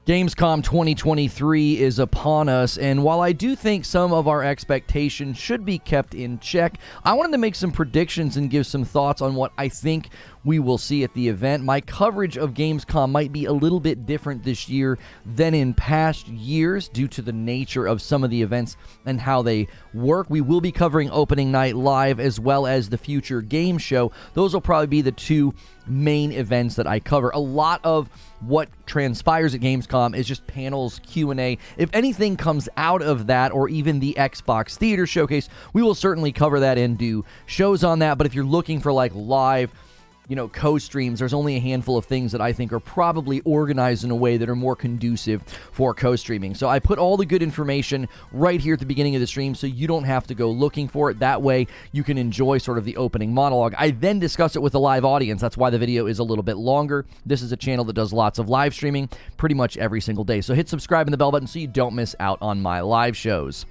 Gamescom 2023 is upon us, and while I do think some of our expectations should be kept in check, I wanted to make some predictions and give some thoughts on what I think we will see at the event. My coverage of Gamescom might be a little bit different this year than in past years due to the nature of some of the events and how they work. We will be covering opening night live as well as the future game show. Those will probably be the two main events that I cover. A lot of what transpires at Gamescom is just panels, Q&A. If anything comes out of that, or even the Xbox Theater Showcase, we will certainly cover that and do shows on that. But if you're looking for like live, co-streams, there's only a handful of things that I think are probably organized in a way that are more conducive for co-streaming. So I put all the good information right here at the beginning of the stream so you don't have to go looking for it. That way you can enjoy sort of the opening monologue. I then discuss it with a live audience. That's why the video is a little bit longer. This is a channel that does lots of live streaming pretty much every single day. So hit subscribe and the bell button so you don't miss out on my live shows.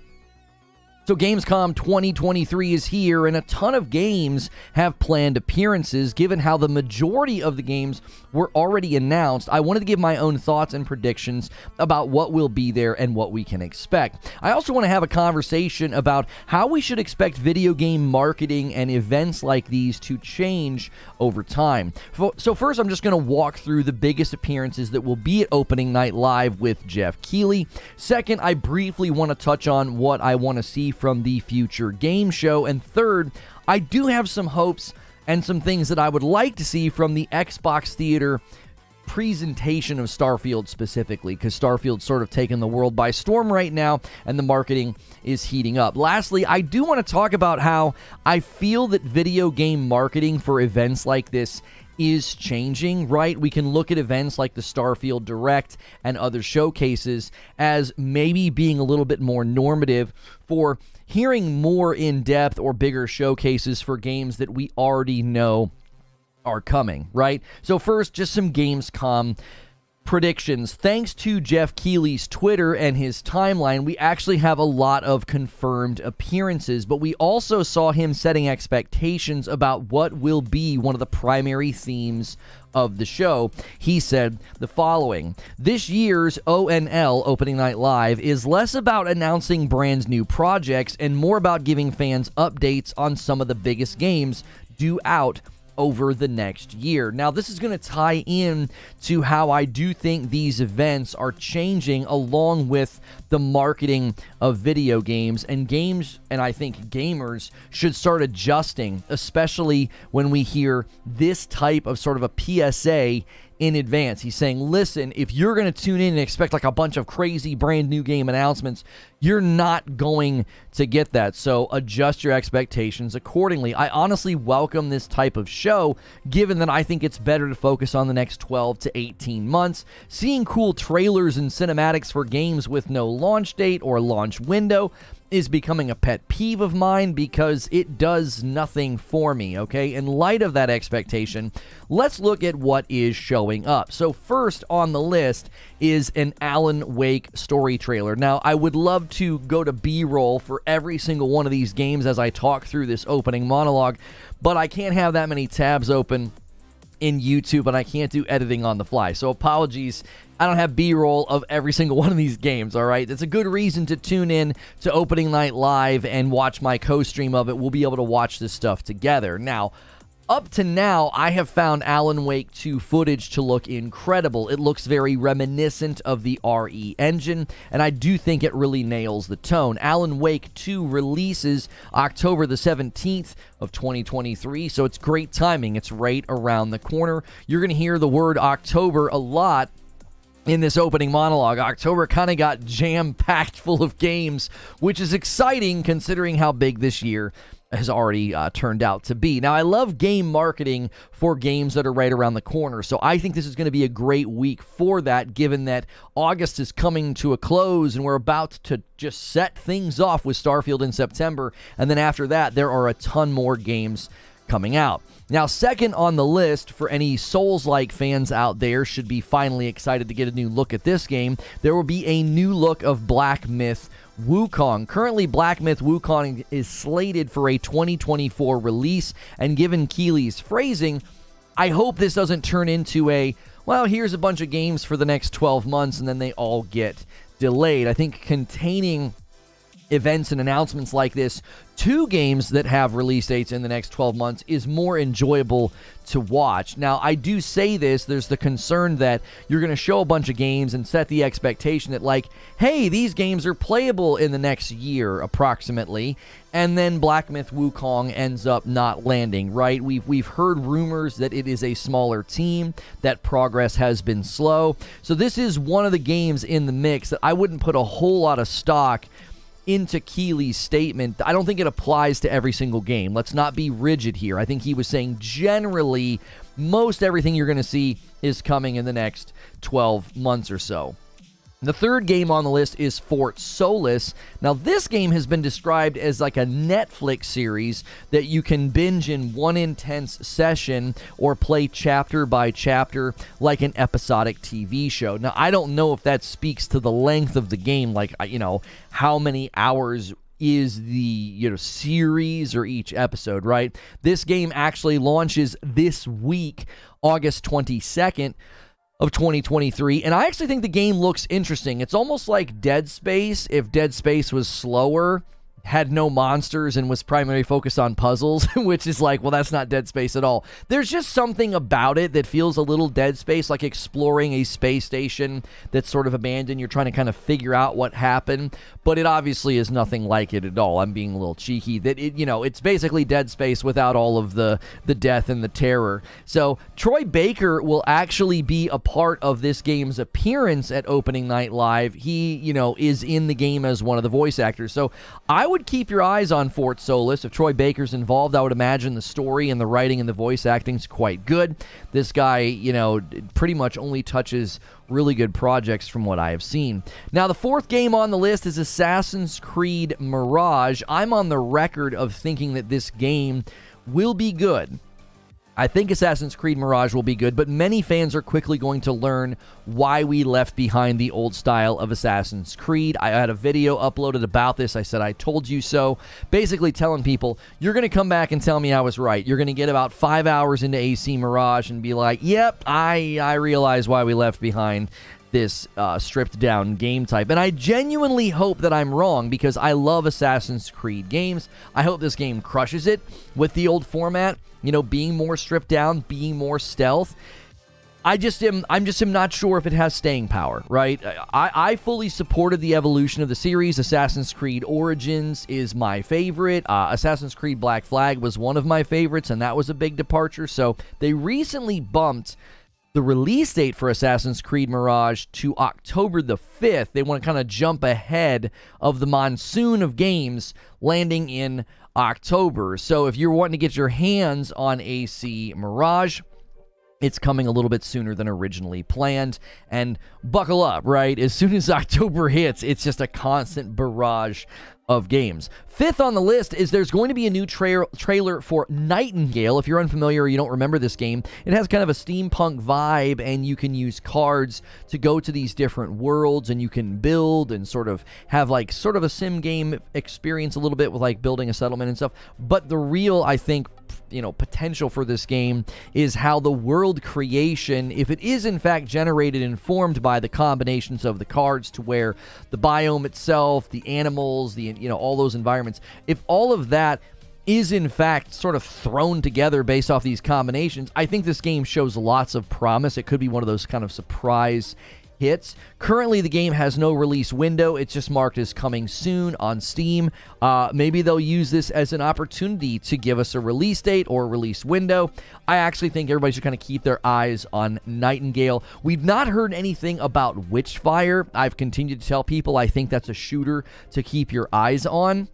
So Gamescom 2023 is here, and a ton of games have planned appearances. Given how the majority of the games were already announced, I wanted to give my own thoughts and predictions about what will be there and what we can expect. I also want to have a conversation about how we should expect video game marketing and events like these to change over time. So first, I'm just going to walk through the biggest appearances that will be at opening night live with Geoff Keighley. Second, I briefly want to touch on what I want to see from the future game show. And third, I do have some hopes and some things that I would like to see from the Xbox Theater presentation of Starfield specifically, because Starfield's sort of taken the world by storm right now and the marketing is heating up. Lastly, I do want to talk about how I feel that video game marketing for events like this is changing, right? We can look at events like the Starfield Direct and other showcases as maybe being a little bit more normative for hearing more in-depth or bigger showcases for games that we already know are coming, right? So first, just some Gamescom predictions. Thanks to Geoff Keighley's Twitter and his timeline, we actually have a lot of confirmed appearances, but we also saw him setting expectations about what will be one of the primary themes of the show. He said the following: this year's ONL, Opening Night Live, is less about announcing brand new projects and more about giving fans updates on some of the biggest games due out over the next year. Now, this is going to tie in to how I do think these events are changing along with the marketing of video games, and I think gamers should start adjusting, especially when we hear this type of sort of a PSA in advance. He's saying, listen, if you're going to tune in and expect like a bunch of crazy brand new game announcements, you're not going to get that. So adjust your expectations accordingly. I honestly welcome this type of show, given that I think it's better to focus on the next 12 to 18 months. Seeing cool trailers and cinematics for games with no launch date or launch window is becoming a pet peeve of mine because it does nothing for me, okay? In light of that expectation, let's look at what is showing up. So first on the list is an Alan Wake story trailer. Now, I would love to go to B-roll for every single one of these games as I talk through this opening monologue, but I can't have that many tabs open in YouTube, and I can't do editing on the fly. So apologies, I don't have B-roll of every single one of these games, all right? It's a good reason to tune in to Opening Night Live and watch my co-stream of it. We'll be able to watch this stuff together. Now, up to now, I have found Alan Wake 2 footage to look incredible. It looks very reminiscent of the RE engine, and I do think it really nails the tone. Alan Wake 2 releases October the 17th of 2023, so it's great timing. It's right around the corner. You're going to hear the word October a lot in this opening monologue. October kind of got jam-packed full of games, which is exciting considering how big this year has already turned out to be. Now, I love game marketing for games that are right around the corner, so I think this is going to be a great week for that, given that August is coming to a close and we're about to just set things off with Starfield in September, and then after that, there are a ton more games coming out. Now, second on the list for any Souls-like fans out there should be finally excited to get a new look at this game. There will be a new look of Black Myth Wukong. Currently, Black Myth Wukong is slated for a 2024 release, and given Keighley's phrasing, I hope this doesn't turn into a well, here's a bunch of games for the next 12 months, and then they all get delayed. I think containing events and announcements like this to games that have release dates in the next 12 months is more enjoyable to watch. Now, I do say this, there's the concern that you're going to show a bunch of games and set the expectation that, like, hey, these games are playable in the next year, approximately, and then Black Myth Wukong ends up not landing, right? We've heard rumors that it is a smaller team, that progress has been slow. So this is one of the games in the mix that I wouldn't put a whole lot of stock into Keighley's statement. I don't think it applies to every single game. Let's not be rigid here. I think he was saying generally most everything you're going to see is coming in the next 12 months or so. The third game on the list is Fort Solis. Now, this game has been described as like a Netflix series that you can binge in one intense session or play chapter by chapter like an episodic TV show. Now, I don't know if that speaks to the length of the game, like, how many hours is the series or each episode, right? This game actually launches this week, August 22nd. Of 2023, and I actually think the game looks interesting. It's almost like Dead Space if Dead Space was slower, had no monsters, and was primarily focused on puzzles, which is like, well, that's not Dead Space at all. There's just something about it that feels a little Dead Space, like exploring a space station that's sort of abandoned. You're trying to kind of figure out what happened, but it obviously is nothing like it at all. I'm being a little cheeky. That it's basically Dead Space without all of the death and the terror. So Troy Baker will actually be a part of this game's appearance at Opening Night Live. He, is in the game as one of the voice actors. So I would keep your eyes on Fort Solis. If Troy Baker's involved, I would imagine the story and the writing and the voice acting's quite good. This guy, pretty much only touches really good projects from what I have seen. Now, the fourth game on the list is Assassin's Creed Mirage. I'm on the record of thinking that this game will be good. I think Assassin's Creed Mirage will be good, but many fans are quickly going to learn why we left behind the old style of Assassin's Creed. I had a video uploaded about this. I said, I told you so. Basically telling people, you're going to come back and tell me I was right. You're going to get about 5 hours into AC Mirage and be like, yep, I realize why we left behind this stripped down game type. And I genuinely hope that I'm wrong, because I love Assassin's Creed games. I hope this game crushes it with the old format, being more stripped down, being more stealth. I'm just not sure if it has staying power, right? I fully supported the evolution of the series. Assassin's Creed Origins is my favorite. Assassin's Creed Black Flag was one of my favorites, and that was a big departure. So they recently bumped the release date for Assassin's Creed Mirage to October the 5th. They want to kind of jump ahead of the monsoon of games landing in October. So if you're wanting to get your hands on AC Mirage, it's coming a little bit sooner than originally planned. And buckle up, right? As soon as October hits, it's just a constant barrage of games. Fifth on the list is there's going to be a new trailer for Nightingale. If you're unfamiliar or you don't remember this game, it has kind of a steampunk vibe, and you can use cards to go to these different worlds, and you can build and sort of have like sort of a sim game experience a little bit with like building a settlement and stuff. But the real, I think, potential for this game is how the world creation, if it is in fact generated and formed by the combinations of the cards, to where the biome itself, the animals, the all those environments, if all of that is in fact sort of thrown together based off these combinations, I think this game shows lots of promise. It could be one of those kind of surprise hits. Currently, the game has no release window. It's just marked as coming soon on Steam. Maybe they'll use this as an opportunity to give us a release date or a release window. I actually think everybody should kind of keep their eyes on Nightingale. We've not heard anything about Witchfire. I've continued to tell people I think that's a shooter to keep your eyes on.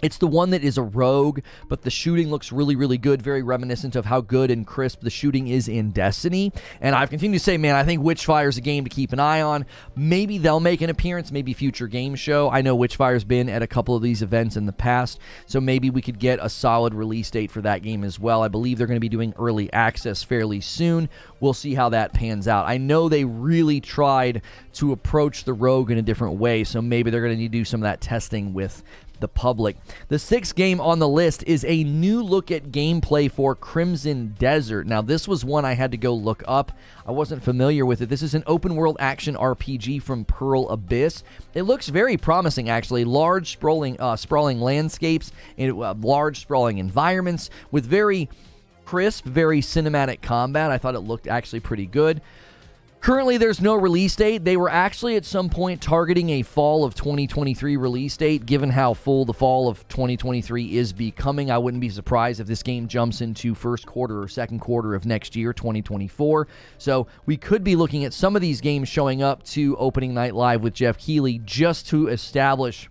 It's the one that is a rogue, but the shooting looks really, really good, very reminiscent of how good and crisp the shooting is in Destiny. And I've continued to say, man, I think Witchfire's a game to keep an eye on. Maybe they'll make an appearance, maybe future game show. I know Witchfire's been at a couple of these events in the past, so maybe we could get a solid release date for that game as well. I believe they're going to be doing early access fairly soon. We'll see how that pans out. I know they really tried to approach the rogue in a different way, so maybe they're going to need to do some of that testing with the public. The 6th game on the list is a new look at gameplay for Crimson Desert. Now, this was one I had to go look up. I wasn't familiar with it. This is an open-world action RPG from Pearl Abyss. It looks very promising, actually. Large, sprawling landscapes, large, sprawling environments with very crisp, very cinematic combat. I thought it looked actually pretty good. Currently, there's no release date. They were actually at some point targeting a fall of 2023 release date. Given how full the fall of 2023 is becoming, I wouldn't be surprised if this game jumps into first quarter or second quarter of next year, 2024. So we could be looking at some of these games showing up to Opening Night Live with Geoff Keighley just to establish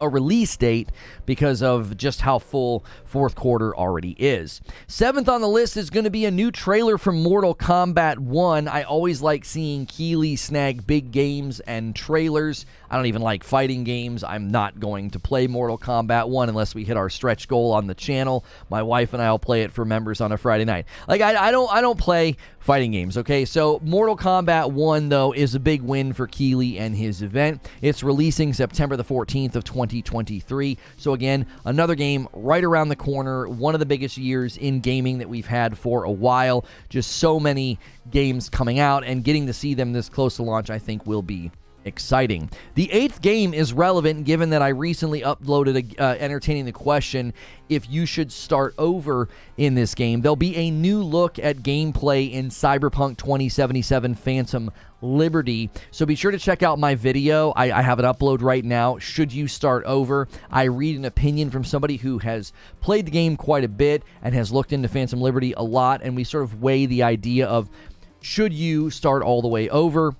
a release date because of just how full fourth quarter already is. 7th on the list is going to be a new trailer from Mortal Kombat 1. I always like seeing Keighley snag big games and trailers. I don't even like fighting games. I'm not going to play Mortal Kombat 1 unless we hit our stretch goal on the channel. My wife and I will play it for members on a Friday night. Like, I don't play fighting games, okay? So Mortal Kombat 1, though, is a big win for Keighley and his event. It's releasing September the 14th of 2023. So again, another game right around the corner. One of the biggest years in gaming that we've had for a while. Just so many games coming out, and getting to see them this close to launch, I think, will be exciting. The 8th game is relevant given that I recently uploaded entertaining the question if you should start over in this game. There'll be a new look at gameplay in Cyberpunk 2077 Phantom Liberty, so be sure to check out my video. I have it upload right now. Should you start over? I read an opinion from somebody who has played the game quite a bit and has looked into Phantom Liberty a lot, and we sort of weigh the idea of should you start all the way over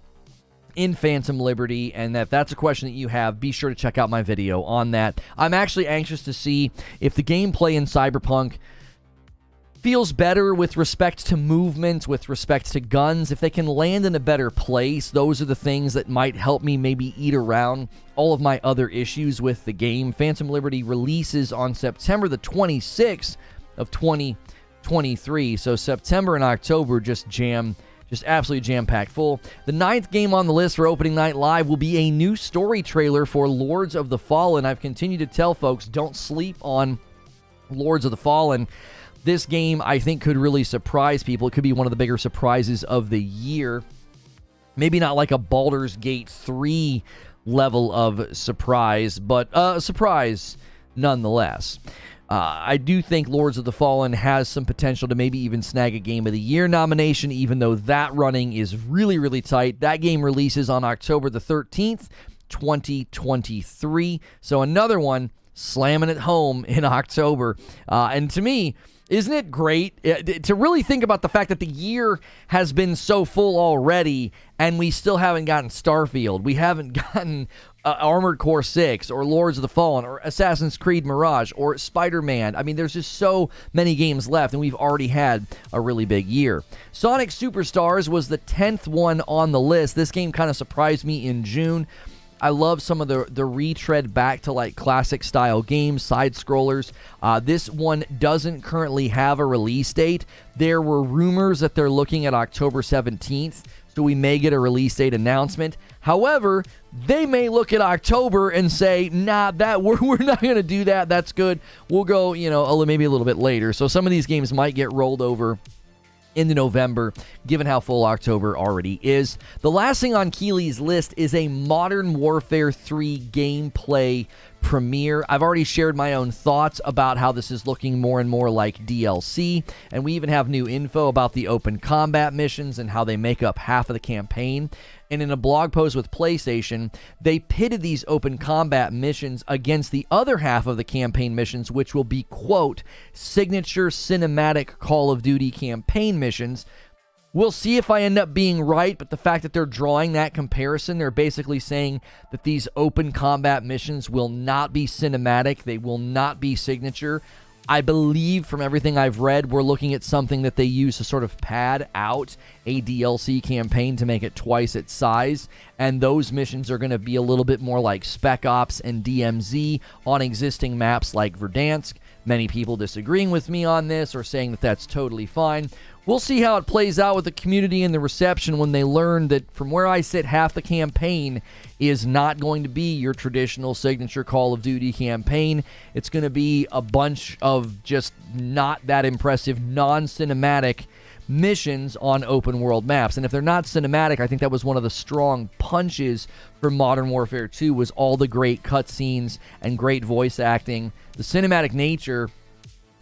in Phantom Liberty, and if that's a question that you have, be sure to check out my video on that. I'm actually anxious to see if the gameplay in Cyberpunk feels better with respect to movement, with respect to guns. If they can land in a better place, those are the things that might help me maybe eat around all of my other issues with the game. Phantom Liberty releases on September the 26th of 2023, so September and October just absolutely jam-packed full. The 9th game on the list for Opening Night Live will be a new story trailer for Lords of the Fallen. I've continued to tell folks, don't sleep on Lords of the Fallen. This game, I think, could really surprise people. It could be one of the bigger surprises of the year. Maybe not like a Baldur's Gate 3 level of surprise, but a surprise nonetheless. I do think Lords of the Fallen has some potential to maybe even snag a Game of the Year nomination, even though that running is really, really tight. That game releases on October the 13th, 2023. So another one slamming it home in October. And to me, isn't it great to really think about the fact that the year has been so full already and we still haven't gotten Starfield. We haven't gotten Armored Core 6 or Lords of the Fallen or Assassin's Creed Mirage or Spider-Man. I mean, there's just so many games left, and we've already had a really big year. Sonic Superstars was the 10th one on the list. This game kind of surprised me in June. I love some of the retread back to like classic style games, side scrollers. This one doesn't currently have a release date. There were rumors that they're looking at October 17th, so we may get a release date announcement. However, they may look at October and say, nah, we're not going to do that. That's good. We'll go, maybe a little bit later. So some of these games might get rolled over into November, given how full October already is. The last thing on Keighley's list is a Modern Warfare 3 gameplay premiere. I've already shared my own thoughts about how this is looking more and more like DLC, and we even have new info about the open combat missions and how they make up half of the campaign. And in a blog post with PlayStation, they pitted these open combat missions against the other half of the campaign missions, which will be, quote, signature cinematic Call of Duty campaign missions. We'll see if I end up being right, but the fact that they're drawing that comparison, they're basically saying that these open combat missions will not be cinematic, they will not be signature. I believe from everything I've read, we're looking at something that they use to sort of pad out a DLC campaign to make it twice its size, and those missions are going to be a little bit more like Spec Ops and DMZ on existing maps like Verdansk. many people disagreeing with me on this or saying that that's totally fine. We'll see how it plays out with the community and the reception when they learn that, from where I sit, half the campaign is not going to be your traditional signature Call of Duty campaign. It's going to be a bunch of just not that impressive, non-cinematic missions on open world maps. And if they're not cinematic, I think that was one of the strong punches for Modern Warfare 2, was all the great cutscenes and great voice acting. The cinematic nature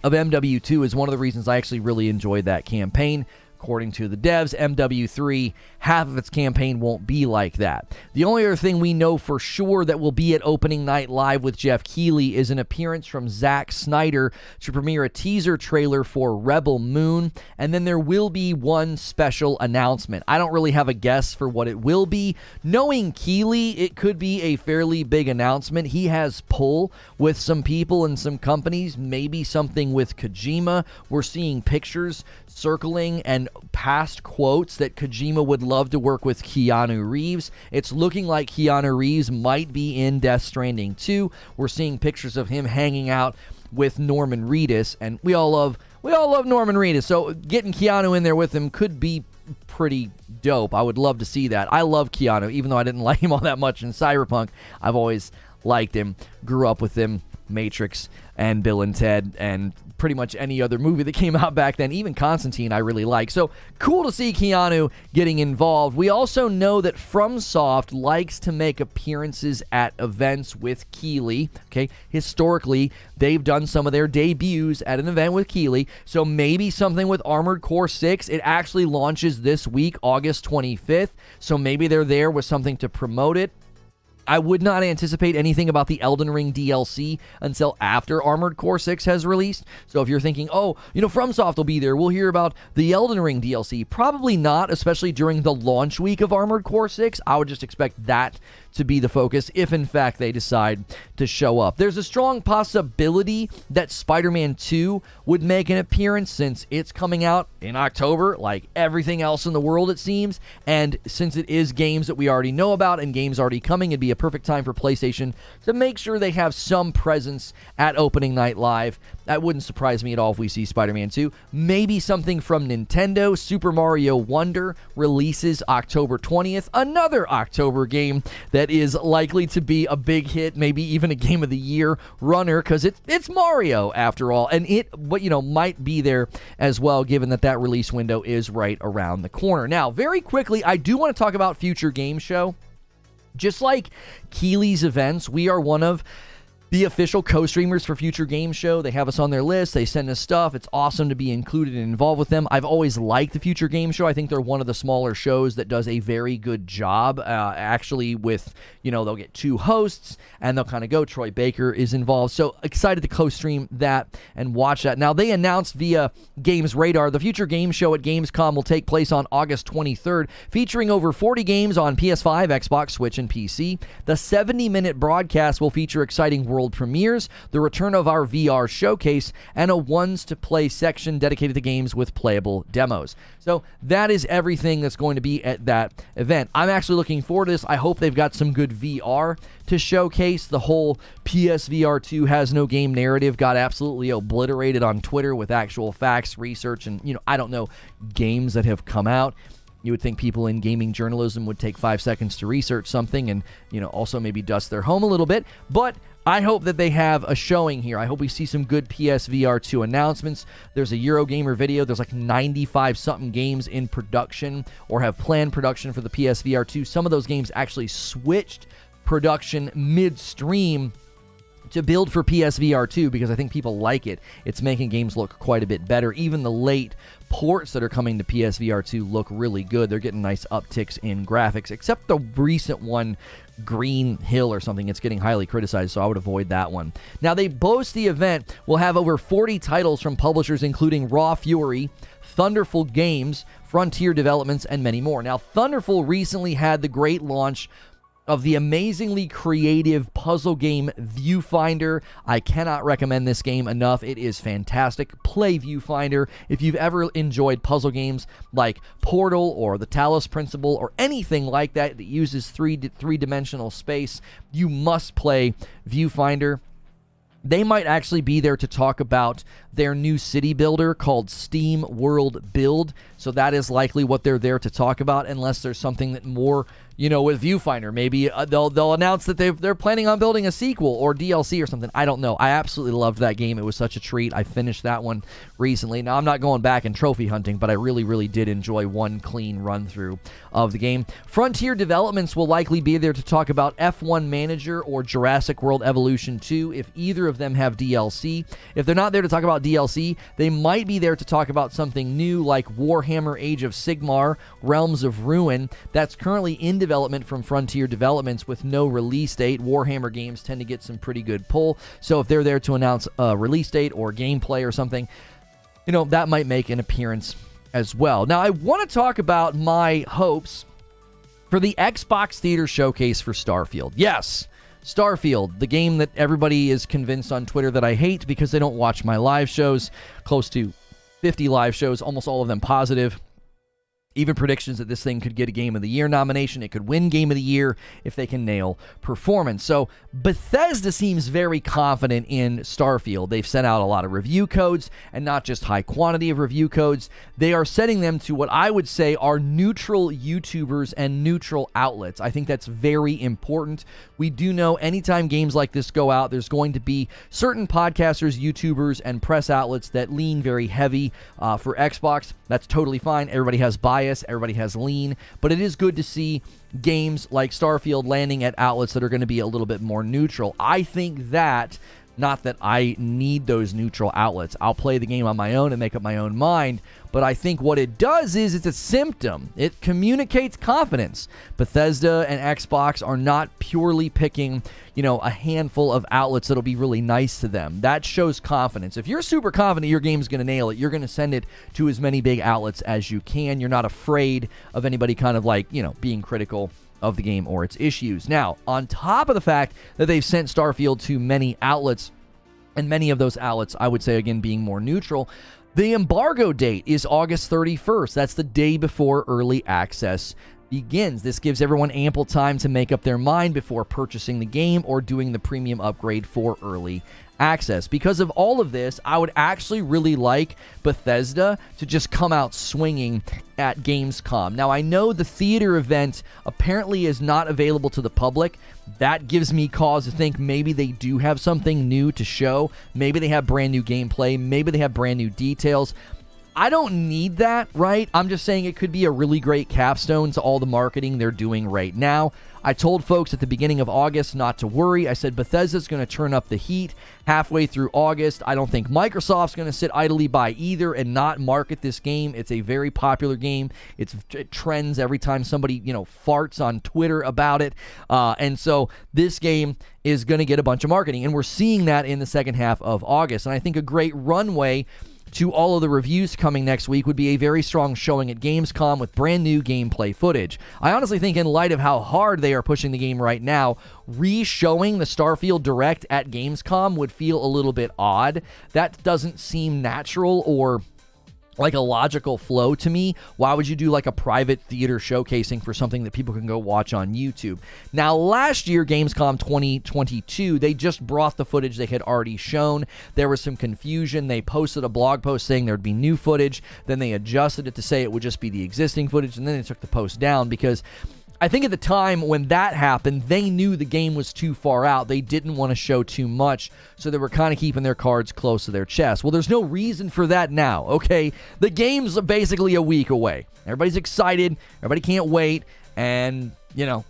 of MW2 is one of the reasons I actually really enjoyed that campaign. According to the devs, MW3, half of its campaign won't be like that. The only other thing we know for sure that will be at opening night live with Geoff Keighley is an appearance from Zack Snyder to premiere a teaser trailer for Rebel Moon, and then there will be one special announcement. I don't really have a guess for what it will be. Knowing Keighley, it could be a fairly big announcement. He has pull with some people and some companies, maybe something with Kojima. We're seeing pictures circling and past quotes that Kojima would love to work with Keanu Reeves. It's looking like Keanu Reeves might be in Death Stranding 2. We're seeing pictures of him hanging out with Norman Reedus, and we all love Norman Reedus, so getting Keanu in there with him could be pretty dope. I would love to see that. I love Keanu, even though I didn't like him all that much in Cyberpunk. I've always liked him, grew up with him, Matrix and Bill and Ted, and pretty much any other movie that came out back then. Even Constantine I really like. So cool to see Keanu getting involved. We also know that FromSoft likes to make appearances at events with Keighley. Okay, historically they've done some of their debuts at an event with Keighley, so maybe something with Armored Core 6. It actually launches this week, August 25th, so maybe they're there with something to promote it. I would not anticipate anything about the Elden Ring DLC until after Armored Core 6 has released. So if you're thinking, oh, FromSoft will be there, we'll hear about the Elden Ring DLC. Probably not, especially during the launch week of Armored Core 6. I would just expect that to be the focus if, in fact, they decide to show up. There's a strong possibility that Spider-Man 2 would make an appearance, since it's coming out in October, like everything else in the world, it seems. And since it is games that we already know about and games already coming, it'd be a perfect time for PlayStation to make sure they have some presence at opening night live. That wouldn't surprise me at all if we see Spider-Man 2. Maybe something from Nintendo. Super Mario Wonder releases October 20th. Another October game that is likely to be a big hit, maybe even a Game of the Year runner, because it's Mario after all, and might be there as well, given that release window is right around the corner. Now, very quickly, I do want to talk about Future Game Show. Just like Keighley's events, we are one of the official co-streamers for Future Game Show. They have us on their list. They send us stuff. It's awesome to be included and involved with them. I've always liked the Future Game Show. I think they're one of the smaller shows that does a very good job, actually, with, they'll get two hosts, and they'll kind of go. Troy Baker is involved. So excited to co-stream that and watch that. Now, they announced via Games Radar, the Future Game Show at Gamescom will take place on August 23rd, featuring over 40 games on PS5, Xbox, Switch, and PC. The 70-minute broadcast will feature exciting world premieres, the return of our VR showcase, and a ones-to-play section dedicated to games with playable demos. So that is everything that's going to be at that event. I'm actually looking forward to this. I hope they've got some good VR to showcase. The whole PSVR 2 has no game narrative got absolutely obliterated on Twitter with actual facts, research, and, I don't know, games that have come out. You would think people in gaming journalism would take 5 seconds to research something and, also maybe dust their home a little bit. But I hope that they have a showing here. I hope we see some good PSVR 2 announcements. There's a Eurogamer video. There's like 95-something games in production or have planned production for the PSVR 2. Some of those games actually switched production midstream to build for PSVR 2 because I think people like it. It's making games look quite a bit better. Even the late ports that are coming to PSVR 2 look really good. They're getting nice upticks in graphics, except the recent one, Green Hill or something. It's getting highly criticized, so I would avoid that one. Now, they boast the event will have over 40 titles from publishers including Raw Fury, Thunderful Games, Frontier Developments, and many more. Now, Thunderful recently had the great launch of the amazingly creative puzzle game Viewfinder. I cannot recommend this game enough. It is fantastic. Play Viewfinder. If you've ever enjoyed puzzle games like Portal or the Talos Principle or anything like that uses three-dimensional space, you must play Viewfinder. They might actually be there to talk about their new city builder called Steam World Build. So that is likely what they're there to talk about, unless there's something that more, with Viewfinder. Maybe they'll announce that they're planning on building a sequel or DLC or something. I don't know. I absolutely loved that game. It was such a treat. I finished that one recently. Now, I'm not going back and trophy hunting, but I really, really did enjoy one clean run-through of the game. Frontier Developments will likely be there to talk about F1 Manager or Jurassic World Evolution 2 if either of them have DLC. If they're not there to talk about DLC, they might be there to talk about something new like Warhammer Age of Sigmar, Realms of Ruin. That's currently in development from Frontier Developments with no release date. Warhammer games tend to get some pretty good pull, so if they're there to announce a release date or gameplay or something, that might make an appearance as well. Now, I want to talk about my hopes for the Xbox Theater Showcase for Starfield. Yes, Starfield, the game that everybody is convinced on Twitter that I hate because they don't watch my live shows. Close to 50 live shows, almost all of them positive. Even predictions that this thing could get a Game of the Year nomination. It could win Game of the Year if they can nail performance. So Bethesda seems very confident in Starfield. They've sent out a lot of review codes, and not just high quantity of review codes. They are setting them to what I would say are neutral YouTubers and neutral outlets. I think that's very important. We do know anytime games like this go out, there's going to be certain podcasters, YouTubers, and press outlets that lean very heavy for Xbox. That's totally fine. Everybody has bias. Everybody has lean, but it is good to see games like Starfield landing at outlets that are going to be a little bit more neutral. I think that, not that I need those neutral outlets. I'll play the game on my own and make up my own mind, but I think what it does is it's a symptom. It communicates confidence. Bethesda and Xbox are not purely picking, a handful of outlets that'll be really nice to them. That shows confidence. If you're super confident your game's going to nail it, you're going to send it to as many big outlets as you can. You're not afraid of anybody kind of being critical of the game or its issues. Now, on top of the fact that they've sent Starfield to many outlets, and many of those outlets, I would say, again, being more neutral, the embargo date is August 31st. That's the day before early access begins. This gives everyone ample time to make up their mind before purchasing the game or doing the premium upgrade for early access. Because of all of this, I would actually really like Bethesda to just come out swinging at Gamescom. Now, I know the theater event apparently is not available to the public. That gives me cause to think maybe they do have something new to show. Maybe they have brand new gameplay. Maybe they have brand new details. I don't need that, right? I'm just saying it could be a really great capstone to all the marketing they're doing right now. I told folks at the beginning of August not to worry. I said Bethesda's going to turn up the heat halfway through August. I don't think Microsoft's going to sit idly by either and not market this game. It's a very popular game. It trends every time somebody, farts on Twitter about it. And so this game is going to get a bunch of marketing. And we're seeing that in the second half of August. And I think a great runway to all of the reviews coming next week would be a very strong showing at Gamescom with brand new gameplay footage. I honestly think in light of how hard they are pushing the game right now, re-showing the Starfield Direct at Gamescom would feel a little bit odd. That doesn't seem natural or like a logical flow to me. Why would you do like a private theater showcasing for something that people can go watch on YouTube? Now, last year, Gamescom 2022, they just brought the footage they had already shown. There was some confusion. They posted a blog post saying there'd be new footage. Then they adjusted it to say it would just be the existing footage, and then they took the post down because I think at the time when that happened, they knew the game was too far out. They didn't want to show too much, so they were kind of keeping their cards close to their chest. Well, there's no reason for that now, okay? The game's basically a week away. Everybody's excited. Everybody can't wait. And,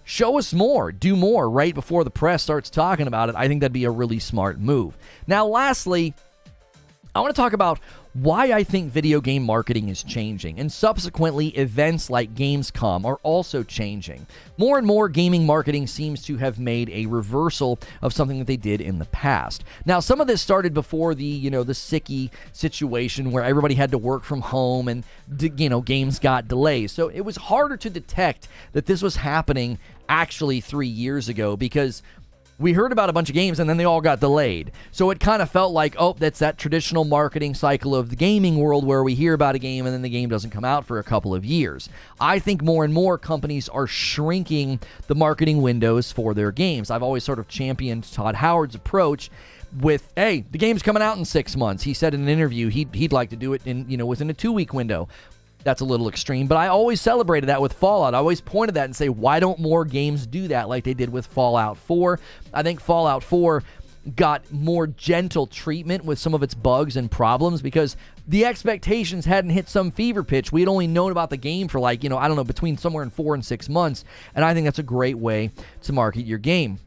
show us more. Do more right before the press starts talking about it. I think that'd be a really smart move. Now, lastly, I want to talk about why I think video game marketing is changing, and subsequently events like Gamescom are also changing. More and more gaming marketing seems to have made a reversal of something that they did in the past. Now, some of this started before the, the sicky situation where everybody had to work from home and, games got delays. So it was harder to detect that this was happening actually 3 years ago because we heard about a bunch of games and then they all got delayed. So it kind of felt like, oh, that's that traditional marketing cycle of the gaming world where we hear about a game and then the game doesn't come out for a couple of years. I think more and more companies are shrinking the marketing windows for their games. I've always sort of championed Todd Howard's approach with, hey, the game's coming out in 6 months. He said in an interview he'd like to do it in, within a 2-week window. That's a little extreme, but I always celebrated that with Fallout. I always pointed that and say, why don't more games do that like they did with Fallout 4? I think Fallout 4 got more gentle treatment with some of its bugs and problems because the expectations hadn't hit some fever pitch. We had only known about the game for between somewhere in 4 and 6 months, and I think that's a great way to market your game.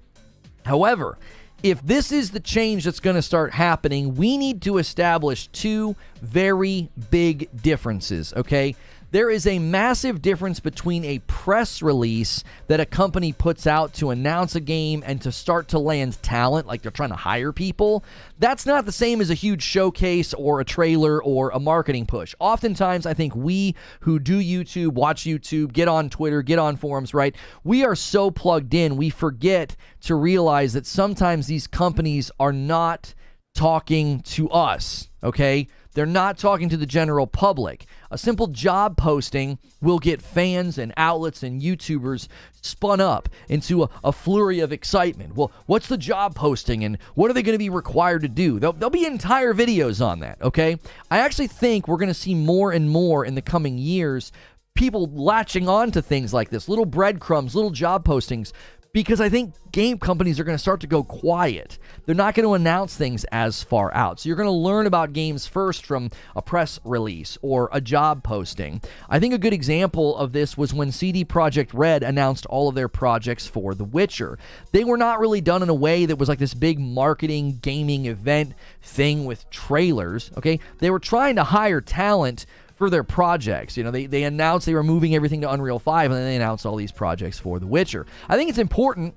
However, if this is the change that's going to start happening, we need to establish 2 very big differences, okay? There is a massive difference between a press release that a company puts out to announce a game and to start to land talent, like they're trying to hire people. That's not the same as a huge showcase or a trailer or a marketing push. Oftentimes, I think we who do YouTube, watch YouTube, get on Twitter, get on forums, right? We are so plugged in, we forget to realize that sometimes these companies are not talking to us, okay? They're not talking to the general public. A simple job posting will get fans and outlets and YouTubers spun up into a flurry of excitement. Well, what's the job posting and what are they going to be required to do? There'll be entire videos on that, okay? I actually think we're going to see more and more in the coming years people latching on to things like this, little breadcrumbs, little job postings, because I think game companies are going to start to go quiet. They're not going to announce things as far out. So you're going to learn about games first from a press release or a job posting. I think a good example of this was when CD Projekt Red announced all of their projects for The Witcher. They were not really done in a way that was like this big marketing gaming event thing with trailers, okay? They were trying to hire talent for their projects. They announced they were moving everything to Unreal 5, and then they announced all these projects for The Witcher. I think it's important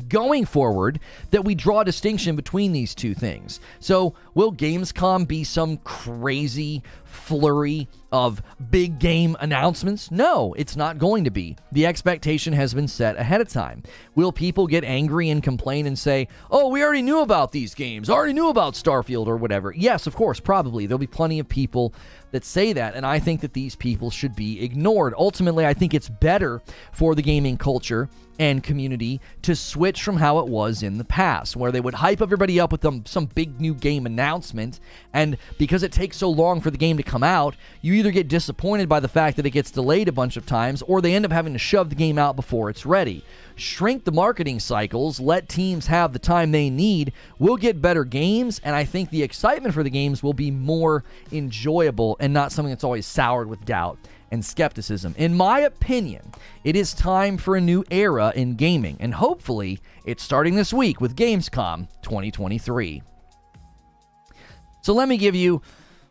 going forward that we draw a distinction between these two things. So will Gamescom be some crazy flurry of big game announcements? No, it's not going to be. The expectation has been set ahead of time. Will people get angry and complain and say, oh, we already knew about these games, already knew about Starfield or whatever? Yes, of course, probably. There'll be plenty of people that say that, and I think that these people should be ignored. Ultimately, I think it's better for the gaming culture and community to switch from how it was in the past, where they would hype everybody up with some big new game announcement, and because it takes so long for the game to come out, you either get disappointed by the fact that it gets delayed a bunch of times, or they end up having to shove the game out before it's ready. Shrink the marketing cycles, let teams have the time they need, we'll get better games, and I think the excitement for the games will be more enjoyable and not something that's always soured with doubt and skepticism. In my opinion, it is time for a new era in gaming, and hopefully it's starting this week with Gamescom 2023. So let me give you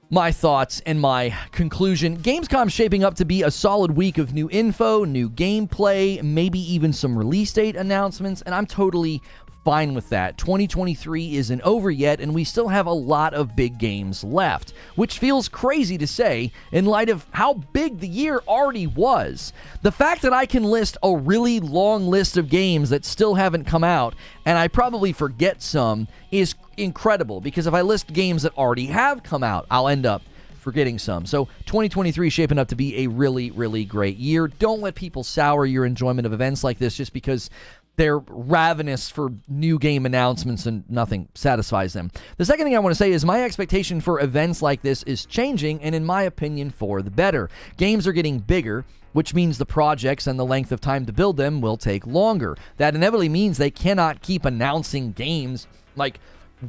my thoughts and my conclusion. Gamescom's shaping up to be a solid week of new info, new gameplay, maybe even some release date announcements, and I'm totally fine with that. 2023 isn't over yet, and we still have a lot of big games left, which feels crazy to say in light of how big the year already was. The fact that I can list a really long list of games that still haven't come out, and I probably forget some, is incredible, because if I list games that already have come out, I'll end up forgetting some. So 2023 is shaping up to be a really, really great year. Don't let people sour your enjoyment of events like this just because they're ravenous for new game announcements and nothing satisfies them. The second thing I want to say is my expectation for events like this is changing, and in my opinion, for the better. Games are getting bigger, which means the projects and the length of time to build them will take longer. That inevitably means they cannot keep announcing games like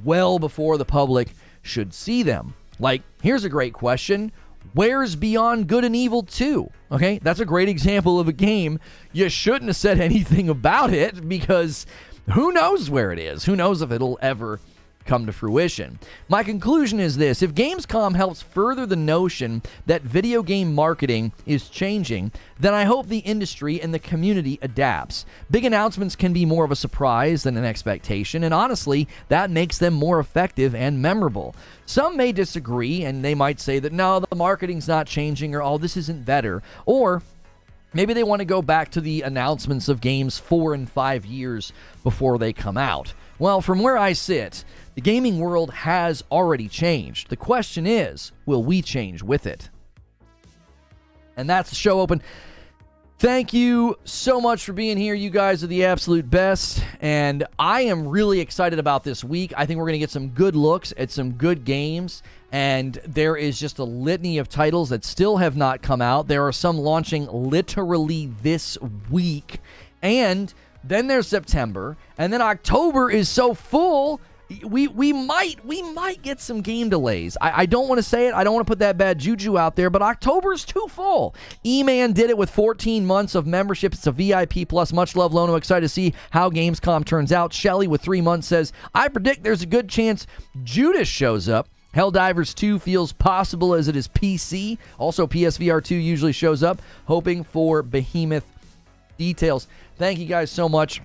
well before the public should see them. Like, here's a great question. Where's Beyond Good and Evil 2? Okay, that's a great example of a game you shouldn't have said anything about it, because who knows where it is? Who knows if it'll ever come to fruition? My conclusion is this: if Gamescom helps further the notion that video game marketing is changing, then I hope the industry and the community adapts. Big announcements can be more of a surprise than an expectation, and honestly, that makes them more effective and memorable. Some may disagree, and they might say that no, the marketing's not changing, or oh, this isn't better, or Maybe they want to go back to the announcements of games 4 and 5 years before they come out. Well, from where I sit, the gaming world has already changed. The question is, will we change with it? And that's the show open. Thank you so much for being here. You guys are the absolute best. And I am really excited about this week. I think we're going to get some good looks at some good games. And there is just a litany of titles that still have not come out. There are some launching literally this week. And then there's September. And then October is so full, we might get some game delays. I don't want to say it. I don't want to put that bad juju out there, but October's too full. E-Man did it with 14 months of membership. It's a VIP plus. Much love, Lono. Excited to see how Gamescom turns out. Shelly with 3 months says, I predict there's a good chance Judas shows up. Helldivers 2 feels possible as it is PC. Also, PSVR 2 usually shows up. Hoping for Behemoth details. Thank you guys so much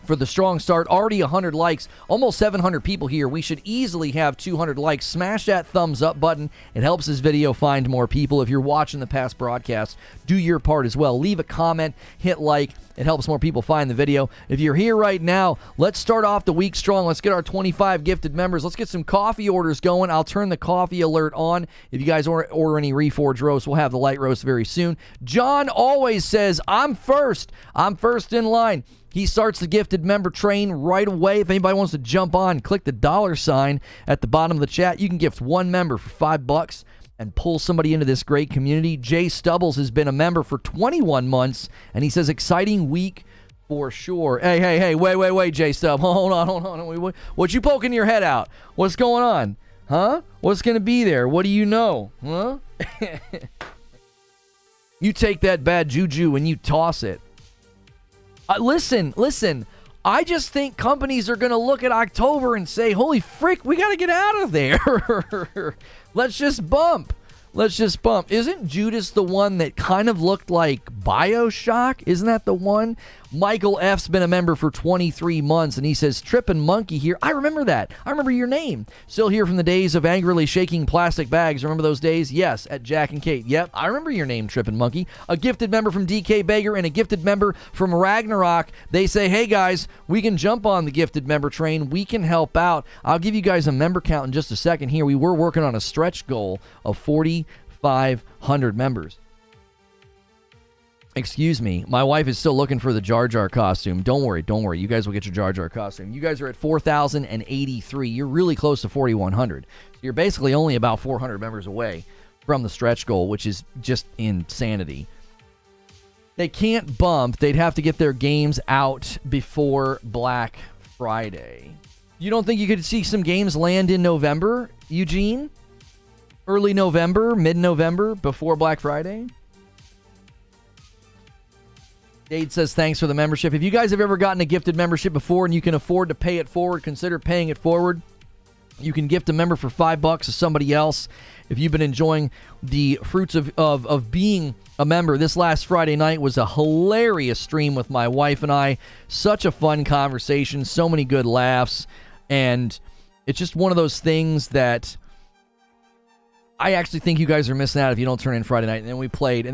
for the strong start. Already 100 likes, almost 700 people here. We should easily have 200 likes. Smash that thumbs up button. It helps this video find more people. If you're watching the past broadcasts, do your part as well. Leave a comment, hit like. It helps more people find the video. If you're here right now, let's start off the week strong. Let's get our 25 gifted members. Let's get some coffee orders going. I'll turn the coffee alert on. If you guys order any Reforge roast, we'll have the light roast very soon. John always says, I'm first. I'm first in line. He starts the gifted member train right away. If anybody wants to jump on, click the $sign at the bottom of the chat. You can gift one member for $5 and pull somebody into this great community. Jay Stubbles has been a member for 21 months, and he says, exciting week for sure. Hey, wait, Jay Stub. Hold on. What you poking your head out? What's going on? Huh? What's going to be there? What do you know? Huh? You take that bad juju and you toss it. Listen. I just think companies are going to look at October and say, holy frick, we got to get out of there. Let's just bump. Isn't Judas the one that kind of looked like BioShock? Isn't that the one? Michael F's been a member for 23 months, and he says, Trippin' Monkey here. I remember that. I remember your name. Still here from the days of angrily shaking plastic bags. Remember those days? Yes, at Jack and Kate. Yep, I remember your name, Trippin' Monkey. A gifted member from DK Bager and a gifted member from Ragnarok. They say, hey, guys, we can jump on the gifted member train. We can help out. I'll give you guys a member count in just a second here. We were working on a stretch goal of 4,500 members. Excuse me. My wife is still looking for the Jar Jar costume. Don't worry. You guys will get your Jar Jar costume. You guys are at 4,083. You're really close to 4,100. So you're basically only about 400 members away from the stretch goal, which is just insanity. They can't bump. They'd have to get their games out before Black Friday. You don't think you could see some games land in November, Eugene? Early November, mid-November, before Black Friday? Dade says, thanks for the membership. If you guys have ever gotten a gifted membership before and you can afford to pay it forward, consider paying it forward. You can gift a member for $5 to somebody else. If you've been enjoying the fruits of being a member, this last Friday night was a hilarious stream with my wife and I. Such a fun conversation, so many good laughs. And it's just one of those things that I actually think you guys are missing out if you don't turn in Friday night. And then we played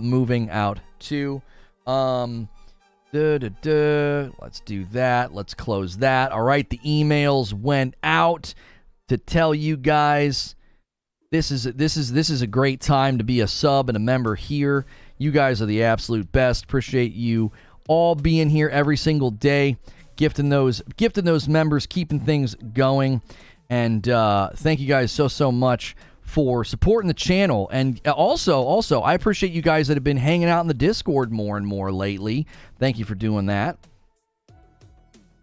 Moving Out 2. Let's do that. Let's close that. All right, the emails went out to tell you guys this is a great time to be a sub and a member here. You guys are the absolute best. Appreciate you all being here every single day, gifting those members, keeping things going. And thank you guys so much for supporting the channel. And also, I appreciate you guys that have been hanging out in the Discord more and more lately. Thank you for doing that.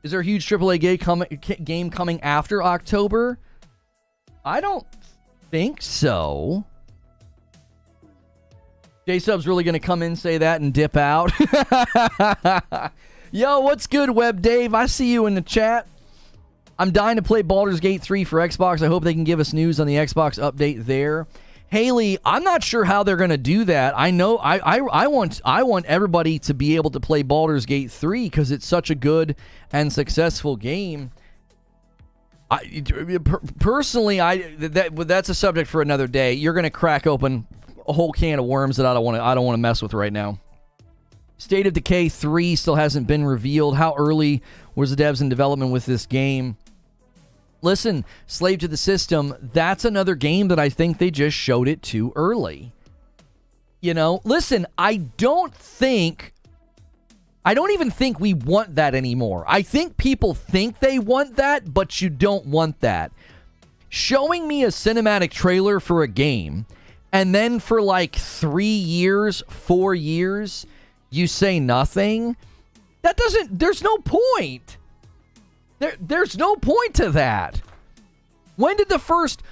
Is there a huge AAA game coming after October? I don't think so. J-Sub's really going to come in, say that, and dip out. Yo, what's good, Web Dave? I see you in the chat. I'm dying to play Baldur's Gate 3 for Xbox. I hope they can give us news on the Xbox update there. Haley, I'm not sure how they're going to do that. I know I want everybody to be able to play Baldur's Gate 3 because it's such a good and successful game. Personally, that's a subject for another day. You're going to crack open a whole can of worms that I don't want to mess with right now. State of Decay 3 still hasn't been revealed. How early was the devs in development with this game? Listen, Slave to the System, that's another game that I think they just showed it too early. You know, listen, I don't even think we want that anymore. I think people think they want that, but you don't want that. Showing me a cinematic trailer for a game, and then for like 3 years, 4 years, you say nothing, there's no point. There's no point to that. When did the first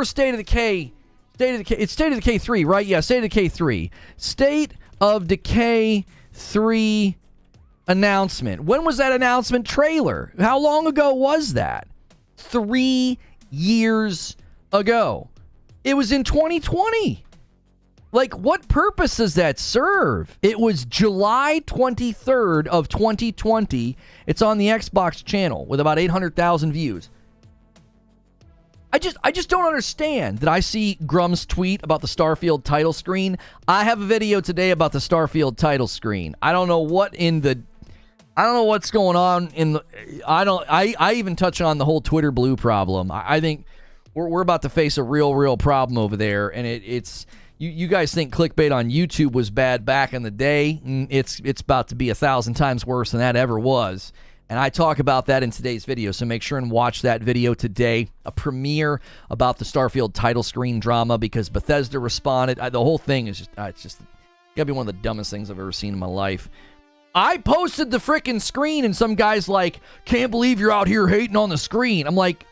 State of Decay, it's State of Decay 3, right? Yeah, State of Decay 3. State of Decay 3 announcement. When was that announcement trailer? How long ago was that? 3 years ago. It was in 2020. Like, what purpose does that serve? It was July 23rd of 2020. It's on the Xbox channel with about 800,000 views. I just don't understand that I see Grum's tweet about the Starfield title screen. I have a video today about the Starfield title screen. I don't know what's going on I even touch on the whole Twitter blue problem. I think we're about to face a real problem over there, and it's you guys think clickbait on YouTube was bad back in the day. It's about to be 1,000 times worse than that ever was. And I talk about that in today's video, so make sure and watch that video today. A premiere about the Starfield title screen drama because Bethesda responded. The whole thing is it's gotta be one of the dumbest things I've ever seen in my life. I posted the frickin' screen, and some guy's like, "Can't believe you're out here hating on the screen." I'm like,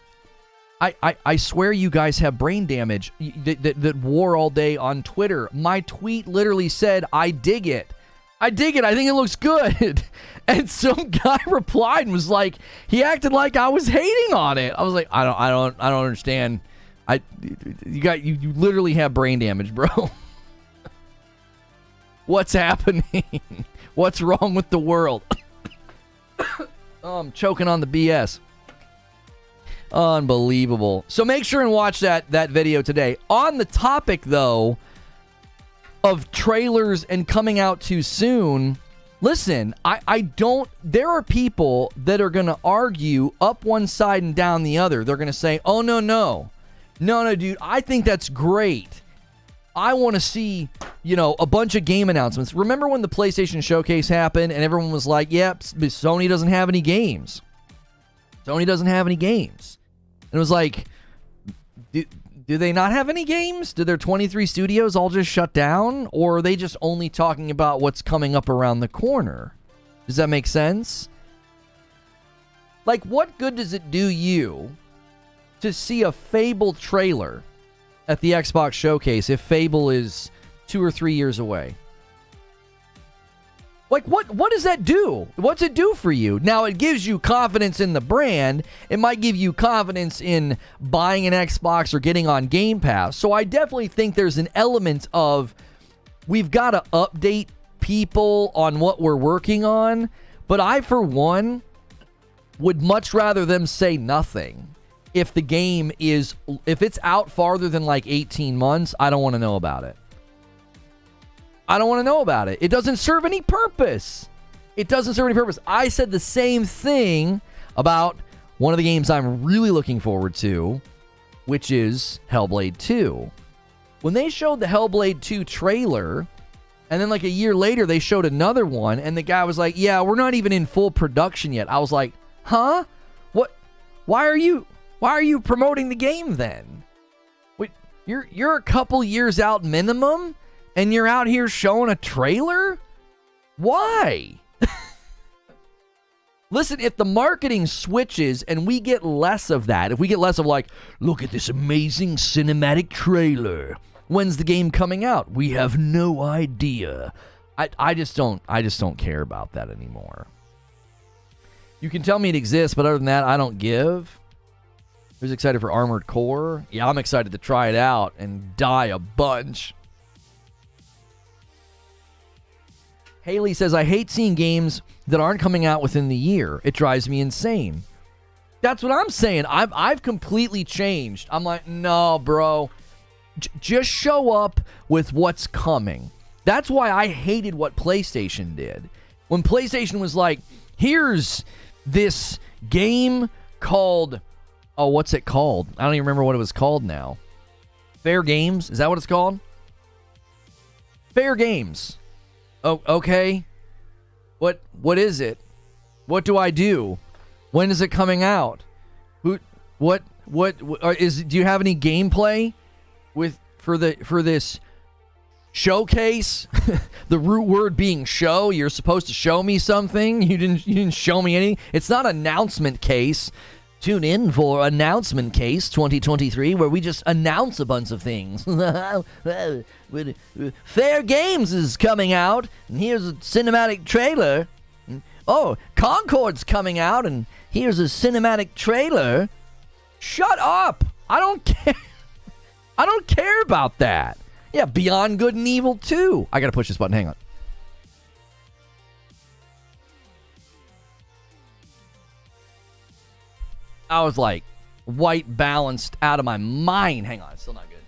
I swear you guys have brain damage that war all day on Twitter. My tweet literally said, "I dig it. I dig it. I think it looks good." And some guy replied and was like, he acted like I was hating on it. I was like, I don't understand. You literally have brain damage, bro. What's happening? What's wrong with the world? Oh, I'm choking on the BS. Unbelievable. So make sure and watch that video today. On the topic, though, of trailers and coming out too soon, listen, there are people that are going to argue up one side and down the other. They're going to say, oh, no, dude, I think that's great. I want to see, a bunch of game announcements. Remember when the PlayStation Showcase happened and everyone was like, yep, Sony doesn't have any games. Sony doesn't have any games. And it was like, do they not have any games? Did their 23 studios all just shut down? Or are they just only talking about what's coming up around the corner? Does that make sense? Like, what good does it do you to see a Fable trailer at the Xbox Showcase if Fable is 2 or 3 years away? Like, what does that do? What's it do for you? Now, it gives you confidence in the brand. It might give you confidence in buying an Xbox or getting on Game Pass. So I definitely think there's an element of we've got to update people on what we're working on. But I, for one, would much rather them say nothing. If the game if it's out farther than like 18 months, I don't want to know about it. I don't want to know about it. It doesn't serve any purpose. I said the same thing about one of the games I'm really looking forward to, which is Hellblade 2. When they showed the Hellblade 2 trailer, and then like a year later they showed another one, and the guy was like, yeah, we're not even in full production yet. I was like, huh? What? Why are you promoting the game then? Wait, you're a couple years out minimum? And you're out here showing a trailer? Why? Listen, if the marketing switches and we get less of that, if we get less of like, look at this amazing cinematic trailer. When's the game coming out? We have no idea. I just don't care about that anymore. You can tell me it exists, but other than that, I don't give. Who's excited for Armored Core? Yeah, I'm excited to try it out and die a bunch. Haley says, I hate seeing games that aren't coming out within the year. It drives me insane. That's what I'm saying. I've completely changed. I'm like, no, bro. Just show up with what's coming. That's why I hated what PlayStation did. When PlayStation was like, here's this game called, oh, what's it called? I don't even remember what it was called now. Fair Games? Is that what it's called? Fair Games. Oh, okay. What is it? What do I do? When is it coming out? Do you have any gameplay for this showcase? The root word being show. You're supposed to show me something. You didn't show me any. It's not announcement case. Tune in for Announcement Case 2023, where we just announce a bunch of things. Fair Games is coming out, and here's a cinematic trailer. Oh, Concord's coming out, and here's a cinematic trailer. Shut up! I don't care. I don't care about that. Yeah, Beyond Good and Evil 2. I gotta push this button. Hang on. I was like white balanced out of my mind. Hang on, it's still not good.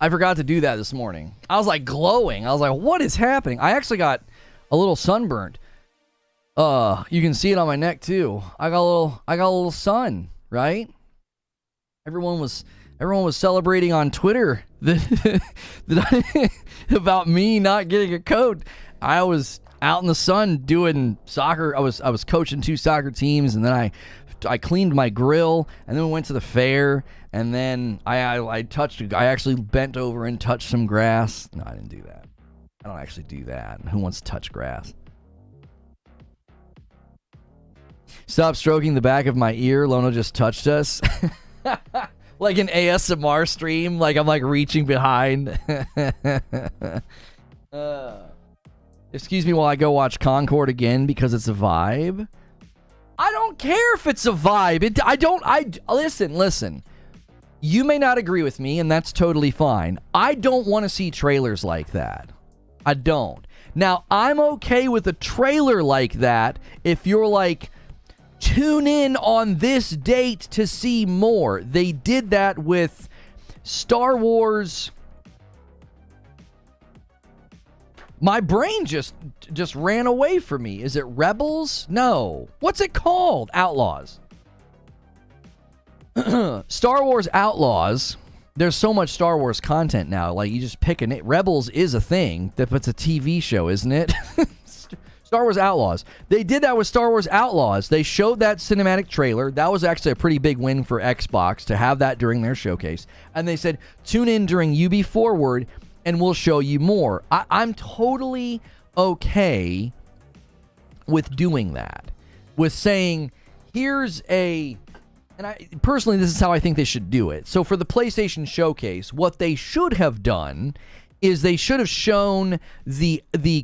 I forgot to do that this morning. I was like glowing. I was like, what is happening? I actually got a little sunburnt. You can see it on my neck too. I got a little sun, right? Everyone was celebrating on Twitter about me not getting a coat. I was out in the sun doing soccer. I was coaching 2 soccer teams, and then I cleaned my grill, and then we went to the fair, and then I actually bent over and touched some grass. No, I didn't do that. I don't actually do that. Who wants to touch grass? Stop stroking the back of my ear. Lono just touched us. Like an ASMR stream. Like I'm like reaching behind. Excuse me while I go watch Concord again because it's a vibe. I don't care if it's a vibe. Listen. You may not agree with me, and that's totally fine. I don't want to see trailers like that. I don't. Now, I'm okay with a trailer like that if you're like, tune in on this date to see more. They did that with Star Wars. My brain just ran away from me. Is it Rebels? No. What's it called? Outlaws. Star Wars Outlaws. There's so much Star Wars content now. Like, you just pick a name. Rebels is a thing. It's a TV show, isn't it? Star Wars Outlaws. They did that with Star Wars Outlaws. They showed that cinematic trailer. That was actually a pretty big win for Xbox to have that during their showcase. And they said, tune in during UB Forward, and we'll show you more. I'm totally okay with doing that. With saying, here's a... And personally, this is how I think they should do it. So for the PlayStation Showcase, what they should have done is they should have shown the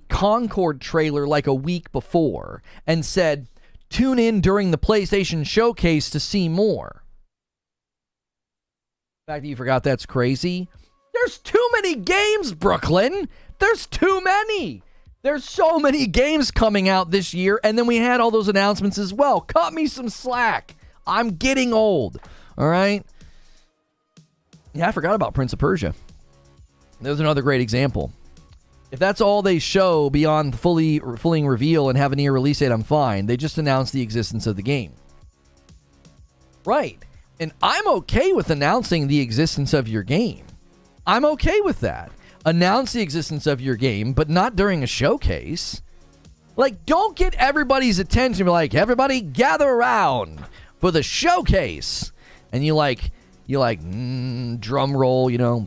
Concord trailer like a week before and said, tune in during the PlayStation Showcase to see more. The fact that you forgot that's crazy. There's too many games, Brooklyn. There's too many. There's so many games coming out this year, and then we had all those announcements as well. Cut me some slack. I'm getting old. All right? Yeah, I forgot about Prince of Persia. There's another great example. If that's all they show beyond fully reveal and have an year release date, I'm fine. They just announced the existence of the game. Right. And I'm okay with announcing the existence of your game. I'm okay with that. Announce the existence of your game, but not during a showcase. Like, don't get everybody's attention. Be like, everybody gather around for the showcase. And you drum roll, you know.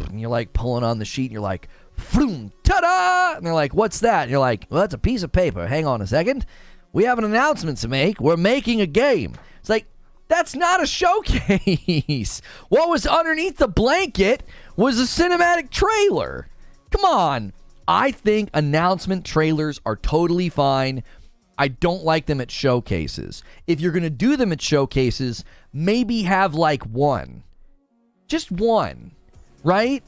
And you're like pulling on the sheet and you're like, floom, ta-da! And they're like, what's that? And you're like, well, that's a piece of paper. Hang on a second. We have an announcement to make. We're making a game. It's like, that's not a showcase. What was underneath the blanket was a cinematic trailer. Come on. I think announcement trailers are totally fine. I don't like them at showcases. If you're going to do them at showcases, maybe have like one. Just one. Right?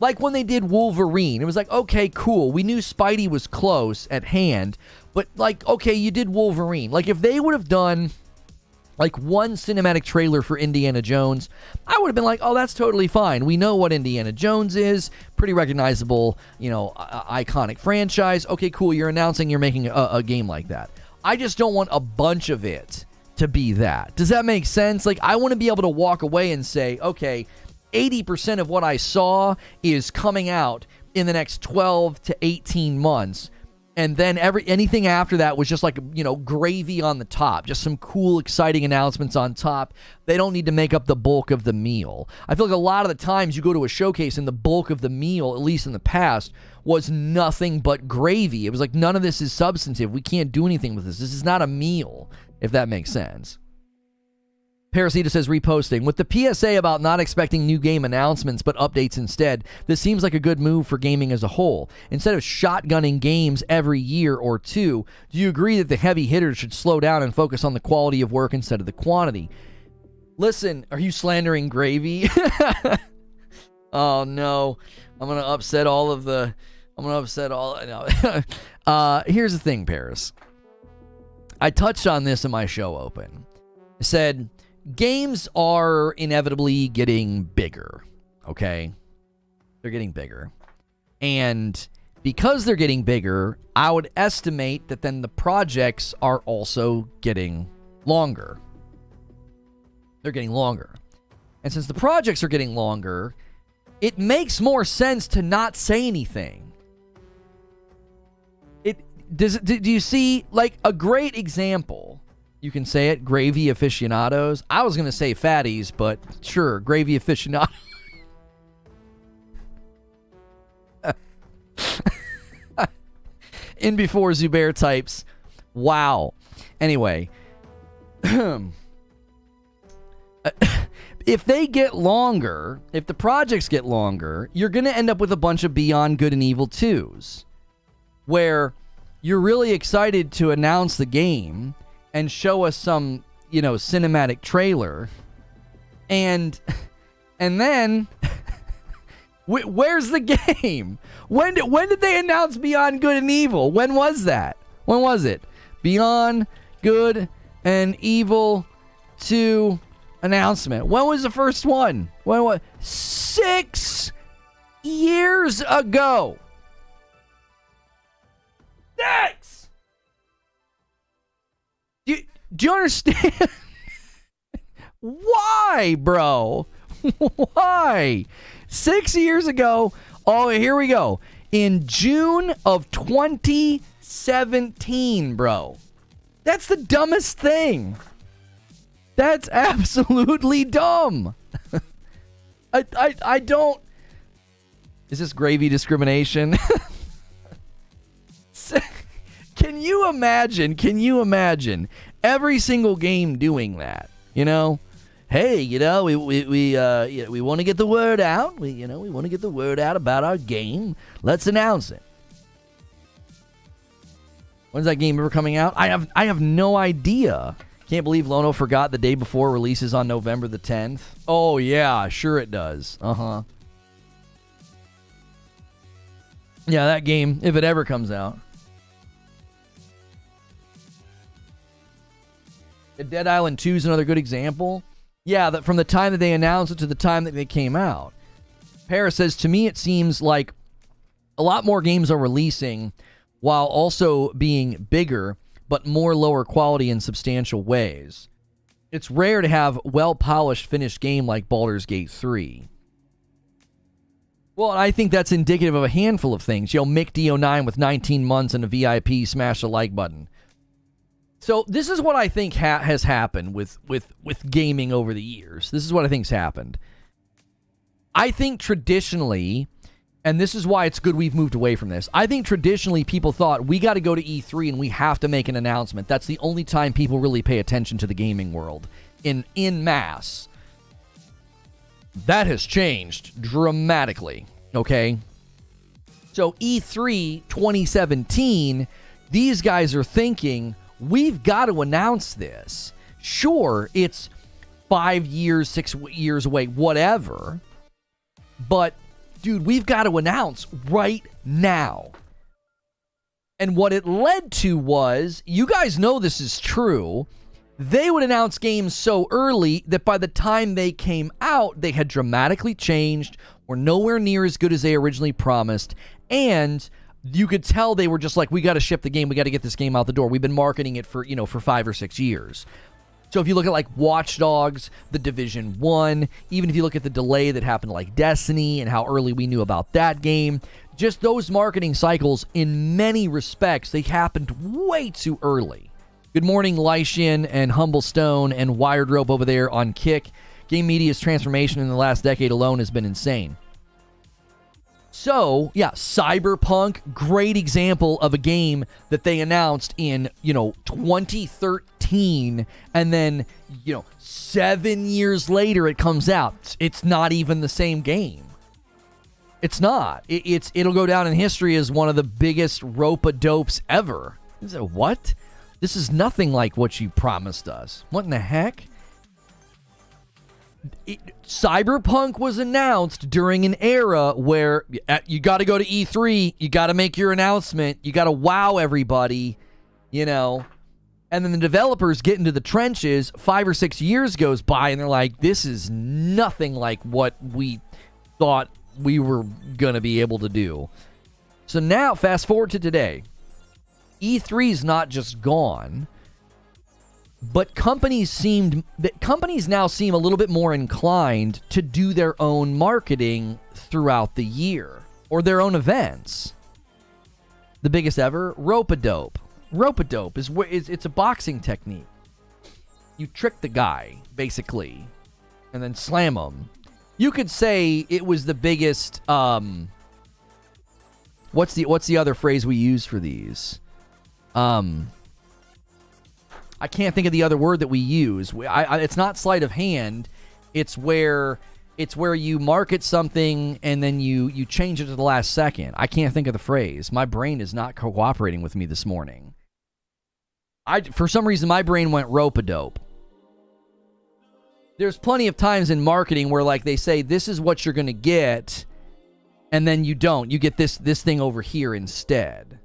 Like when they did Wolverine. It was like, okay, cool. We knew Spidey was close at hand. But like, okay, you did Wolverine. Like if they would have done like one cinematic trailer for Indiana Jones, I would have been like, oh, that's totally fine. We know what Indiana Jones is. Pretty recognizable, iconic franchise. Okay, cool. You're announcing you're making a game like that. I just don't want a bunch of it to be that. Does that make sense? Like, I want to be able to walk away and say, okay, 80% of what I saw is coming out in the next 12 to 18 months. And then anything after that was just like, gravy on the top. Just some cool, exciting announcements on top. They don't need to make up the bulk of the meal. I feel like a lot of the times you go to a showcase and the bulk of the meal, at least in the past, was nothing but gravy. It was like, none of this is substantive. We can't do anything with this. This is not a meal, if that makes sense. Parasita says, reposting, with the PSA about not expecting new game announcements but updates instead, this seems like a good move for gaming as a whole. Instead of shotgunning games every year or two, do you agree that the heavy hitters should slow down and focus on the quality of work instead of the quantity? Listen, are you slandering gravy? Oh no, I'm going to upset all of the... No. Here's the thing, Paris. I touched on this in my show open. I said... games are inevitably getting bigger, okay? They're getting bigger. And because they're getting bigger, I would estimate that then the projects are also getting longer. They're getting longer. And since the projects are getting longer, it makes more sense to not say anything. Do you see, like, a great example... You can say it, gravy aficionados. I was going to say fatties, but sure, gravy aficionados. In before Zubair types, wow. Anyway, if they get longer, if the projects get longer, you're going to end up with a bunch of Beyond Good and Evil 2s, where you're really excited to announce the game and show us some, cinematic trailer. And then, where's the game? When did they announce Beyond Good and Evil? When was that? When was it? Beyond Good and Evil 2 announcement. When was the first one? When was 6 years ago. 6! Do you understand? Why, bro? Why? 6 years ago. Oh, here we go. In June of 2017, bro. That's the dumbest thing. That's absolutely dumb. I don't... Is this gravy discrimination? Can you imagine every single game doing that? Hey, we want to get the word out. We want to get the word out about our game. Let's announce it. When's that game ever coming out? I have no idea. Can't believe Lono forgot the day before releases on November the 10th. Oh yeah, sure it does. Uh-huh. Yeah, that game, if it ever comes out. Dead Island 2 is another good example. Yeah, that from the time that they announced it to the time that they came out. Paris says, to me it seems like a lot more games are releasing while also being bigger, but more lower quality in substantial ways. It's rare to have well-polished finished game like Baldur's Gate 3. Well, I think that's indicative of a handful of things. Mick D09 with 19 months and a VIP, smash the like button. So this is what I think has happened with gaming over the years. This is what I think's happened. I think traditionally, and this is why it's good we've moved away from this, I think traditionally people thought we got to go to E3 and we have to make an announcement. That's the only time people really pay attention to the gaming world in mass. That has changed dramatically, okay? So E3 2017, these guys are thinking, we've got to announce this. Sure, it's 5 years, 6 years away, whatever. But, dude, we've got to announce right now. And what it led to was, you guys know this is true, they would announce games so early that by the time they came out, they had dramatically changed, were nowhere near as good as they originally promised, and you could tell they were just like, we got to ship the game, we got to get this game out the door. We've been marketing it for, for 5 or 6 years. So if you look at like Watch Dogs, The Division 1, even if you look at the delay that happened to like Destiny and how early we knew about that game, just those marketing cycles, in many respects, they happened way too early. Good morning, Lycian and Humble Stone and Wired Rope over there on Kick. Game media's transformation in the last decade alone has been insane. So, yeah, Cyberpunk, great example of a game that they announced in, 2013, and then, 7 years later it comes out. It's not even the same game. It's not. It'll go down in history as one of the biggest rope-a-dopes ever. What? This is nothing like what you promised us. What in the heck? Cyberpunk was announced during an era where you got to go to E3, you got to make your announcement, you got to wow everybody, and then the developers get into the trenches. 5 or 6 years goes by, and they're like, this is nothing like what we thought we were going to be able to do. So now, fast forward to today. E3 is not just gone, but companies now seem a little bit more inclined to do their own marketing throughout the year, or their own events. The biggest ever, rope-a-dope. Rope-a-dope it's a boxing technique. You trick the guy, basically, and then slam him. You could say it was the biggest, what's the other phrase we use for these? I can't think of the other word that we use. It's not sleight of hand. It's where you market something and then you change it to the last second. I can't think of the phrase. My brain is not cooperating with me this morning. For some reason, my brain went rope-a-dope. There's plenty of times in marketing where like they say, this is what you're going to get, and then you don't. You get this thing over here instead.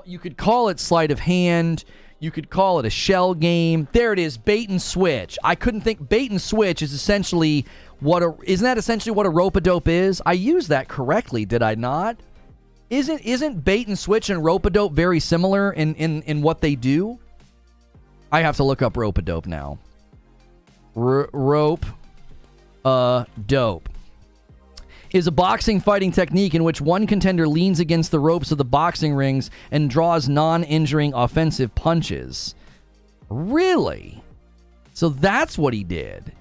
You could call it sleight of hand. You could call it a shell game. There it is, bait and switch. I couldn't think. Bait and switch is essentially isn't that essentially what a rope-a-dope is? I used that correctly, did I not? Isn't bait and switch and rope-a-dope very similar in what they do? I have to look up rope-a-dope now. Rope-a-dope is a boxing fighting technique in which one contender leans against the ropes of the boxing rings and draws non-injuring offensive punches. Really? So that's what he did.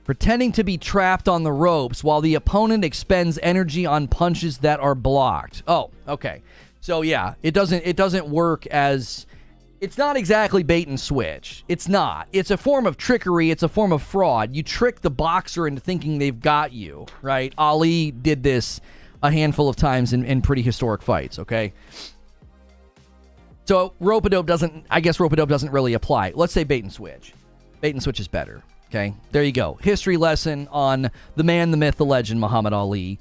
Pretending to be trapped on the ropes while the opponent expends energy on punches that are blocked. Oh, okay. So yeah, it doesn't work as... It's not exactly bait and switch. It's not. It's a form of trickery. It's a form of fraud. You trick the boxer into thinking they've got you, right? Ali did this a handful of times in pretty historic fights, okay? So rope-a-dope doesn't really apply. Let's say bait and switch. Bait and switch is better, okay? There you go. History lesson on the man, the myth, the legend, Muhammad Ali.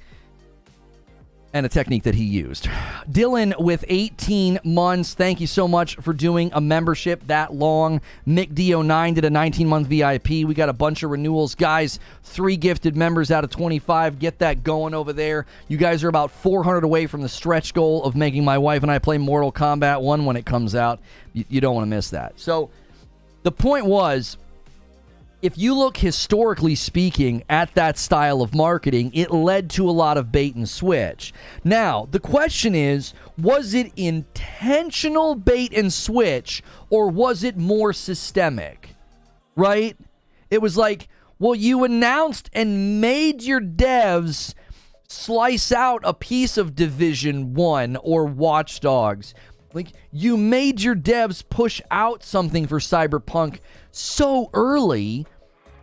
And a technique that he used. Dylan with 18 months. Thank you so much for doing a membership that long. Mick D09 did a 19-month VIP. We got a bunch of renewals. Guys, 3 gifted members out of 25. Get that going over there. You guys are about 400 away from the stretch goal of making my wife and I play Mortal Kombat 1 when it comes out. You don't want to miss that. So the point was, if you look historically speaking at that style of marketing, it led to a lot of bait and switch. Now, the question is, was it intentional bait and switch, or was it more systemic? Right? It was like, well, you announced and made your devs slice out a piece of Division 1 or Watch Dogs. Like, you made your devs push out something for Cyberpunk so early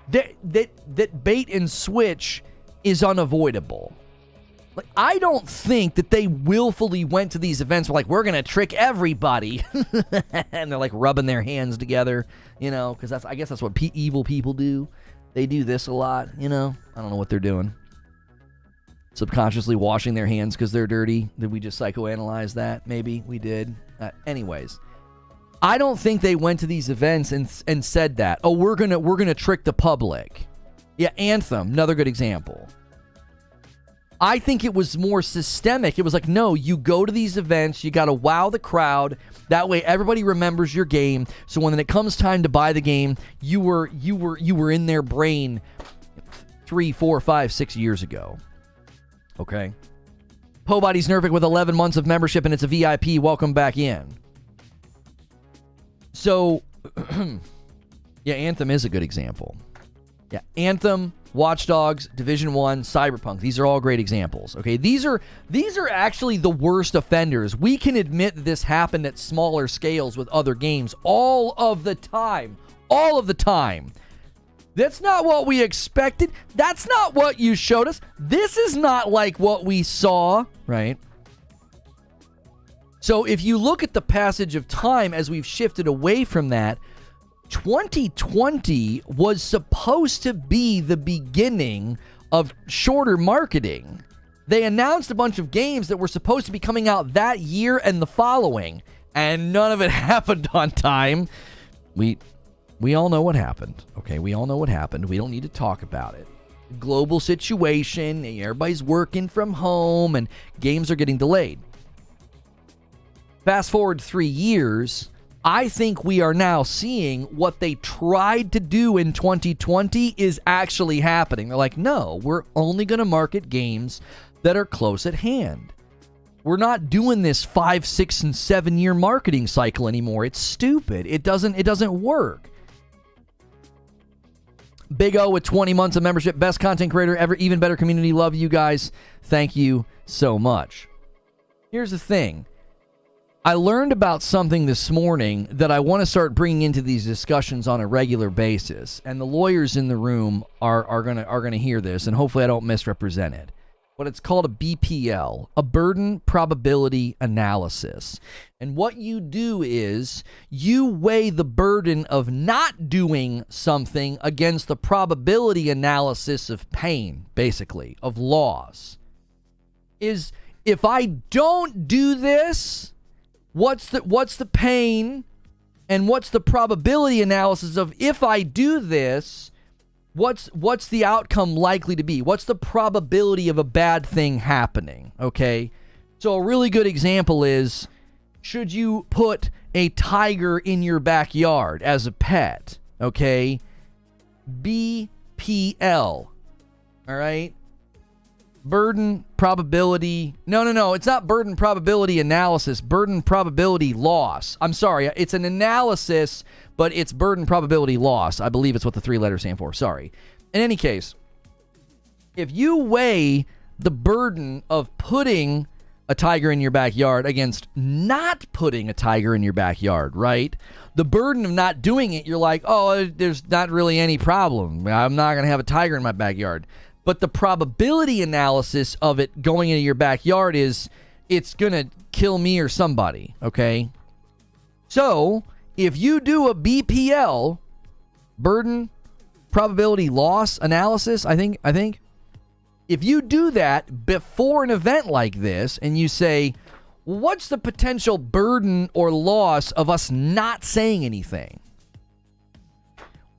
that bait and switch is unavoidable. Like, I don't think that they willfully went to these events like, we're going to trick everybody. And they're like rubbing their hands together, because I guess that's what evil people do. They do this a lot, I don't know what they're doing. Subconsciously washing their hands because they're dirty. Did we just psychoanalyze that? Maybe we did. Anyways. I don't think they went to these events and said that. Oh, we're gonna trick the public. Yeah, Anthem, another good example. I think it was more systemic. It was like, no, you go to these events, you got to wow the crowd. That way, everybody remembers your game. So when it comes time to buy the game, you were in their brain 3, 4, 5, 6 years ago. Okay. Pobody's Nervic with 11 months of membership, and it's a VIP. Welcome back in. So, yeah, Anthem is a good example. Yeah, Anthem, Watch Dogs, Division 1, Cyberpunk. These are all great examples. Okay, these are actually the worst offenders. We can admit that this happened at smaller scales with other games all of the time. All of the time. That's not what we expected. That's not what you showed us. This is not like what we saw, right? So if you look at the passage of time as we've shifted away from that, 2020 was supposed to be the beginning of shorter marketing. They announced a bunch of games that were supposed to be coming out that year and the following, and none of it happened on time. We all know what happened, okay? We all know what happened. We don't need to talk about it. Global situation, everybody's working from home, and games are getting delayed. Fast forward 3 years, I think we are now seeing what they tried to do in 2020 is actually happening. They're like, no, we're only going to market games that are close at hand. We're not doing this 5, 6, and 7 year marketing cycle anymore. It's stupid. It doesn't work. Big O with 20 months of membership. Best content creator ever. Even better community. Love you guys. Thank you so much. Here's the thing. I learned about something this morning that I want to start bringing into these discussions on a regular basis. And the lawyers in the room are gonna hear this, and hopefully I don't misrepresent it. But it's called a BPL, a burden probability analysis. And what you do is you weigh the burden of not doing something against the probability analysis of pain, basically, of loss. Is if I don't do this, what's the pain, and what's the probability analysis of if I do this, what's the outcome likely to be? What's the probability of a bad thing happening? Okay, so a really good example is, should you put a tiger in your backyard as a pet? Okay, BPL. All right. Burden probability. No. It's not burden probability analysis. Burden probability loss. I'm sorry. It's an analysis, but it's burden probability loss. I believe it's what the 3 letters stand for. Sorry. In any case, if you weigh the burden of putting a tiger in your backyard against not putting a tiger in your backyard, right? The burden of not doing it, you're like, oh, there's not really any problem. I'm not going to have a tiger in my backyard. But the probability analysis of it going into your backyard is it's going to kill me or somebody, okay? So, if you do a BPL, burden probability loss analysis, I think, if you do that before an event like this and you say, what's the potential burden or loss of us not saying anything?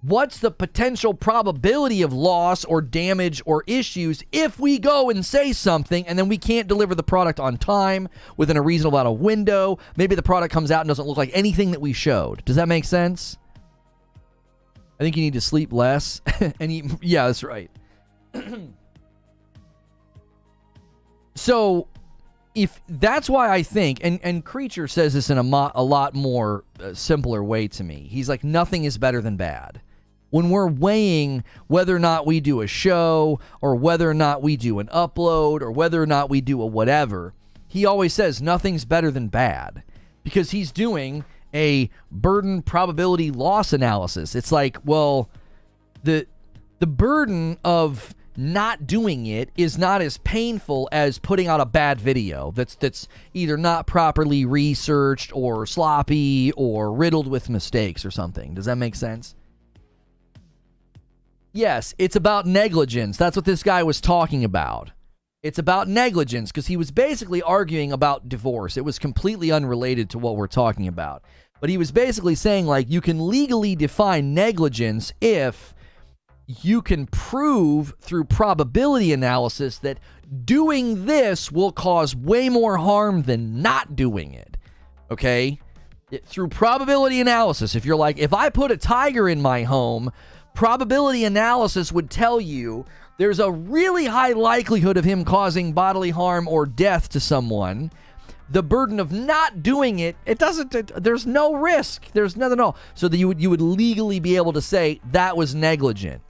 What's the potential probability of loss or damage or issues if we go and say something and then we can't deliver the product on time within a reasonable amount of window? Maybe the product comes out and doesn't look like anything that we showed. Does that make sense? I think you need to sleep less and eat. Yeah, that's right. So if that's why I think, and Creature says this in a lot more simpler way to me. He's like, nothing is better than bad. When we're weighing whether or not we do a show or whether or not we do an upload or whether or not we do a whatever, he always says nothing's better than bad because he's doing a burden probability loss analysis. It's like, well, the burden of not doing it is not as painful as putting out a bad video that's either not properly researched or sloppy or riddled with mistakes or something. Does that make sense? Yes, it's about negligence. That's what this guy was talking about. It's about negligence because he was basically arguing about divorce. It was completely unrelated to what we're talking about. But he was basically saying, like, you can legally define negligence if you can prove through probability analysis that doing this will cause way more harm than not doing it. Okay? Through probability analysis, if you're like, if I put a tiger in my home, probability analysis would tell you there's a really high likelihood of him causing bodily harm or death to someone. The burden of not doing it, there's no risk. There's nothing at all. So that you would legally be able to say that was negligent.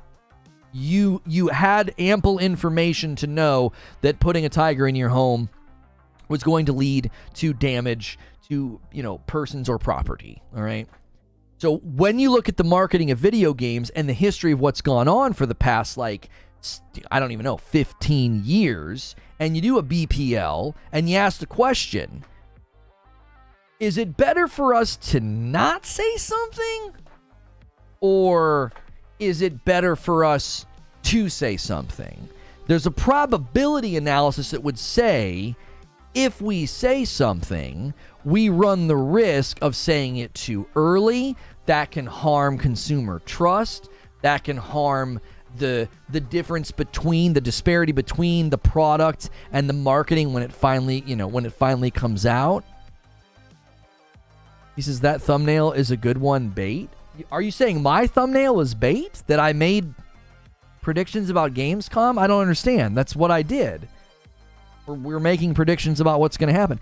You had ample information to know that putting a tiger in your home was going to lead to damage to, persons or property. All right. So when you look at the marketing of video games and the history of what's gone on for the past, 15 years, and you do a BPL and you ask the question, is it better for us to not say something? Or is it better for us to say something? There's a probability analysis that would say, if we say something, we run the risk of saying it too early. That can harm consumer trust. That can harm the difference between the disparity between the product and the marketing when it finally comes out. He says that thumbnail is a good one, bait. Are you saying my thumbnail is bait? That I made predictions about Gamescom? I don't understand. That's what I did. We're making predictions about what's going to happen.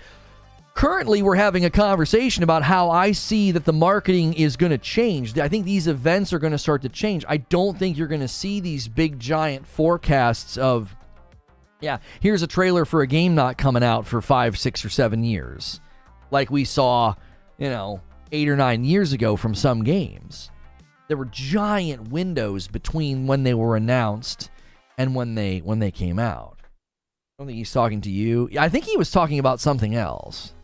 Currently, we're having a conversation about how I see that the marketing is going to change. I think these events are going to start to change. I don't think you're going to see these big, giant forecasts of, here's a trailer for a game not coming out for 5, 6, or 7 years. Like we saw, 8 or 9 years ago from some games. There were giant windows between when they were announced and when they came out. I don't think he's talking to you. I think he was talking about something else.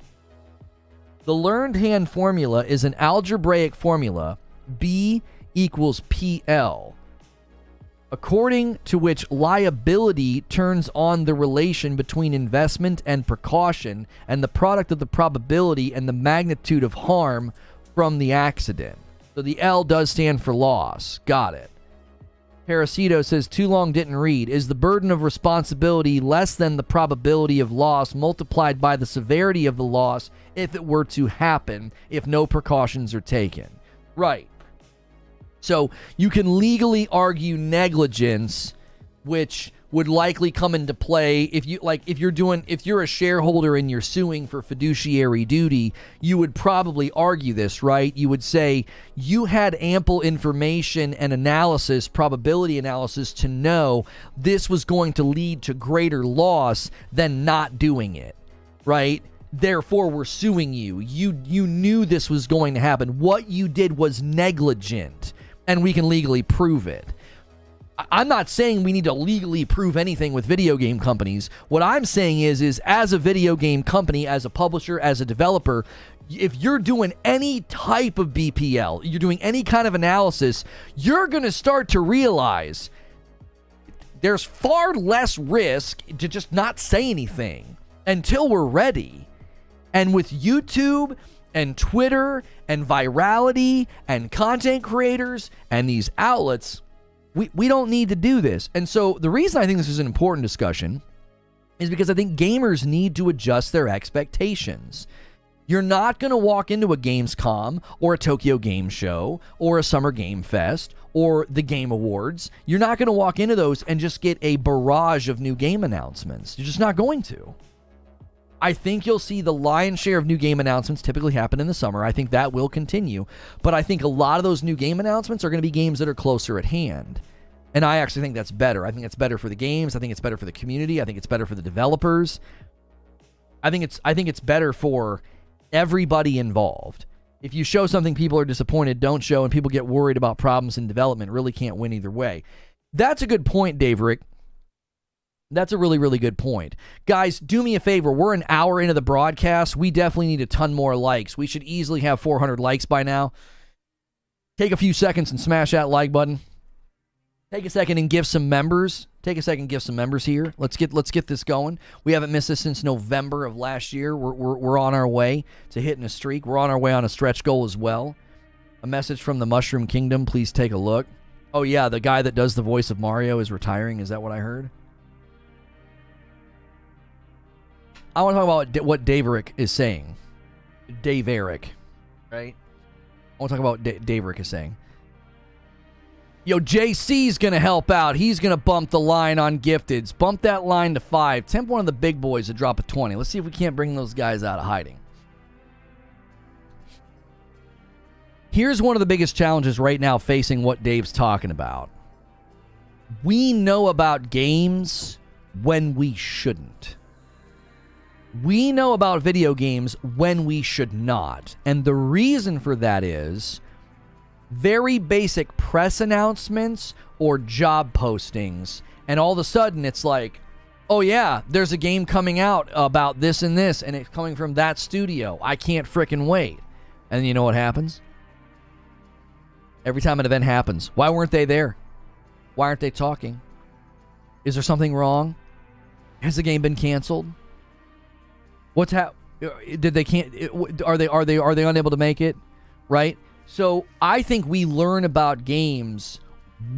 The learned hand formula is an algebraic formula, B equals PL, according to which liability turns on the relation between investment and precaution and the product of the probability and the magnitude of harm from the accident. So the L does stand for loss. Got it. Parasito says, too long didn't read. Is the burden of responsibility less than the probability of loss multiplied by the severity of the loss if it were to happen, if no precautions are taken? Right. So you can legally argue negligence, which would likely come into play if you're a shareholder and you're suing for fiduciary duty, you would probably argue this, right? You would say you had ample information and analysis, probability analysis, to know this was going to lead to greater loss than not doing it, right? Therefore, we're suing you. You knew this was going to happen. What you did was negligent, and we can legally prove it. I'm not saying we need to legally prove anything with video game companies. What I'm saying is as a video game company, as a publisher, as a developer, if you're doing any type of BPL, you're doing any kind of analysis, you're going to start to realize there's far less risk to just not say anything until we're ready. And with YouTube and Twitter and virality and content creators and these outlets, we don't need to do this. And so the reason I think this is an important discussion is because I think gamers need to adjust their expectations. You're not going to walk into a Gamescom or a Tokyo Game Show or a Summer Game Fest or the Game Awards. You're not going to walk into those and just get a barrage of new game announcements. You're just not going to. I think you'll see the lion's share of new game announcements typically happen in the summer. I think that will continue. But I think a lot of those new game announcements are going to be games that are closer at hand. And I actually think that's better. I think it's better for the games. I think it's better for the community. I think it's better for the developers. I think it's better for everybody involved. If you show something people are disappointed, don't show, and people get worried about problems in development, really can't win either way. That's a good point, Dave Rick. That's a really, really good point. Guys, do me a favor. We're an hour into the broadcast. We definitely need a ton more likes. We should easily have 400 likes by now. Take a few seconds and smash that like button. Take a second and give some members Take a second, give some members here. Let's get this going. We haven't missed this since November of last year. We're on our way to hitting a streak. We're on our way on a stretch goal as well. A message from the Mushroom Kingdom. Please take a look. Oh yeah, the guy that does the voice of Mario is retiring. Is that what I heard? I want to talk about what Dave Eric is saying. Dave Eric, right? I want to talk about what Dave Eric is saying. Yo, JC's going to help out. He's going to bump the line on gifteds. Bump that line to 5. Tempt one of the big boys to drop a 20. Let's see if we can't bring those guys out of hiding. Here's one of the biggest challenges right now facing what Dave's talking about. We know about games when we shouldn't. We know about video games when we should not. And the reason for that is very basic press announcements or job postings. And all of a sudden it's like, oh yeah, there's a game coming out about this and this, and it's coming from that studio. I can't frickin' wait. And you know what happens? Every time an event happens, why weren't they there? Why aren't they talking? Is there something wrong? Has the game been canceled? What's did they can't? Are they unable to make it? Right. So I think we learn about games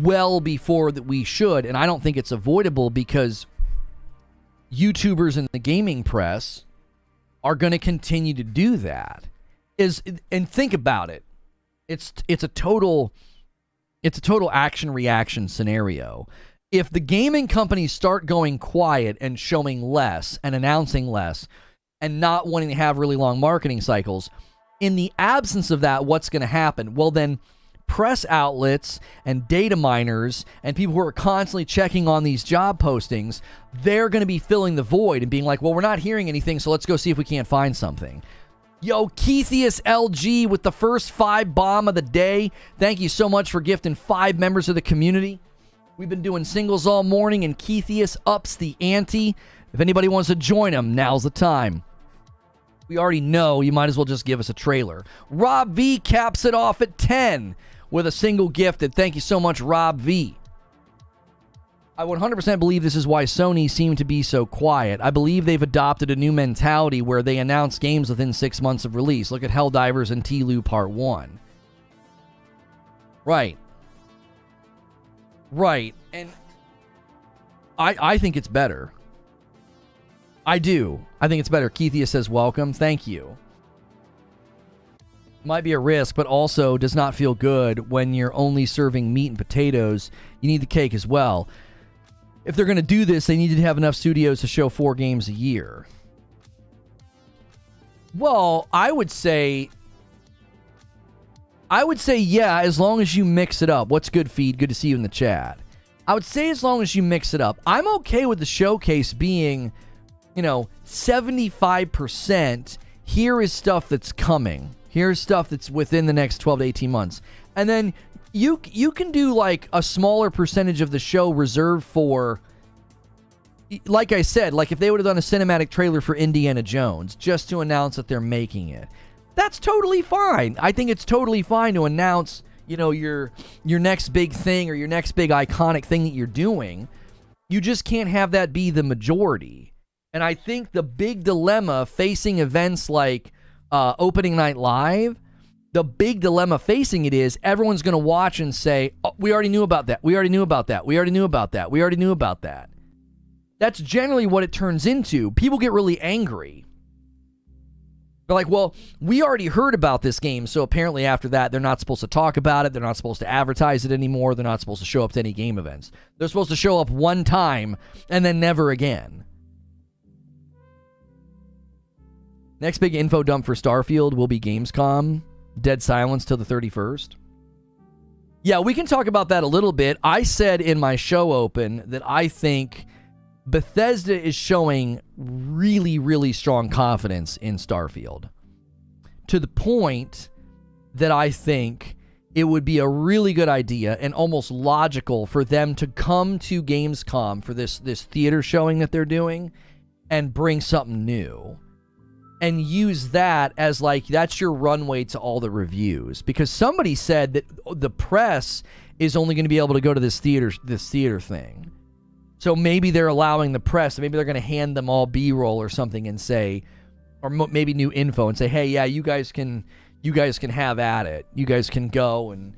well before that we should, and I don't think it's avoidable because YouTubers and the gaming press are going to continue to do that. And think about it. It's a total action reaction scenario. If the gaming companies start going quiet and showing less and announcing less and not wanting to have really long marketing cycles, in the absence of that, what's going to happen? Well, then press outlets and data miners and people who are constantly checking on these job postings, they're going to be filling the void and being like, well, we're not hearing anything, so let's go see if we can't find something. Yo, Keithius LG with the first 5 bomb of the day. Thank you so much for gifting 5 members of the community. We've been doing singles all morning, and Keithius ups the ante. If anybody wants to join him, now's the time. We already know, you might as well just give us a trailer. Rob V caps it off at 10 with a single gifted. Thank you so much, Rob V. I 100% believe this is why Sony seemed to be so quiet. I believe they've adopted a new mentality where they announce games within 6 months of release. Look at Helldivers and T-Lu Part 1. Right. Right. And I think it's better. I do. I think it's better. Keithia says welcome. Thank you. Might be a risk, but also does not feel good when you're only serving meat and potatoes. You need the cake as well. If they're going to do this, they need to have enough studios to show 4 games a year. Well, I would say yeah, as long as you mix it up. What's good, Feed? Good to see you in the chat. I would say as long as you mix it up. I'm okay with the showcase being, 75%. Here is stuff that's coming. Here's stuff that's within the next 12 to 18 months. And then you can do like a smaller percentage of the show reserved for, like I said, like if they would have done a cinematic trailer for Indiana Jones just to announce that they're making it. That's totally fine. I think it's totally fine to announce, your next big thing or your next big iconic thing that you're doing. You just can't have that be the majority. And I think the big dilemma facing events like Opening Night Live, the big dilemma facing it is everyone's going to watch and say, oh, we already knew about that. We already knew about that. We already knew about that. We already knew about that. That's generally what it turns into. People get really angry. They're like, well, we already heard about this game, so apparently after that, they're not supposed to talk about it. They're not supposed to advertise it anymore. They're not supposed to show up to any game events. They're supposed to show up one time and then never again. Next big info dump for Starfield will be Gamescom. Dead silence till the 31st. Yeah, we can talk about that a little bit. I said in my show open that I think Bethesda is showing really, really strong confidence in Starfield. To the point that I think it would be a really good idea and almost logical for them to come to Gamescom for this theater showing that they're doing and bring something new. And use that as like, that's your runway to all the reviews. Because somebody said that the press is only going to be able to go to this theater thing. So maybe they're allowing the press, maybe they're going to hand them all B-roll or something and say, or maybe new info and say, hey, yeah, you guys can have at it. You guys can go and,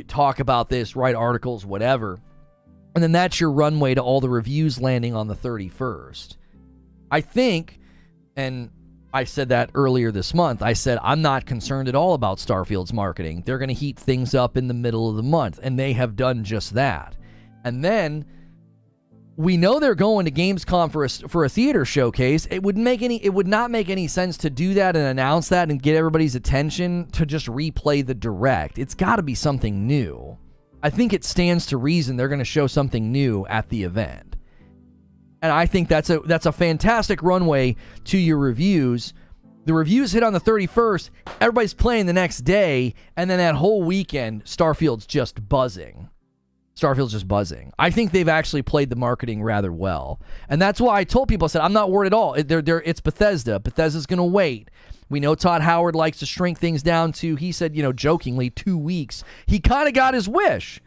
talk about this, write articles, whatever. And then that's your runway to all the reviews landing on the 31st. I think, and I said that earlier this month, I said I'm not concerned at all about Starfield's marketing. They're going to heat things up in the middle of the month, and they have done just that. And then we know they're going to Gamescom for a theater showcase. It would not make any sense to do that and announce that and get everybody's attention to just replay the direct. It's got to be something new. I think it stands to reason they're going to show something new at the event. And I think that's a fantastic runway to your reviews. The reviews hit on the 31st, everybody's playing the next day, and then that whole weekend, Starfield's just buzzing. I think they've actually played the marketing rather well. And that's why I told people, I said, I'm not worried at all. It's Bethesda. Bethesda's going to wait. We know Todd Howard likes to shrink things down to, he said, jokingly, 2 weeks. He kind of got his wish.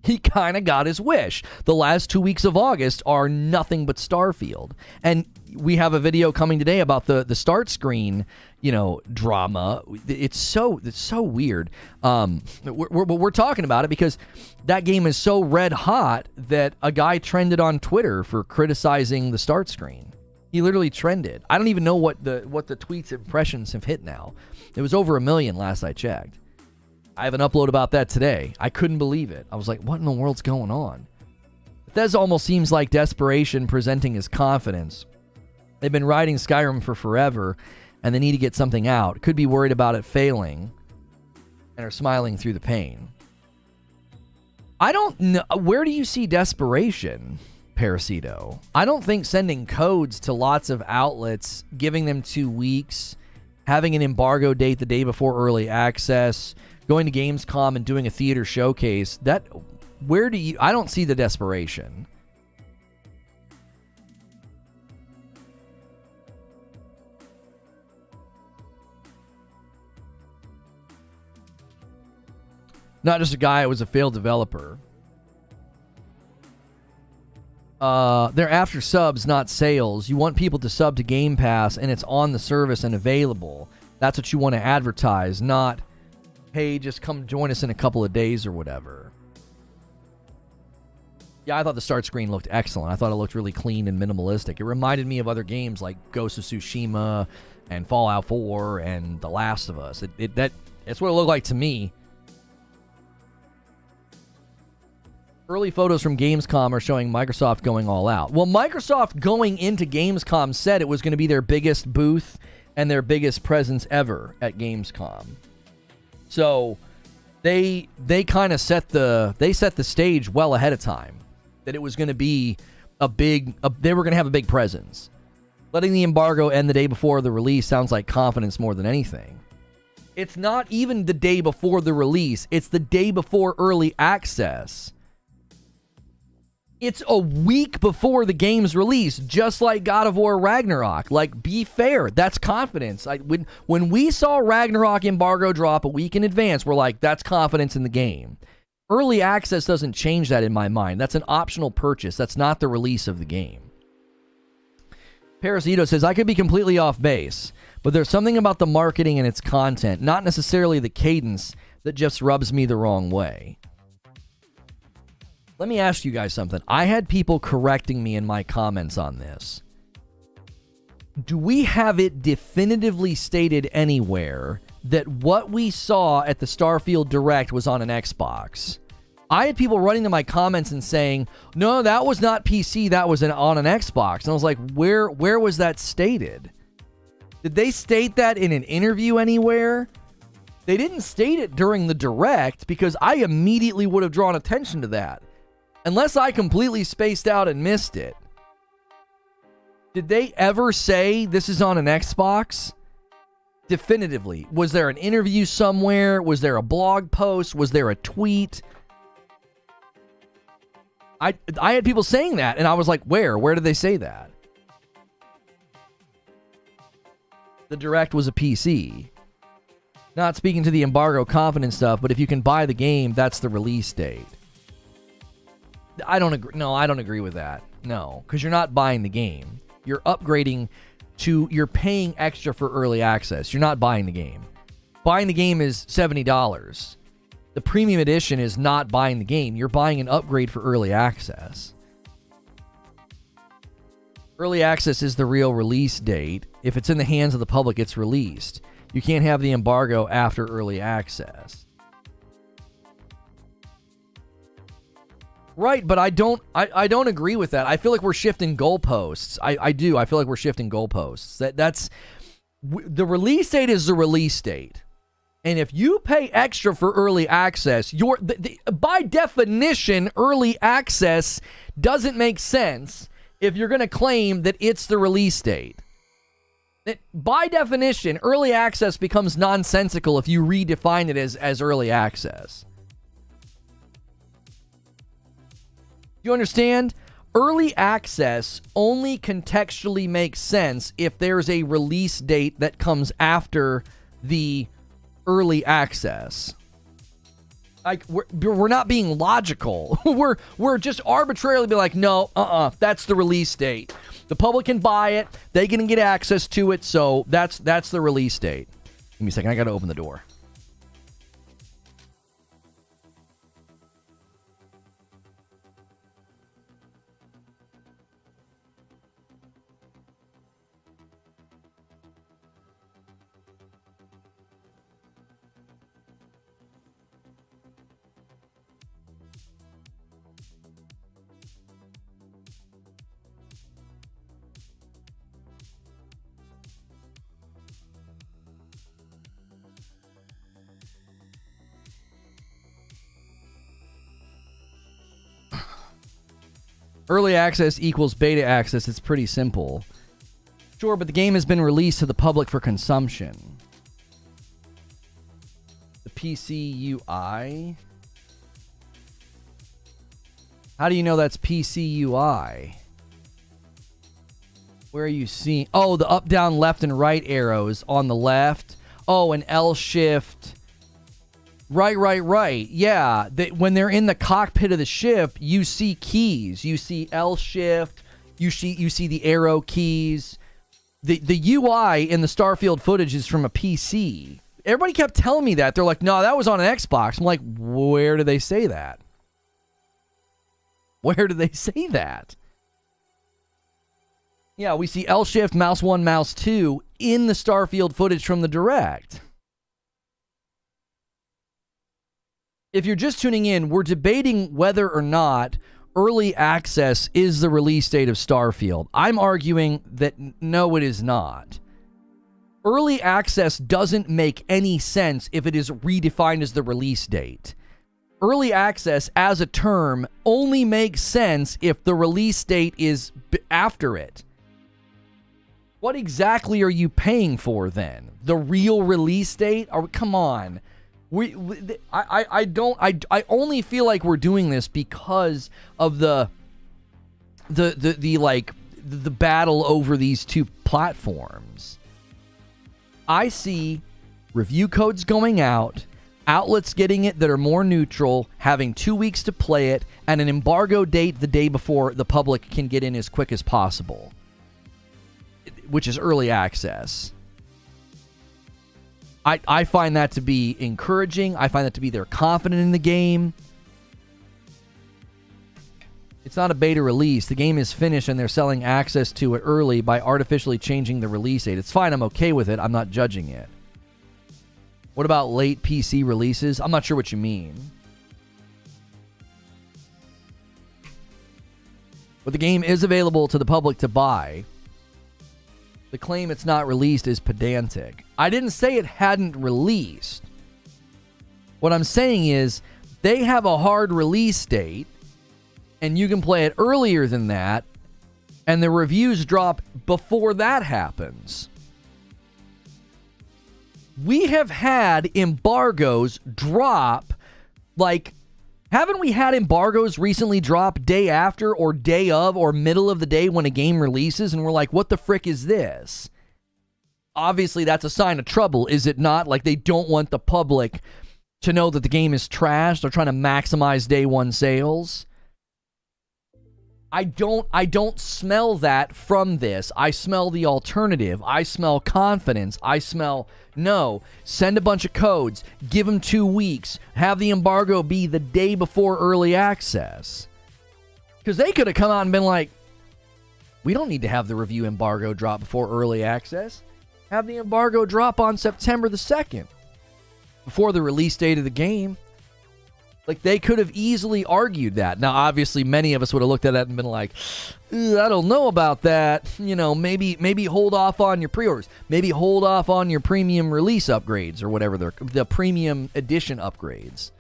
The last 2 weeks of August are nothing but Starfield. And we have a video coming today about the start screen, drama. It's so weird. We're talking about it because that game is so red hot that a guy trended on Twitter for criticizing the start screen. He literally trended. I don't even know what the tweets impressions have hit now. It was over 1 million last I checked. I have an upload about that today. I couldn't believe it. I was like, what in the world's going on? Bethesda almost seems like desperation presenting as confidence. They've been writing Skyrim for forever, and they need to get something out. Could be worried about it failing, and are smiling through the pain. I don't know. Where do you see desperation, Parasito? I don't think sending codes to lots of outlets, giving them 2 weeks, having an embargo date the day before early access, going to Gamescom and doing a theater showcase, I don't see the desperation. Not just a guy who was a failed developer. They're after subs, not sales. You want people to sub to Game Pass, and it's on the service and available. That's what you want to advertise, not, hey, just come join us in a couple of days or whatever. Yeah, I thought the start screen looked excellent. I thought it looked really clean and minimalistic. It reminded me of other games like Ghost of Tsushima and Fallout 4 and The Last of Us. That's what it looked like to me. Early photos from Gamescom are showing Microsoft going all out. Well, Microsoft going into Gamescom said it was going to be their biggest booth and their biggest presence ever at Gamescom. So they kind of set the stage well ahead of time that it was going to be they were going to have a big presence. Letting the embargo end the day before the release sounds like confidence more than anything. It's not even the day before the release. It's the day before early access. It's a week before the game's release, just like God of War Ragnarok. Like, be fair. That's confidence. When we saw Ragnarok embargo drop a week in advance, we're like, that's confidence in the game. Early access doesn't change that in my mind. That's an optional purchase. That's not the release of the game. Parasito says, I could be completely off base, but there's something about the marketing and its content, not necessarily the cadence, that just rubs me the wrong way. Let me ask you guys something. I had people correcting me in my comments on this. Do we have it definitively stated anywhere that what we saw at the Starfield Direct was on an Xbox? I had people running to my comments and saying, no, that was not PC, that was on an Xbox. And I was like, where was that stated? Did they state that in an interview anywhere? They didn't state it during the Direct because I immediately would have drawn attention to that. Unless I completely spaced out and missed it. Did they ever say this is on an Xbox? Definitively. Was there an interview somewhere? Was there a blog post? Was there a tweet? I had people saying that, and I was like, where? Where did they say that? The Direct was a PC. Not speaking to the embargo confidence stuff, but if you can buy the game, that's the release date. I don't agree. No, I don't agree with that. No, because you're not buying the game. You're upgrading you're paying extra for early access. You're not buying the game. Buying the game is $70. The premium edition is not buying the game. You're buying an upgrade for early access. Early access is the real release date. If it's in the hands of the public, it's released. You can't have the embargo after early access. Right, but I don't agree with that. I feel like we're shifting goalposts. I do. I feel like we're shifting goalposts. That's the release date is the release date. And if you pay extra for early access, by definition, early access doesn't make sense if you're going to claim that it's the release date. By definition, early access becomes nonsensical if you redefine it as early access. You understand? Early access only contextually makes sense if there's a release date that comes after the early access. Like, we're not being logical. we're just arbitrarily be like, no, that's the release date. The public can buy it. They can get access to it. So that's the release date. Give me a second. I got to open the door. Early access equals beta access. It's pretty simple. Sure, but the game has been released to the public for consumption. The PC UI? How do you know that's PC UI? Where are you seeing? Oh, the up, down, left, and right arrows on the left. Oh, an L shift. Right. Yeah, when they're in the cockpit of the ship, you see keys. You see L shift. You see the arrow keys. The UI in the Starfield footage is from a PC. Everybody kept telling me that. They're like, no, that was on an Xbox. I'm like, where do they say that? Where do they say that? Yeah, we see L shift, mouse 1, mouse 2 in the Starfield footage from the Direct. If you're just tuning in, we're debating whether or not early access is the release date of Starfield. I'm arguing that no, it is not. Early access doesn't make any sense if it is redefined as the release date. Early access as a term only makes sense if the release date is after it. What exactly are you paying for then? The real release date? Come on. I only feel like we're doing this because of the battle over these two platforms. I see review codes going out, outlets getting it that are more neutral, having 2 weeks to play it, and an embargo date the day before the public can get in as quick as possible, which is early access. I find that to be encouraging. I find that to be they're confident in the game. It's not a beta release. The game is finished and they're selling access to it early by artificially changing the release date. It's fine. I'm okay with it. I'm not judging it. What about late PC releases? I'm not sure what you mean. But the game is available to the public to buy. The claim it's not released is pedantic. I didn't say it hadn't released. What I'm saying is they have a hard release date and you can play it earlier than that and the reviews drop before that happens. We have had embargoes drop, like, haven't we had embargoes recently drop day after or day of or middle of the day when a game releases and we're like, what the frick is this? Obviously, that's a sign of trouble, is it not? Like, they don't want the public to know that the game is trash. They're trying to maximize day one sales. I don't smell that from this. I smell the alternative. I smell confidence. I smell, no, send a bunch of codes, give them 2 weeks, have the embargo be the day before early access. Because they could have come out and been like, we don't need to have the review embargo drop before early access. Have the embargo drop on September the 2nd, before the release date of the game. Like, they could have easily argued that. Now, obviously, many of us would have looked at that and been like, I don't know about that. You know, maybe hold off on your pre-orders. Maybe hold off on your premium release upgrades or whatever the premium edition upgrades.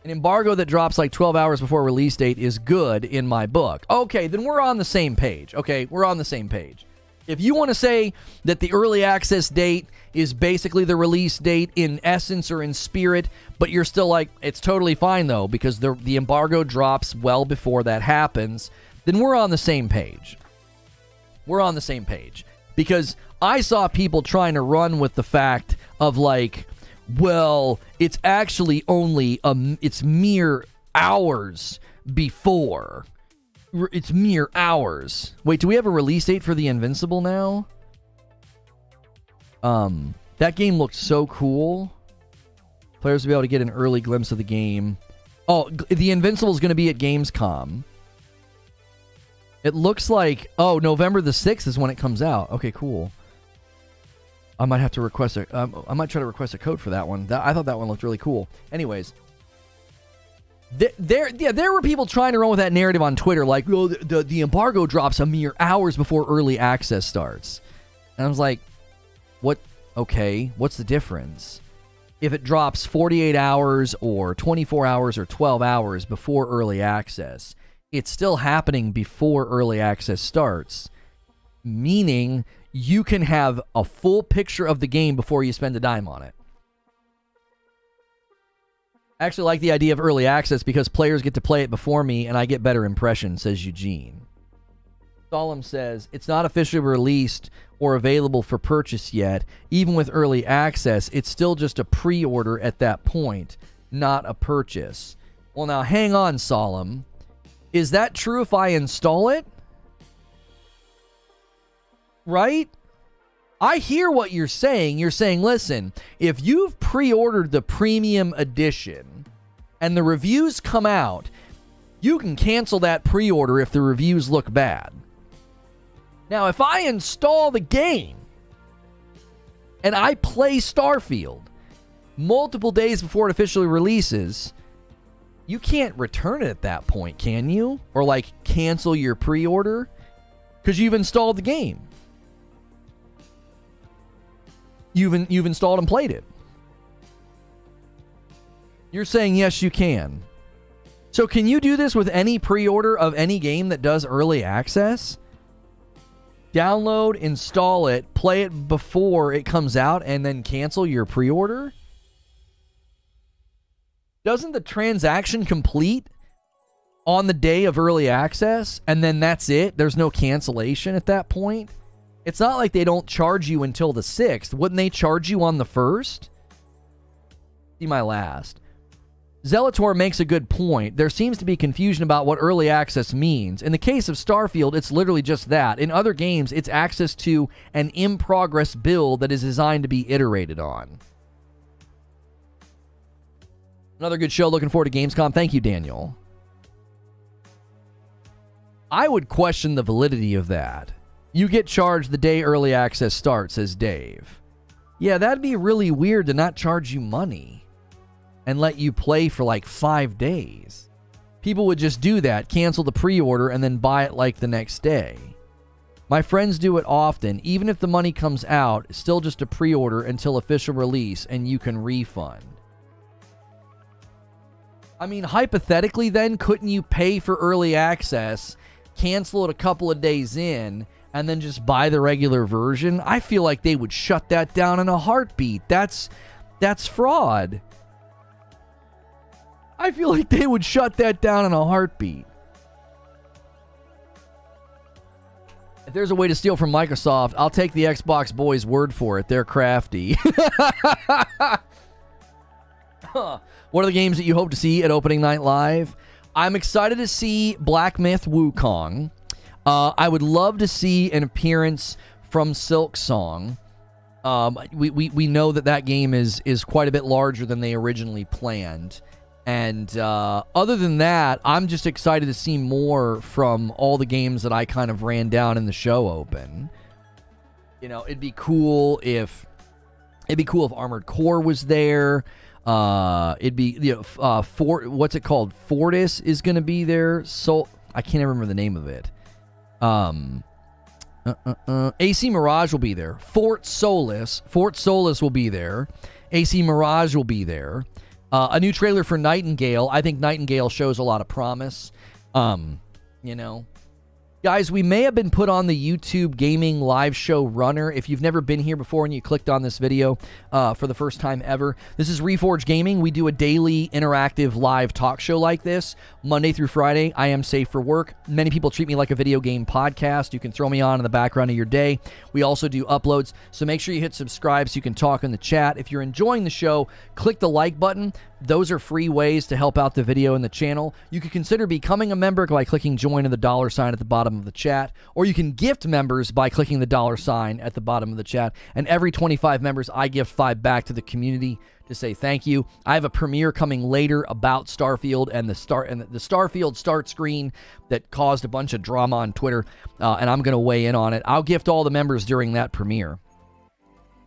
An embargo that drops like 12 hours before release date is good in my book. Okay, then we're on the same page. Okay, we're on the same page. If you want to say that the early access date is basically the release date in essence or in spirit, but you're still like, it's totally fine though, because the embargo drops well before that happens, then we're on the same page. We're on the same page. Because I saw people trying to run with the fact of like, well, it's actually only, it's mere hours before. It's mere hours. Wait, do we have a release date for the Invincible now? That game looked so cool. Players will be able to get an early glimpse of the game. Oh, the Invincible is going to be at Gamescom. It looks like, oh, November the 6th is when it comes out. Okay, cool. I might have to request I might try to request a code for that one. I thought that one looked really cool. Anyways. There were people trying to run with that narrative on Twitter, like, oh, the embargo drops a mere hours before early access starts. And I was like, what? Okay, what's the difference? If it drops 48 hours or 24 hours or 12 hours before early access, it's still happening before early access starts, meaning you can have a full picture of the game before you spend a dime on it. I actually like the idea of early access because players get to play it before me and I get better impressions, says Eugene. Solemn says, it's not officially released or available for purchase yet. Even with early access, it's still just a pre-order at that point, not a purchase. Well, now, hang on, Solemn. Is that true if I install it? Right? I hear what you're saying. You're saying, listen, if you've pre-ordered the premium edition and the reviews come out, you can cancel that pre-order if the reviews look bad. Now, if I install the game and I play Starfield multiple days before it officially releases, you can't return it at that point, can you? Or like cancel your pre-order because you've installed the game. You've installed and played it. You're saying yes, you can. So can you do this with any pre-order of any game that does early access? Download, install it, play it before it comes out, and then cancel your pre-order? Doesn't the transaction complete on the day of early access, and then that's it? There's no cancellation at that point? It's not like they don't charge you until the 6th. Wouldn't they charge you on the 1st? See my last. Zelator makes a good point. There seems to be confusion about what early access means. In the case of Starfield, it's literally just that. In other games, it's access to an in-progress build that is designed to be iterated on. Another good show. Looking forward to Gamescom. Thank you, Daniel. I would question the validity of that. You get charged the day early access starts, says Dave. Yeah, that'd be really weird to not charge you money and let you play for like 5 days. People would just do that, cancel the pre-order, and then buy it like the next day. My friends do it often. Even if the money comes out, it's still just a pre-order until official release, and you can refund. I mean, hypothetically then, couldn't you pay for early access, cancel it a couple of days in, and then just buy the regular version? I feel like they would shut that down in a heartbeat. That's fraud. I feel like they would shut that down in a heartbeat. If there's a way to steal from Microsoft, I'll take the Xbox boys' word for it. They're crafty. What are the games that you hope to see at opening night live? I'm excited to see Black Myth Wukong. I would love to see an appearance from Silksong. We know that game is quite a bit larger than they originally planned. And other than that, I'm just excited to see more from all the games that I kind of ran down in the show open. You know, it'd be cool if Armored Core was there. It'd be, you know, what's it called? Fortis is going to be there. So I can't even remember the name of it. AC Mirage will be there. Fort Solis will be there. AC Mirage will be there. A new trailer for Nightingale. I think Nightingale shows a lot of promise. You know, guys, we may have been put on the YouTube gaming live show runner. If you've never been here before and you clicked on this video for the first time ever, this is Reforge Gaming. We do a daily interactive live talk show like this, Monday through Friday. I am safe for work. Many people treat me like a video game podcast. You can throw me on in the background of your day. We also do uploads, so make sure you hit subscribe so you can talk in the chat. If you're enjoying the show, click the like button. Those are free ways to help out the video and the channel. You could consider becoming a member by clicking join and the $ at the bottom of the chat, or you can gift members by clicking the $sign at the bottom of the chat. And every 25 members, I gift 5 back to the community to say thank you. I have a premiere coming later about Starfield and the Starfield start screen that caused a bunch of drama on Twitter, and I'm going to weigh in on it. I'll gift all the members during that premiere.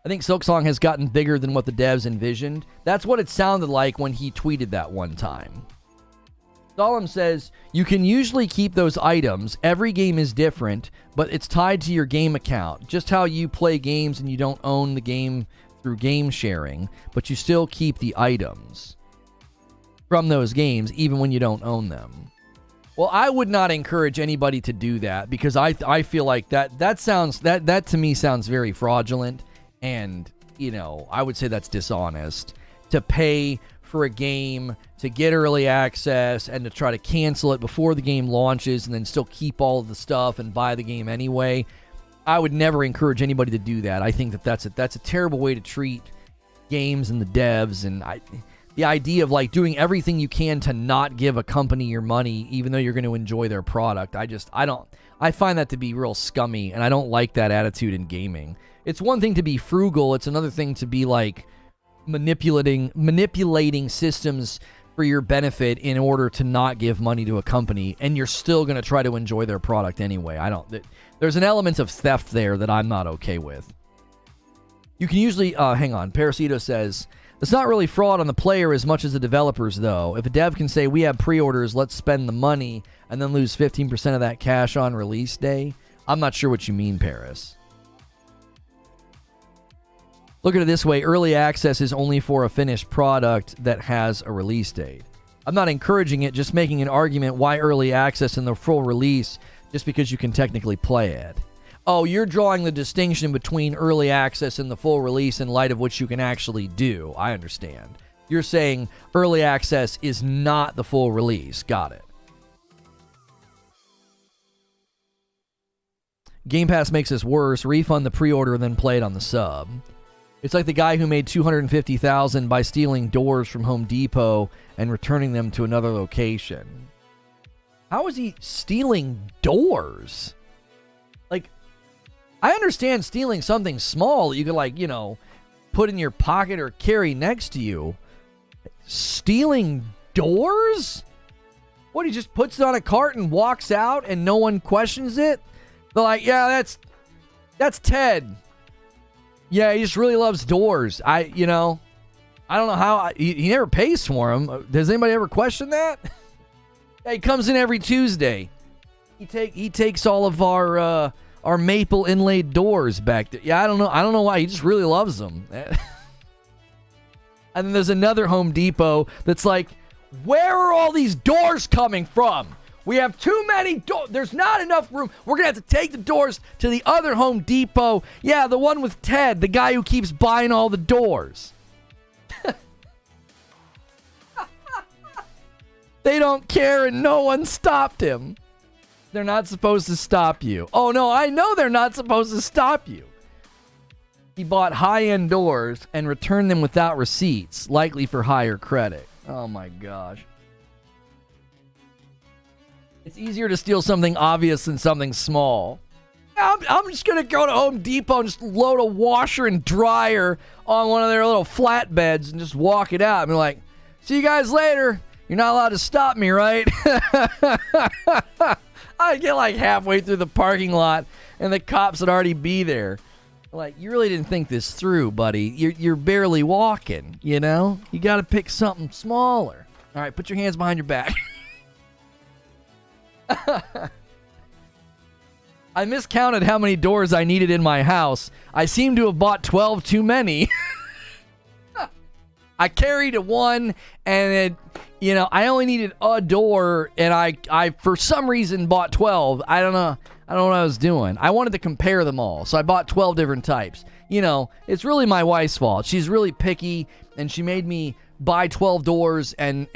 I think Silksong has gotten bigger than what the devs envisioned. That's what it sounded like when he tweeted that one time. Solemn says, you can usually keep those items. Every game is different, but it's tied to your game account. Just how you play games and you don't own the game through game sharing, but you still keep the items from those games even when you don't own them. Well, I would not encourage anybody to do that because I feel like that to me sounds very fraudulent. And, you know, I would say that's dishonest to pay for a game to get early access and to try to cancel it before the game launches and then still keep all of the stuff and buy the game anyway. I would never encourage anybody to do that. I think that's a terrible way to treat games and the devs. And the idea of like doing everything you can to not give a company your money, even though you're going to enjoy their product. I find that to be real scummy, and I don't like that attitude in gaming. It's one thing to be frugal. It's another thing to be like manipulating systems for your benefit in order to not give money to a company, and you're still going to try to enjoy their product anyway. There's an element of theft there that I'm not okay with. You can usually, hang on, Parasito says, it's not really fraud on the player as much as the developers, though. If a dev can say, we have pre-orders, let's spend the money, and then lose 15% of that cash on release day, I'm not sure what you mean, Paris. Look at it this way, early access is only for a finished product that has a release date. I'm not encouraging it, just making an argument why early access and the full release just because you can technically play it. Oh, you're drawing the distinction between early access and the full release in light of what you can actually do. I understand. You're saying early access is not the full release. Got it. Game Pass makes this worse. Refund the pre-order and then play it on the sub. It's like the guy who made $250,000 by stealing doors from Home Depot and returning them to another location. How is he stealing doors? Like, I understand stealing something small that you could, like, you know, put in your pocket or carry next to you. Stealing doors? What, he just puts it on a cart and walks out and no one questions it? They're like, yeah, that's Ted. Yeah, he just really loves doors. I don't know how. He never pays for them. Does anybody ever question that? Yeah, he comes in every Tuesday. He takes all of our maple inlaid doors back there. Yeah, I don't know why. He just really loves them. And then there's another Home Depot that's like, where are all these doors coming from? We have too many doors. There's not enough room. We're going to have to take the doors to the other Home Depot. Yeah, the one with Ted, the guy who keeps buying all the doors. They don't care and no one stopped him. They're not supposed to stop you. Oh, no, I know they're not supposed to stop you. He bought high-end doors and returned them without receipts, likely for higher credit. Oh, my gosh. It's easier to steal something obvious than something small. I'm just going to go to Home Depot and just load a washer and dryer on one of their little flatbeds and just walk it out. And be like, see you guys later. You're not allowed to stop me, right? I get like halfway through the parking lot and the cops would already be there. Like, you really didn't think this through, buddy. You're barely walking, you know? You got to pick something smaller. All right, put your hands behind your back. I miscounted how many doors I needed in my house. I seem to have bought 12 too many. I carried a one, and I only needed a door, and I for some reason bought 12. I don't know what I was doing. I wanted to compare them all, so I bought 12 different types. It's really my wife's fault. She's really picky, and she made me buy 12 doors and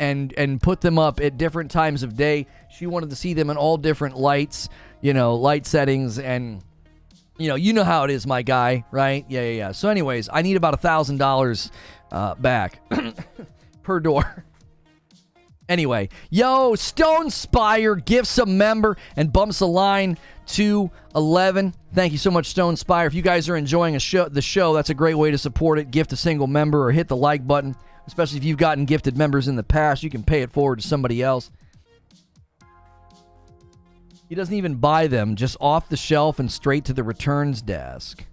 put them up at different times of day. She wanted to see them in all different lights, light settings, and you know how it is, my guy, right? Yeah. So anyways, I need about $1,000 back per door. Anyway, yo, Stone Spire gifts a member and bumps a line to 11. Thank you so much, Stone Spire. If you guys are enjoying the show, that's a great way to support it. Gift a single member or hit the like button. Especially if you've gotten gifted members in the past, you can pay it forward to somebody else. He doesn't even buy them, just off the shelf and straight to the returns desk.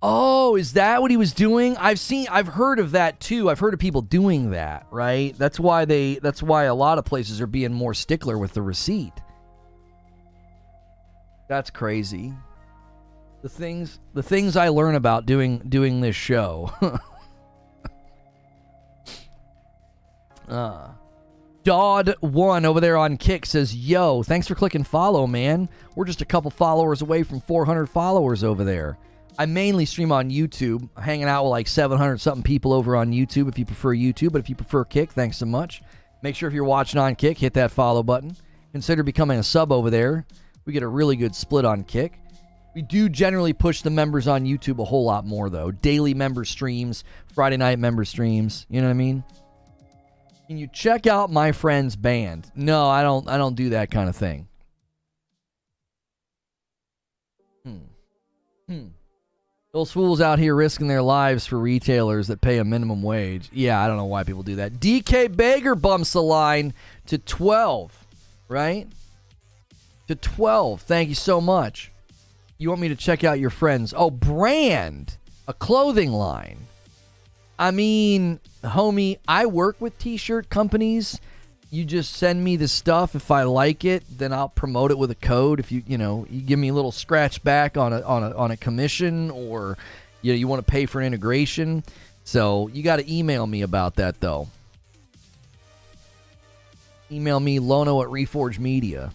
Oh, is that what he was doing? I've heard of that too. I've heard of people doing that, right? That's why a lot of places are being more stickler with the receipt. That's crazy. The things I learn about doing this show. Dodd1 over there on Kick says, yo, thanks for clicking follow, man. We're just a couple followers away from 400 followers over there. I mainly stream on YouTube, hanging out with like 700 something people over on YouTube if you prefer YouTube, but if you prefer Kick, thanks so much. Make sure if you're watching on Kick, hit that follow button. Consider becoming a sub over there. We get a really good split on Kick. We do generally push the members on YouTube a whole lot more, though. Daily member streams, Friday night member streams, you know what I mean? Can you check out my friend's band? No, I don't do that kind of thing. Those fools out here risking their lives for retailers that pay a minimum wage. Yeah, I don't know why people do that. DK Baker bumps the line to 12, right? To 12. Thank you so much. You want me to check out your friends? Oh, brand. A clothing line. I mean, homie, I work with t-shirt companies. You just send me the stuff. If I like it, then I'll promote it with a code. If you give me a little scratch back on a commission, or you want to pay for integration. So you got to email me about that, though. Email me, Lono at Reforge Media.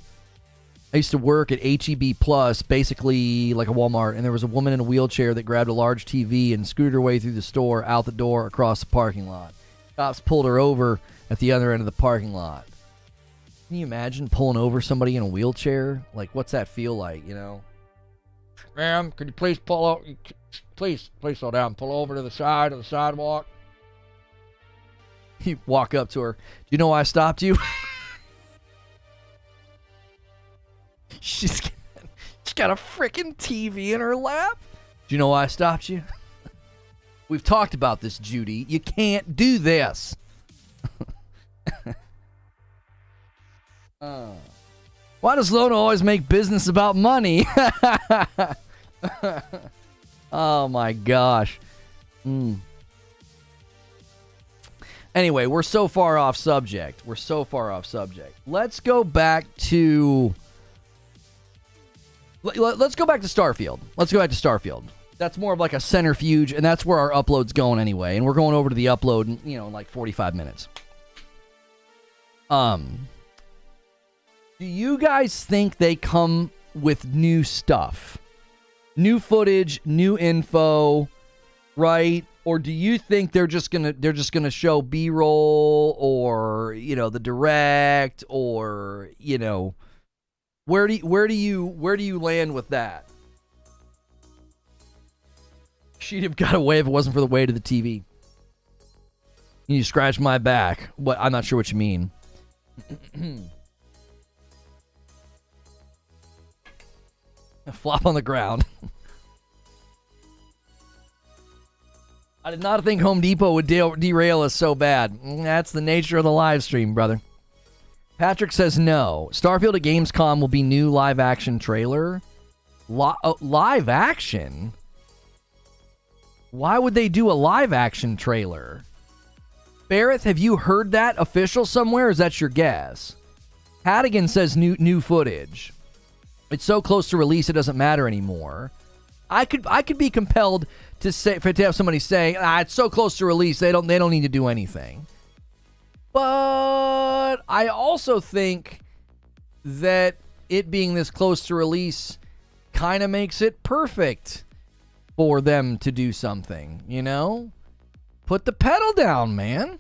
I used to work at HEB Plus, basically like a Walmart, and there was a woman in a wheelchair that grabbed a large TV and scooted her way through the store, out the door, across the parking lot. Cops pulled her over at the other end of the parking lot. Can you imagine pulling over somebody in a wheelchair? Like, what's that feel like, Ma'am, could you please pull out? Please slow down. Pull over to the side of the sidewalk. You walk up to her. Do you know why I stopped you? She's got a freaking TV in her lap. Do you know why I stopped you? We've talked about this, Judy. You can't do this. Why does Lono always make business about money? Oh my gosh. Anyway, we're so far off subject. Let's go back to Starfield. That's more of like a centrifuge, and that's where our upload's going anyway. And we're going over to the upload in like 45 minutes. Do you guys think they come with new stuff? New footage, new info, right? Or do you think they're just gonna show B-roll, or the direct, or where do you land with that? She'd have got away if it wasn't for the weight of the TV. You scratch my back. What? I'm not sure what you mean. Flop on the ground. I did not think Home Depot would derail us so bad. That's the nature of the live stream, brother. Patrick says no. Starfield at Gamescom will be new live action trailer. Live action? Why would they do a live action trailer? Barrett, have you heard that official somewhere, or is that your guess? Hadigan says new footage. It's so close to release it doesn't matter anymore. I could be compelled to have somebody say, it's so close to release they don't need to do anything. But I also think that it being this close to release kind of makes it perfect for them to do something, you know? Put the pedal down, man.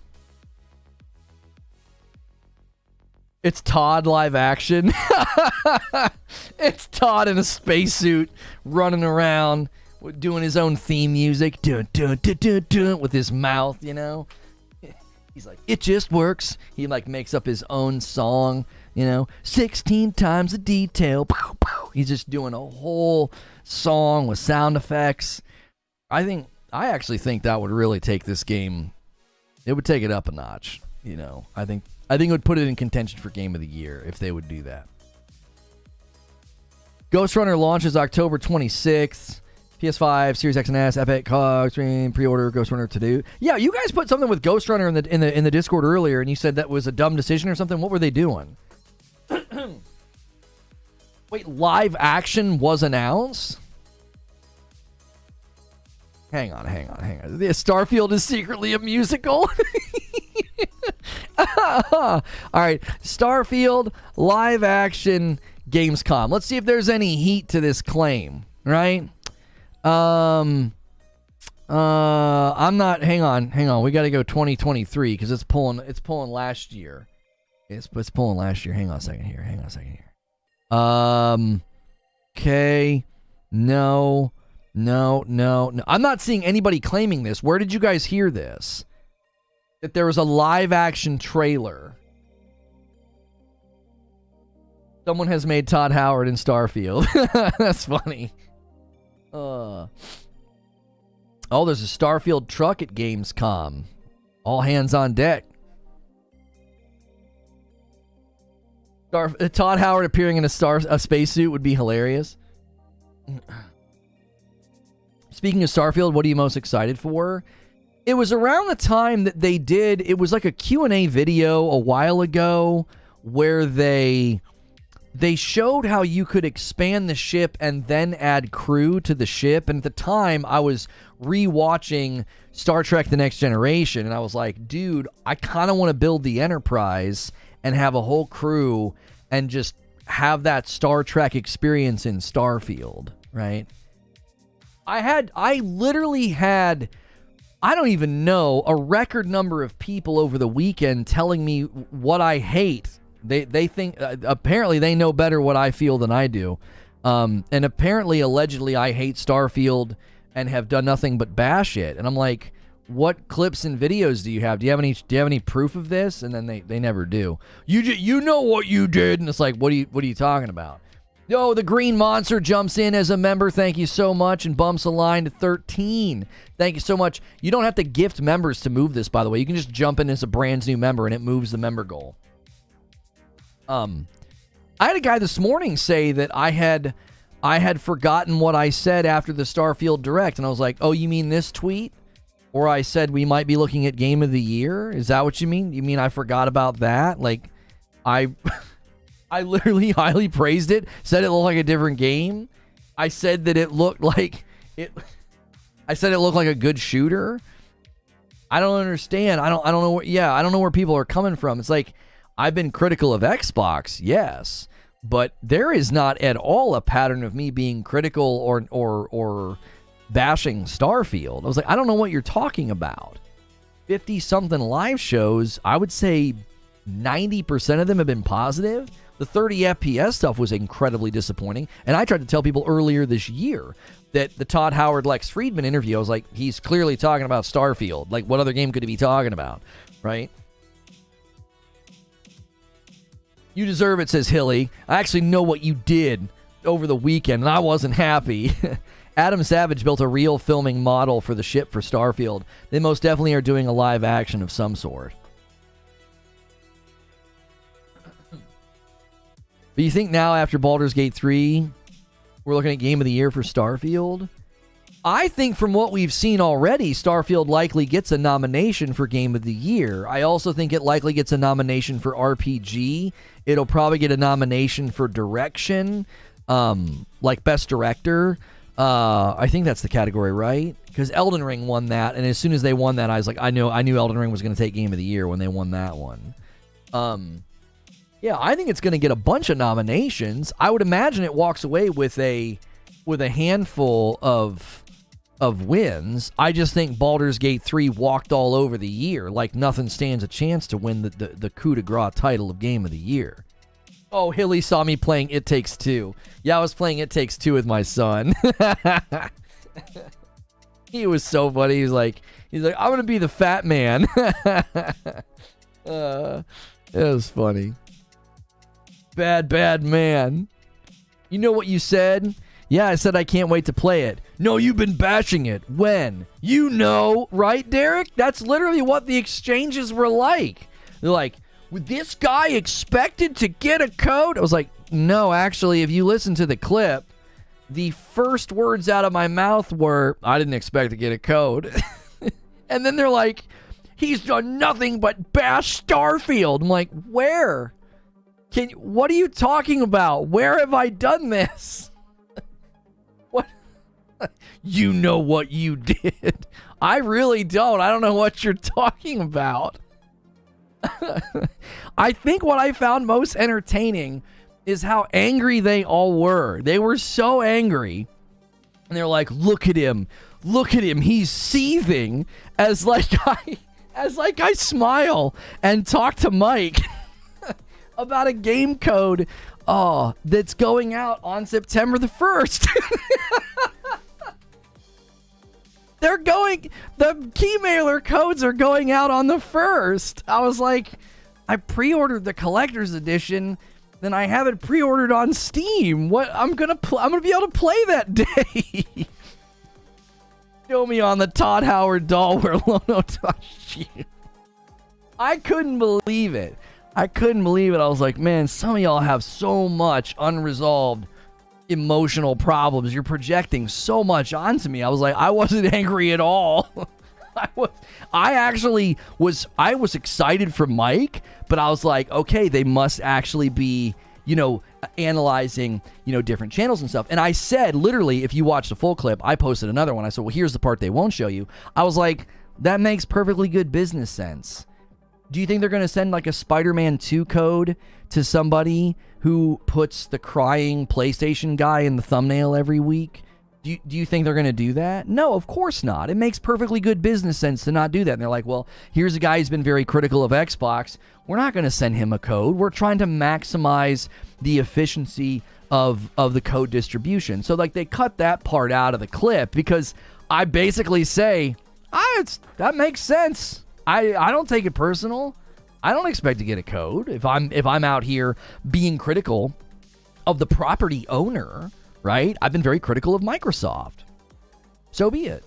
It's Todd live action. It's Todd in a spacesuit running around doing his own theme music dun, dun, dun, dun, dun, with his mouth, you know? He's like, it just works. He like makes up his own song, you know, 16 times the detail. He's just doing a whole song with sound effects. I actually think that would really take this game. It would take it up a notch, you know. I think it would put it in contention for Game of the Year if they would do that. Ghost Runner launches October 26th. PS5, Series X and S, Epic, COG, stream, pre-order, Ghost Runner to do. Yeah, you guys put something with Ghost Runner in the Discord earlier, and you said that was a dumb decision or something. What were they doing? Wait, live action was announced? Hang on. The Starfield is secretly a musical? All right, Starfield live action Gamescom. Let's see if there's any heat to this claim, right? I'm not. Hang on. We got to go 2023 because it's pulling last year. It's pulling last year. Hang on a second here. Okay. No. I'm not seeing anybody claiming this. Where did you guys hear this? That there was a live action trailer. Someone has made Todd Howard in Starfield. That's funny. Oh, there's a Starfield truck at Gamescom. All hands on deck. Todd Howard appearing in a spacesuit would be hilarious. Speaking of Starfield, what are you most excited for? It was around the time that they did, it was like a Q&A video a while ago where they showed how you could expand the ship and then add crew to the ship. And at the time, I was rewatching Star Trek The Next Generation, and I was like, dude, I kind of want to build the Enterprise and have a whole crew and just have that Star Trek experience in Starfield, right? I literally had, I don't even know, a record number of people over the weekend telling me what I hate. They think, apparently they know better what I feel than I do. And apparently, allegedly, I hate Starfield and have done nothing but bash it. And I'm like, what clips and videos do you have? Do you have any proof of this? And then they never do. You know what you did. And it's like, what are you talking about? Yo, the Green Monster jumps in as a member. Thank you so much. And bumps a line to 13. Thank you so much. You don't have to gift members to move this, by the way. You can just jump in as a brand new member and it moves the member goal. I had a guy this morning say that I had forgotten what I said after the Starfield Direct, and I was like, oh, you mean this tweet? Or I said we might be looking at Game of the Year? Is that what you mean? You mean I forgot about that? Like, I literally highly praised it, said it looked like a different game. I said that it looked like it. I said it looked like a good shooter. I don't understand. I don't know I don't know where people are coming from. It's like, I've been critical of Xbox, yes, but there is not at all a pattern of me being critical or bashing Starfield. I was like, I don't know what you're talking about. 50-something live shows, I would say 90% of them have been positive. The 30 FPS stuff was incredibly disappointing, and I tried to tell people earlier this year that the Todd Howard Lex Friedman interview, I was like, he's clearly talking about Starfield. Like, what other game could he be talking about, right? You deserve it, says Hilly. I actually know what you did. over the weekend, and I wasn't happy. Adam Savage built a real filming model for the ship for Starfield. They most definitely are doing a live action of some sort. But you think now after Baldur's Gate 3, we're looking at Game of the Year for Starfield? I think from what we've seen already, Starfield likely gets a nomination for Game of the Year. I also think it likely gets a nomination for RPG. It'll probably get a nomination for direction, like Best Director. I think that's the category, right? Because Elden Ring won that, and as soon as they won that, I was like, I knew Elden Ring was going to take Game of the Year when they won that one. Yeah, I think it's going to get a bunch of nominations. I would imagine it walks away with a handful of wins. I just think Baldur's Gate 3 walked all over the year, like nothing stands a chance to win the coup de grace title of Game of the Year. Oh, Hilly saw me playing It Takes Two. Yeah, I was playing It Takes Two with my son. He was so funny. He's like, I'm gonna be the fat man. It was funny. Bad man. You know what you said? Yeah, I said I can't wait to play it. No, you've been bashing it. When? You know, right, Derek? That's literally what the exchanges were like. They're like, "Would this guy expected to get a code?" I was like, no, actually, if you listen to the clip, the first words out of my mouth were, I didn't expect to get a code. And then they're like, he's done nothing but bash Starfield. I'm like, where? What are you talking about? Where have I done this? What? You know what you did. I really don't. I don't know what you're talking about. I think what I found most entertaining is how angry they all were. They were so angry. And they're like, look at him. Look at him. He's seething. As like I smile and talk to Mike about a game code that's going out on September the 1st. The key mailer codes are going out on the 1st. I was like, I pre-ordered the collector's edition, then I have it pre-ordered on Steam. What? I'm gonna be able to play that day. Show me on the Todd Howard doll where Lono touched you. I couldn't believe it. I was like, man, some of y'all have so much unresolved emotional problems. You're projecting so much onto me. I was like, I wasn't angry at all. I was excited for Mike, but I was like, okay, they must actually be, analyzing, different channels and stuff. And I said, literally, if you watch the full clip, I posted another one. I said, well, here's the part they won't show you. I was like, that makes perfectly good business sense. Do you think they're going to send like a Spider-Man 2 code to somebody who puts the crying PlayStation guy in the thumbnail every week? Do you think they're going to do that? No, of course not. It makes perfectly good business sense to not do that. And they're like, well, here's a guy who's been very critical of Xbox. We're not going to send him a code. We're trying to maximize the efficiency of the code distribution. So like they cut that part out of the clip because I basically say, that makes sense. I don't take it personal. I don't expect to get a code if I'm out here being critical of the property owner, right? I've been very critical of Microsoft. So be it.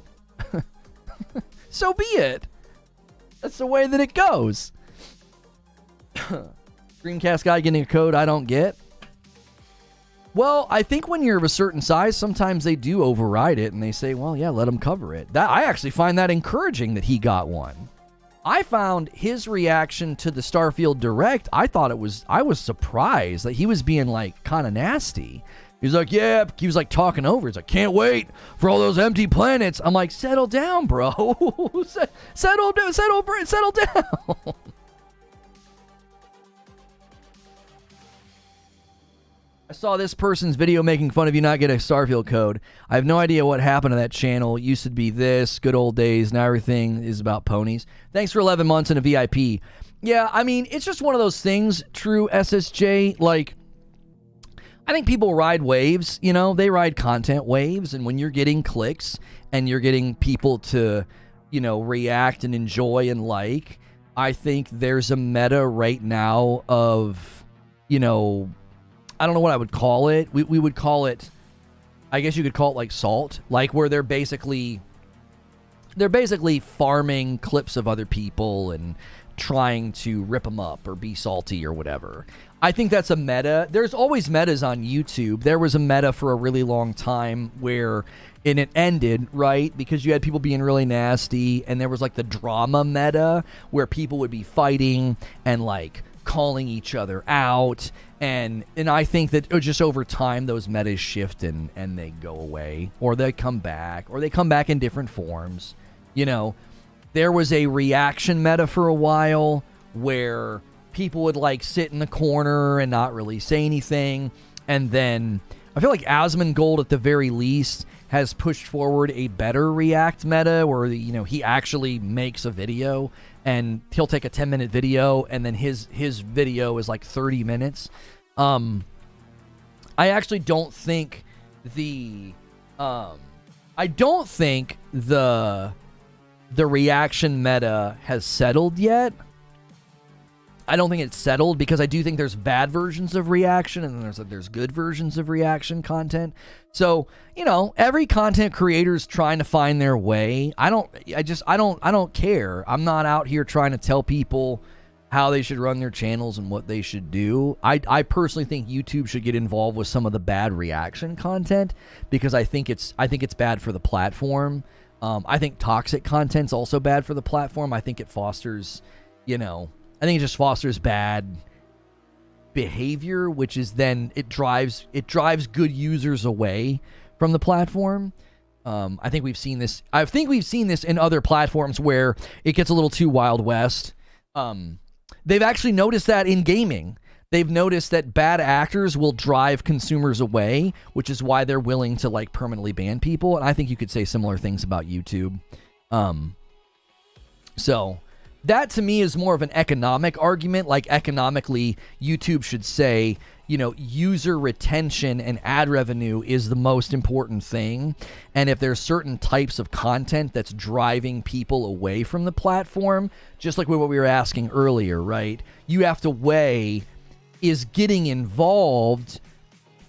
So be it. That's the way that it goes. Dreamcast guy getting a code I don't get. Well, I think when you're of a certain size, sometimes they do override it and they say, well, yeah, let him cover it. I actually find that encouraging that he got one. I found his reaction to the Starfield Direct, I was surprised that he was being like kind of nasty. He was like, yeah, he was like talking over. He's like, can't wait for all those empty planets. I'm like, settle down, bro. settle down. I saw this person's video making fun of you not getting a Starfield code. I have no idea what happened to that channel. It used to be this, good old days. Now everything is about ponies. Thanks for 11 months and a VIP. Yeah, I mean, it's just one of those things, true SSJ. Like, I think people ride waves, they ride content waves. And when you're getting clicks and you're getting people to, react and enjoy and like, I think there's a meta right now of, I don't know what I would call it. We would call it, I guess you could call it like salt, like where they're basically farming clips of other people and trying to rip them up or be salty or whatever. I think that's a meta. There's always metas on YouTube. There was a meta for a really long time where, and it ended, right? Because you had people being really nasty, and there was like the drama meta where people would be fighting and like calling each other out. And I think that just over time, those metas shift and they go away, or they come back in different forms. You know, there was a reaction meta for a while where people would like sit in the corner and not really say anything. And then I feel like Asmongold at the very least has pushed forward a better react meta where, you know, he actually makes a video and he'll take a 10-minute video and then his video is like 30 minutes. I actually don't think the reaction meta has settled yet. I don't think it's settled because I do think there's bad versions of reaction and there's good versions of reaction content. So, you know, every content creator is trying to find their way. I don't care. I'm not out here trying to tell people how they should run their channels and what they should do. I personally think YouTube should get involved with some of the bad reaction content because I think it's bad for the platform. I think toxic content's also bad for the platform. I think it fosters, I think it just fosters bad behavior, which is then it drives good users away from the platform. I think we've seen this in other platforms where it gets a little too Wild West. They've actually noticed that in gaming. They've noticed that bad actors will drive consumers away, which is why they're willing to like permanently ban people. And I think you could say similar things about YouTube. So that to me is more of an economic argument. Like economically, YouTube should say, user retention and ad revenue is the most important thing. And if there's certain types of content that's driving people away from the platform, just like what we were asking earlier, right? You have to weigh, is getting involved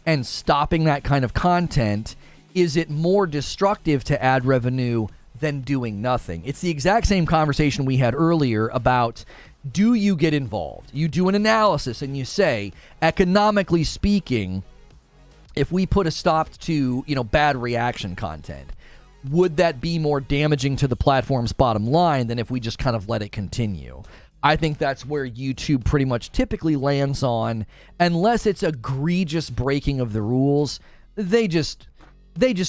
and stopping that kind of content, is it more destructive to ad revenue than doing nothing? It's the exact same conversation we had earlier about, do you get involved? You do an analysis and you say, economically speaking, if we put a stop to, bad reaction content, would that be more damaging to the platform's bottom line than if we just kind of let it continue? I think that's where YouTube pretty much typically lands on, unless it's egregious breaking of the rules. They just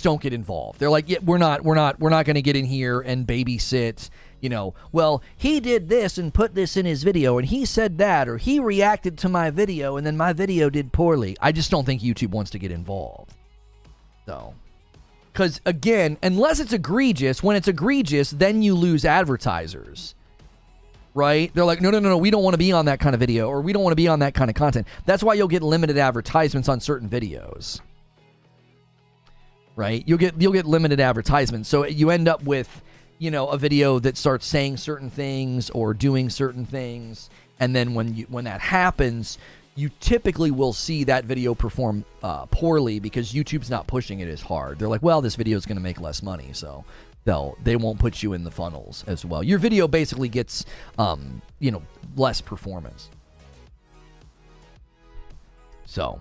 don't get involved. They're like, yeah, we're not going to get in here and babysit, well, he did this and put this in his video and he said that, or he reacted to my video and then my video did poorly. I just don't think YouTube wants to get involved. So, because again, unless it's egregious, when it's egregious, then you lose advertisers. Right? They're like, no, we don't want to be on that kind of video, or we don't want to be on that kind of content. That's why you'll get limited advertisements on certain videos. Right? You'll get limited advertisements. So you end up with, a video that starts saying certain things or doing certain things, and then when that happens, you typically will see that video perform poorly because YouTube's not pushing it as hard. They're like, well, this video is going to make less money, so they won't put you in the funnels as well. Your video basically gets, less performance. So,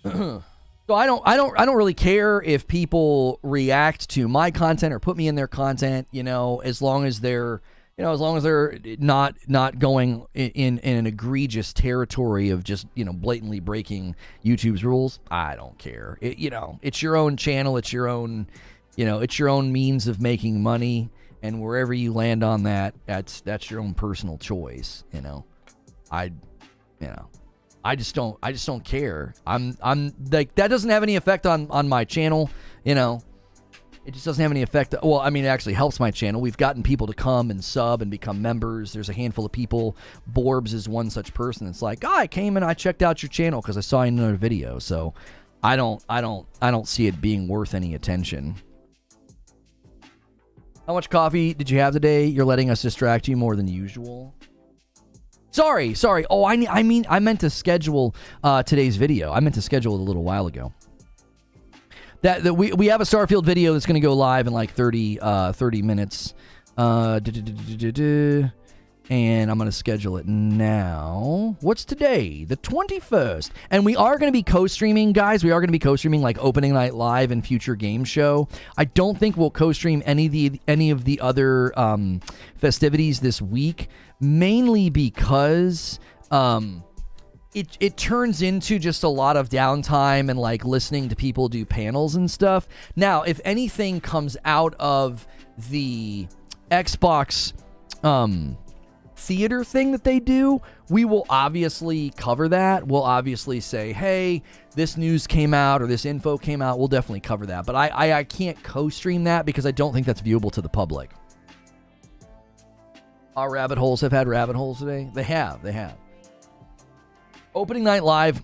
so I don't really care if people react to my content or put me in their content, as long as they're, not going in an egregious territory of just, blatantly breaking YouTube's rules. I don't care. It's your own channel. It's your own. It's your own means of making money, and wherever you land on that, that's your own personal choice. I just don't care. I'm like, that doesn't have any effect on my channel. It just doesn't have any effect. Well, I mean, it actually helps my channel. We've gotten people to come and sub and become members. There's a handful of people. Borbs is one such person. It's like, I came and I checked out your channel because I saw you in another video. So I don't see it being worth any attention. How much coffee did you have today? You're letting us distract you more than usual. Sorry. Oh, I meant to schedule today's video. I meant to schedule it a little while ago. That we have a Starfield video that's going to go live in like 30 minutes. And I'm going to schedule it now. What's today? The 21st. And we are going to be co-streaming, guys. We are going to be co-streaming like Opening Night Live and Future Game Show. I don't think we'll co-stream any of the other festivities this week, mainly because it turns into just a lot of downtime and like listening to people do panels and stuff. Now, if anything comes out of the Xbox theater thing that they do, we will obviously cover that. We'll obviously say, hey, this news came out or this info came out. We'll definitely cover that. But I can't co-stream that because I don't think that's viewable to the public. Our rabbit holes have had rabbit holes today. They have. Opening Night Live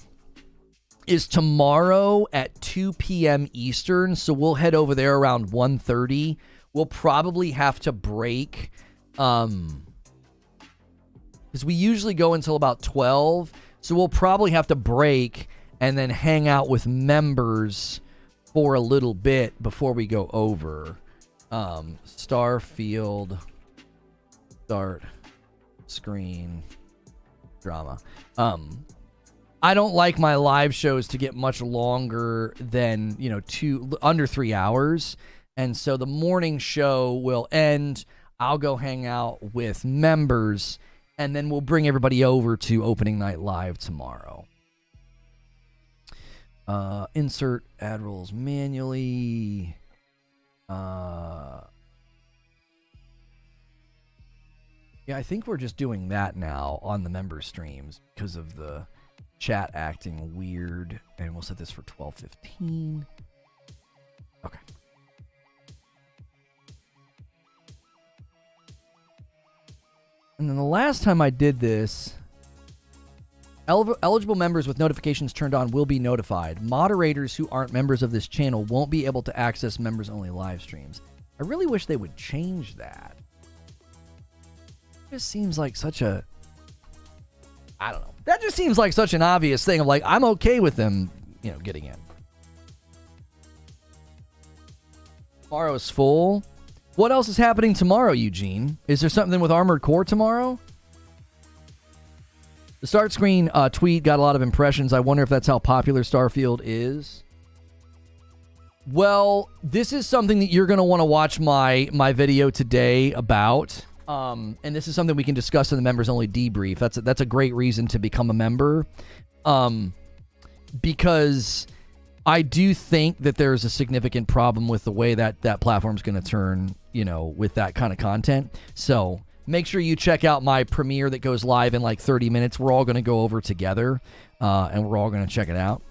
is tomorrow at 2 p.m. Eastern, so we'll head over there around 1:30. We'll probably have to break, because we usually go until about 12, so we'll probably have to break and then hang out with members for a little bit before we go over. Starfield start screen drama. I don't like my live shows to get much longer than, under 3 hours. And so the morning show will end. I'll go hang out with members, and then we'll bring everybody over to Opening Night Live tomorrow. Insert ad rolls manually. Yeah, I think we're just doing that now on the member streams because of the chat acting weird. And we'll set this for 12:15. Okay. And then the last time I did this, eligible members with notifications turned on will be notified. Moderators who aren't members of this channel won't be able to access members-only live streams. I really wish they would change that. It just seems like such a... I don't know. That just seems like such an obvious thing of like, I'm okay with them, getting in. Tomorrow's full. What else is happening tomorrow, Eugene? Is there something with Armored Core tomorrow? The start screen tweet got a lot of impressions. I wonder if that's how popular Starfield is. Well, this is something that you're going to want to watch my video today about. And this is something we can discuss in the members only debrief. That's a great reason to become a member. Because I do think that there's a significant problem with the way that platform's going to turn, with that kind of content. So make sure you check out my premiere that goes live in like 30 minutes. We're all going to go over together, and we're all going to check it out.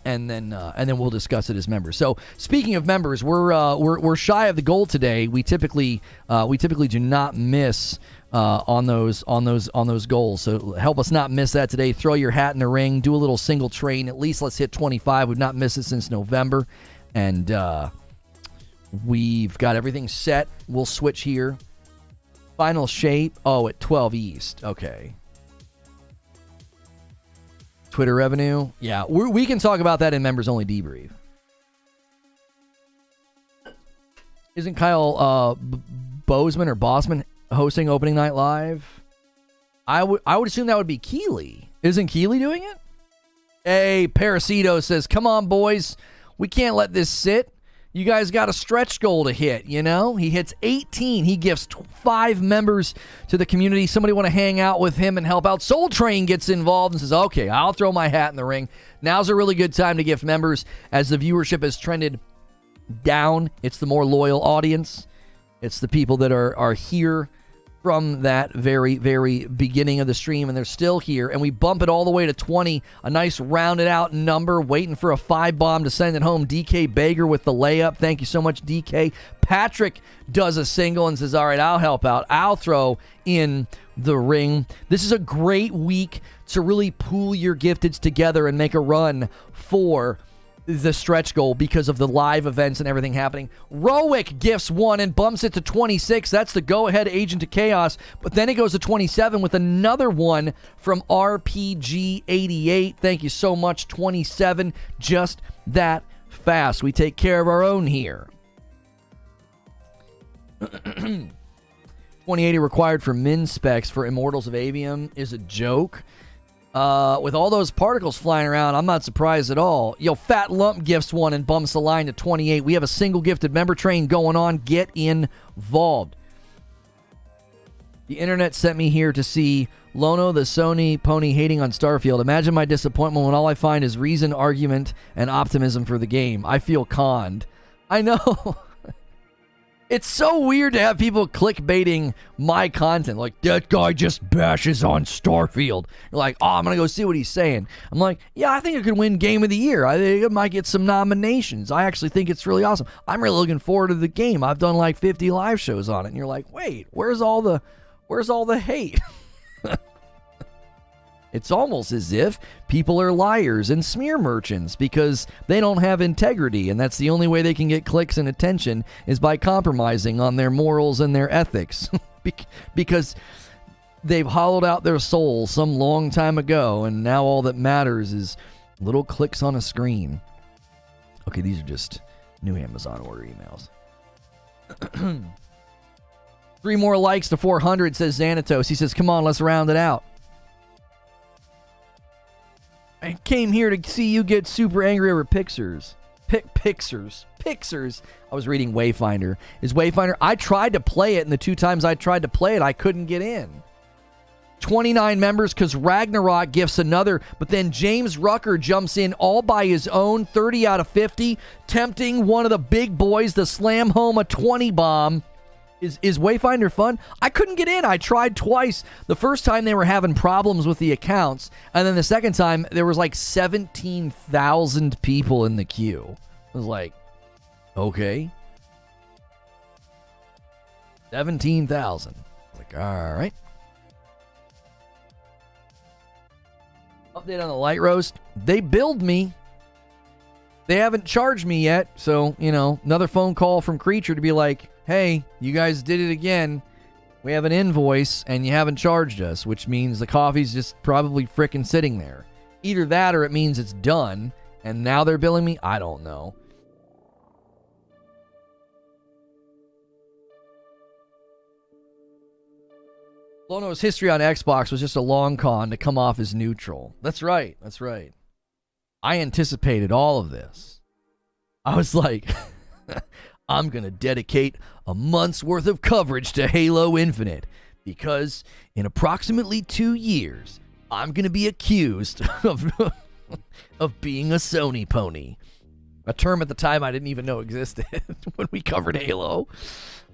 And then we'll discuss it as members. So speaking of members, we're shy of the goal today. We typically do not miss on those goals. So help us not miss that today. Throw your hat in the ring. Do a little single train. At least let's hit 25. We've not missed it since November, and we've got everything set. We'll switch here. Final shape. Oh, at 12 East. Okay. Twitter revenue. Yeah, we can talk about that in members only debrief. Isn't Kyle Bozeman or Bossman hosting Opening Night Live? I would assume that would be Keighley. Isn't Keighley doing it? Hey, Parasito says, come on, boys. We can't let this sit. You guys got a stretch goal to hit, He hits 18. He gifts 5 members to the community. Somebody want to hang out with him and help out. Soul Train gets involved and says, okay, I'll throw my hat in the ring. Now's a really good time to gift members as the viewership has trended down. It's the more loyal audience. It's the people that are here from that very, very beginning of the stream, and they're still here, and we bump it all the way to 20, a nice rounded out number, waiting for a 5-bomb to send it home. DK Bager with the layup. Thank you so much, DK. Patrick does a single and says, all right, I'll help out. I'll throw in the ring. This is a great week to really pool your gifteds together and make a run for the stretch goal because of the live events and everything happening. Rowick gifts 1 and bumps it to 26. That's the go-ahead Agent of Chaos. But then it goes to 27 with another one from RPG88. Thank you so much, 27. Just that fast. We take care of our own here. 2080 required for min specs for Immortals of Avium is a joke. With all those particles flying around, I'm not surprised at all. Yo, Fat Lump gifts 1 and bumps the line to 28. We have a single gifted member train going on. Get involved. The internet sent me here to see Lono, the Sony pony, hating on Starfield. Imagine my disappointment when all I find is reason, argument, and optimism for the game. I feel conned. I know. It's so weird to have people clickbaiting my content. Like, that guy just bashes on Starfield. You're like, oh, I'm going to go see what he's saying. I'm like, yeah, I think it could win Game of the Year. I think it might get some nominations. I actually think it's really awesome. I'm really looking forward to the game. I've done like 50 live shows on it. And you're like, wait, where's all the hate? It's almost as if people are liars and smear merchants because they don't have integrity, and that's the only way they can get clicks and attention is by compromising on their morals and their ethics because they've hollowed out their soul some long time ago, and now all that matters is little clicks on a screen. Okay, these are just new Amazon order emails. 3 more likes to 400, says Xanatos. He says, come on, let's round it out. I came here to see you get super angry over Pixars. Pixars. I was reading Wayfinder. Is Wayfinder... I tried to play it, and the 2 times I tried to play it, I couldn't get in. 29 members because Ragnarok gifts another, but then James Rucker jumps in all by his own, 30 out of 50, tempting one of the big boys to slam home a 20 bomb. Is Wayfinder fun? I couldn't get in. I tried twice. The first time they were having problems with the accounts, and then the second time there was like 17,000 people in the queue. I was like, okay. 17,000. Like, all right. Update on the light roast. They billed me. They haven't charged me yet, so, another phone call from Creature to be like, hey, you guys did it again. We have an invoice, and you haven't charged us, which means the coffee's just probably frickin' sitting there. Either that or it means it's done, and now they're billing me? I don't know. Lono's history on Xbox was just a long con to come off as neutral. That's right. I anticipated all of this. I was like, I'm going to dedicate a month's worth of coverage to Halo Infinite because in approximately 2 years, I'm going to be accused of being a Sony pony. A term at the time I didn't even know existed when we covered Halo.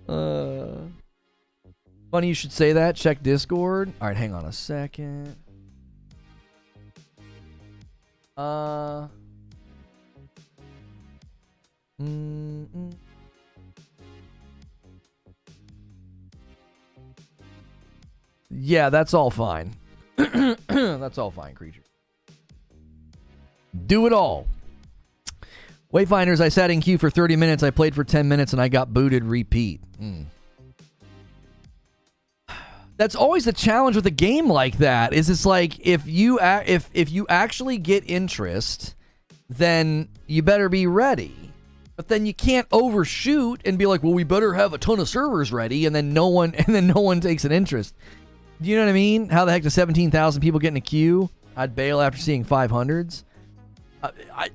Funny you should say that. Check Discord. All right, hang on a second. Yeah, that's all fine. That's all fine, Creature. Do it all. Wayfinders, I sat in queue for 30 minutes. I played for 10 minutes and I got booted. Repeat. That's always the challenge with a game like that. Is it's like if you actually get interest, then you better be ready. But then you can't overshoot and be like, well, we better have a ton of servers ready, and then no one takes an interest. Do you know what I mean? How the heck does 17,000 people get in a queue? I'd bail after seeing 500s.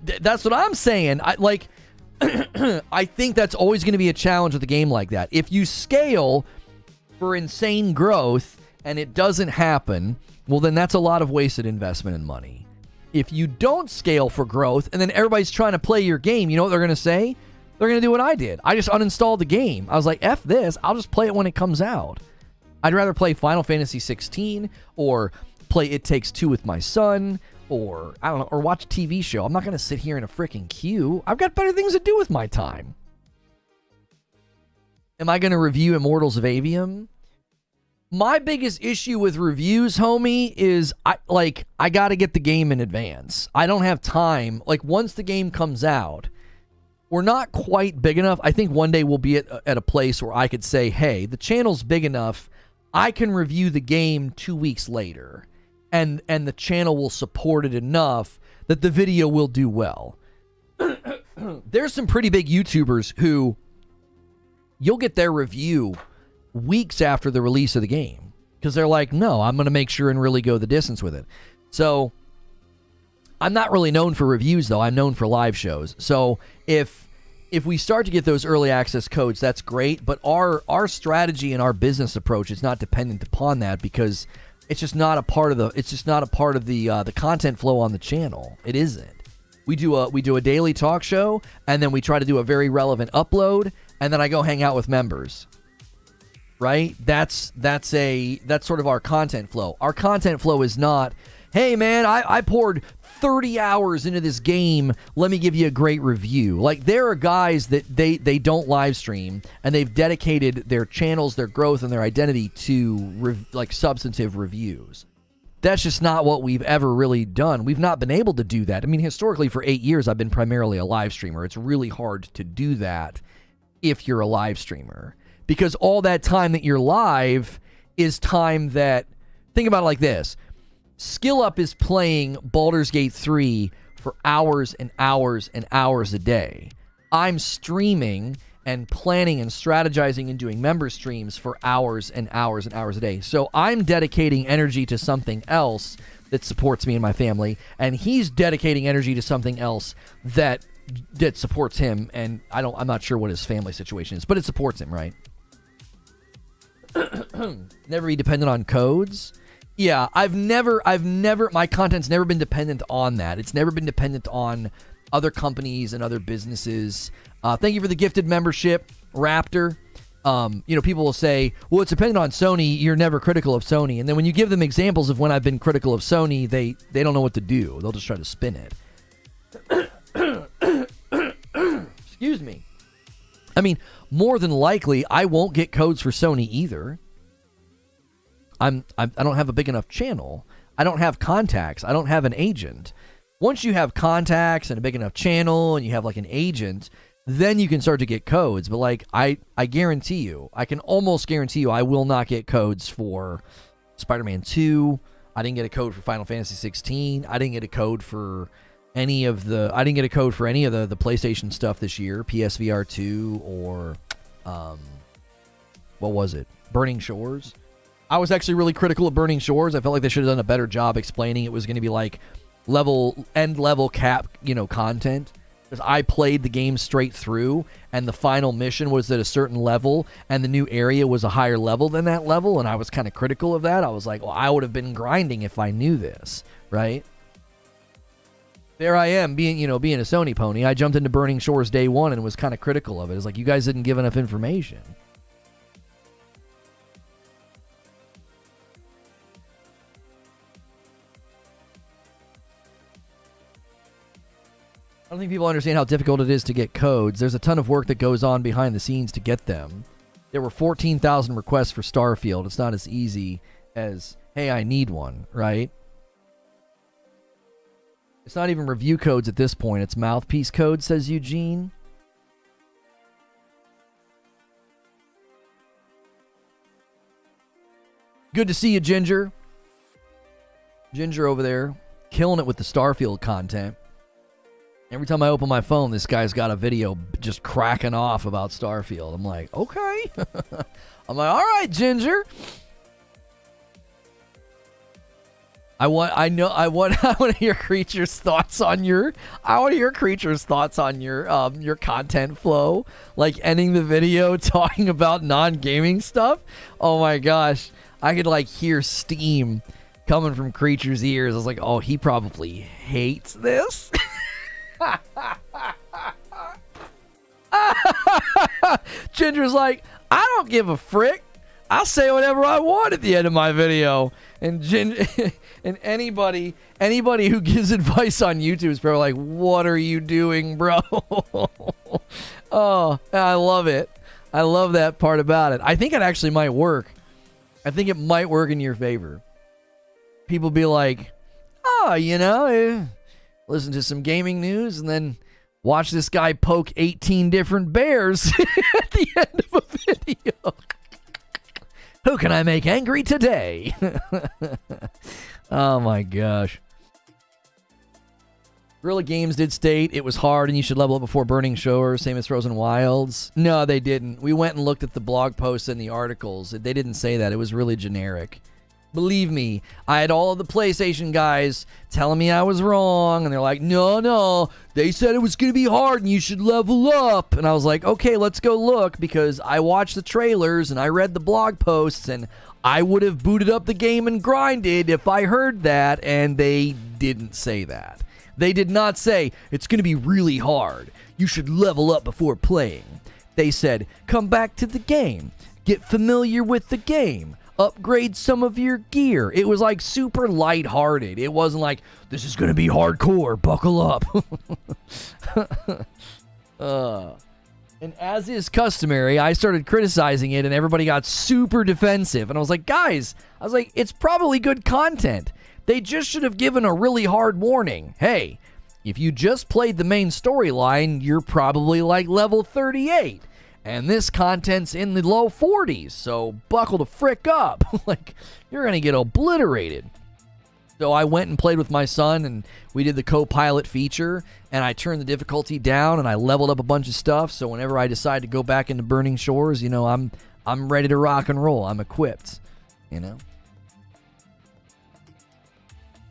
That's what I'm saying. I think that's always going to be a challenge with a game like that. If you scale for insane growth and it doesn't happen, well, then that's a lot of wasted investment and money. If you don't scale for growth and then everybody's trying to play your game, you know what they're going to say? They're going to do what I did. I just uninstalled the game. I was like, F this. I'll just play it when it comes out. I'd rather play Final Fantasy 16 or play It Takes Two with my son or, I don't know, or watch a TV show. I'm not going to sit here in a freaking queue. I've got better things to do with my time. Am I going to review Immortals of Avium? My biggest issue with reviews, homie, is I got to get the game in advance. I don't have time. Like, once the game comes out, we're not quite big enough. I think one day we'll be at a place where I could say, hey, the channel's big enough. I can review the game 2 weeks later, and the channel will support it enough that the video will do well. There's some pretty big YouTubers who you'll get their review weeks after the release of the game because they're like, no, I'm going to make sure and really go the distance with it. So I'm not really known for reviews, though. I'm known for live shows. So if we start to get those early access codes, that's great. But our strategy and our business approach is not dependent upon that because it's just not a part of the content flow on the channel. It isn't. We do a daily talk show, and then we try to do a very relevant upload, and then I go hang out with members. Right? That's sort of our content flow. Our content flow is not, hey man, I poured 30 hours into this game. Let me give you a great review. Like, there are guys that they don't live stream, and they've dedicated their channels, their growth, and their identity to substantive reviews. That's just not what we've ever really done. We've not been able to do that. I mean, historically, for 8 years, I've been primarily a live streamer. It's really hard to do that if you're a live streamer. Because all that time that you're live is time that... Think about it like this. Skill Up is playing Baldur's Gate 3 for hours and hours and hours a day. I'm streaming and planning and strategizing and doing member streams for hours and hours and hours a day. So I'm dedicating energy to something else that supports me and my family, and he's dedicating energy to something else that supports him, and I'm not sure what his family situation is, but it supports him, right? Never be dependent on codes. Yeah, my content's never been dependent on that. It's never been dependent on other companies and other businesses. Thank you for the gifted membership, Raptor. People will say, well, it's dependent on Sony. You're never critical of Sony. And then when you give them examples of when I've been critical of Sony, they don't know what to do. They'll just try to spin it. Excuse me. I mean, more than likely, I won't get codes for Sony either. I don't have a big enough channel. I don't have contacts. I don't have an agent. Once you have contacts and a big enough channel and you have like an agent, then you can start to get codes. But like, I guarantee you, I can almost guarantee you I will not get codes for Spider-Man 2. I didn't get a code for Final Fantasy 16. I didn't get a code for any of the PlayStation stuff this year, PSVR 2 or what was it? Burning Shores. I was actually really critical of Burning Shores. I felt like they should have done a better job explaining it was going to be like end level cap, content. Because I played the game straight through, and the final mission was at a certain level, and the new area was a higher level than that level, and I was kind of critical of that. I was like, well, I would have been grinding if I knew this, right? There I am, being a Sony pony. I jumped into Burning Shores day one and was kind of critical of it. It's like, you guys didn't give enough information. I don't think people understand how difficult it is to get codes. There's a ton of work that goes on behind the scenes to get them. There were 14,000 requests for Starfield. It's not as easy as, hey, I need one, right? It's not even review codes at this point. It's mouthpiece code, says Eugene. Good to see you, Ginger. Ginger over there, killing it with the Starfield content. Every time I open my phone, this guy's got a video just cracking off about Starfield. I'm like, okay. I'm like, all right, Ginger. I want to hear Creature's thoughts on your content flow, like ending the video talking about non-gaming stuff. Oh my gosh, I could like hear steam coming from Creature's ears. I was like, oh, he probably hates this. Ginger's like, I don't give a frick. I'll say whatever I want at the end of my video. And and anybody who gives advice on YouTube is probably like, what are you doing, bro? Oh, I love it. I love that part about it. I think it actually might work. I think it might work in your favor. People be like, oh, you know, listen to some gaming news and then watch this guy poke 18 different bears at the end of a video. Who can I make angry today? Oh my gosh. Guerrilla Games did state it was hard and you should level up before Burning Shores, same as Frozen Wilds. No, they didn't. We went and looked at the blog posts and the articles. They didn't say that. It was really generic. Believe me, I had all of the PlayStation guys telling me I was wrong, and they're like, no, they said it was going to be hard and you should level up. And I was like, okay, let's go look, because I watched the trailers and I read the blog posts, and I would have booted up the game and grinded if I heard that, and they didn't say that. They did not say, it's going to be really hard. You should level up before playing. They said, come back to the game. Get familiar with the game. Upgrade some of your gear. It was like super lighthearted. It wasn't like, this is going to be hardcore. Buckle up. And as is customary, I started criticizing it and everybody got super defensive. And I was like, guys, it's probably good content. They just should have given a really hard warning. Hey, if you just played the main storyline, you're probably like level 38. And this content's in the low 40s, so buckle the frick up. Like, you're going to get obliterated. So I went and played with my son, and we did the co-pilot feature, and I turned the difficulty down, and I leveled up a bunch of stuff, so whenever I decide to go back into Burning Shores, you know, I'm ready to rock and roll. I'm equipped, you know?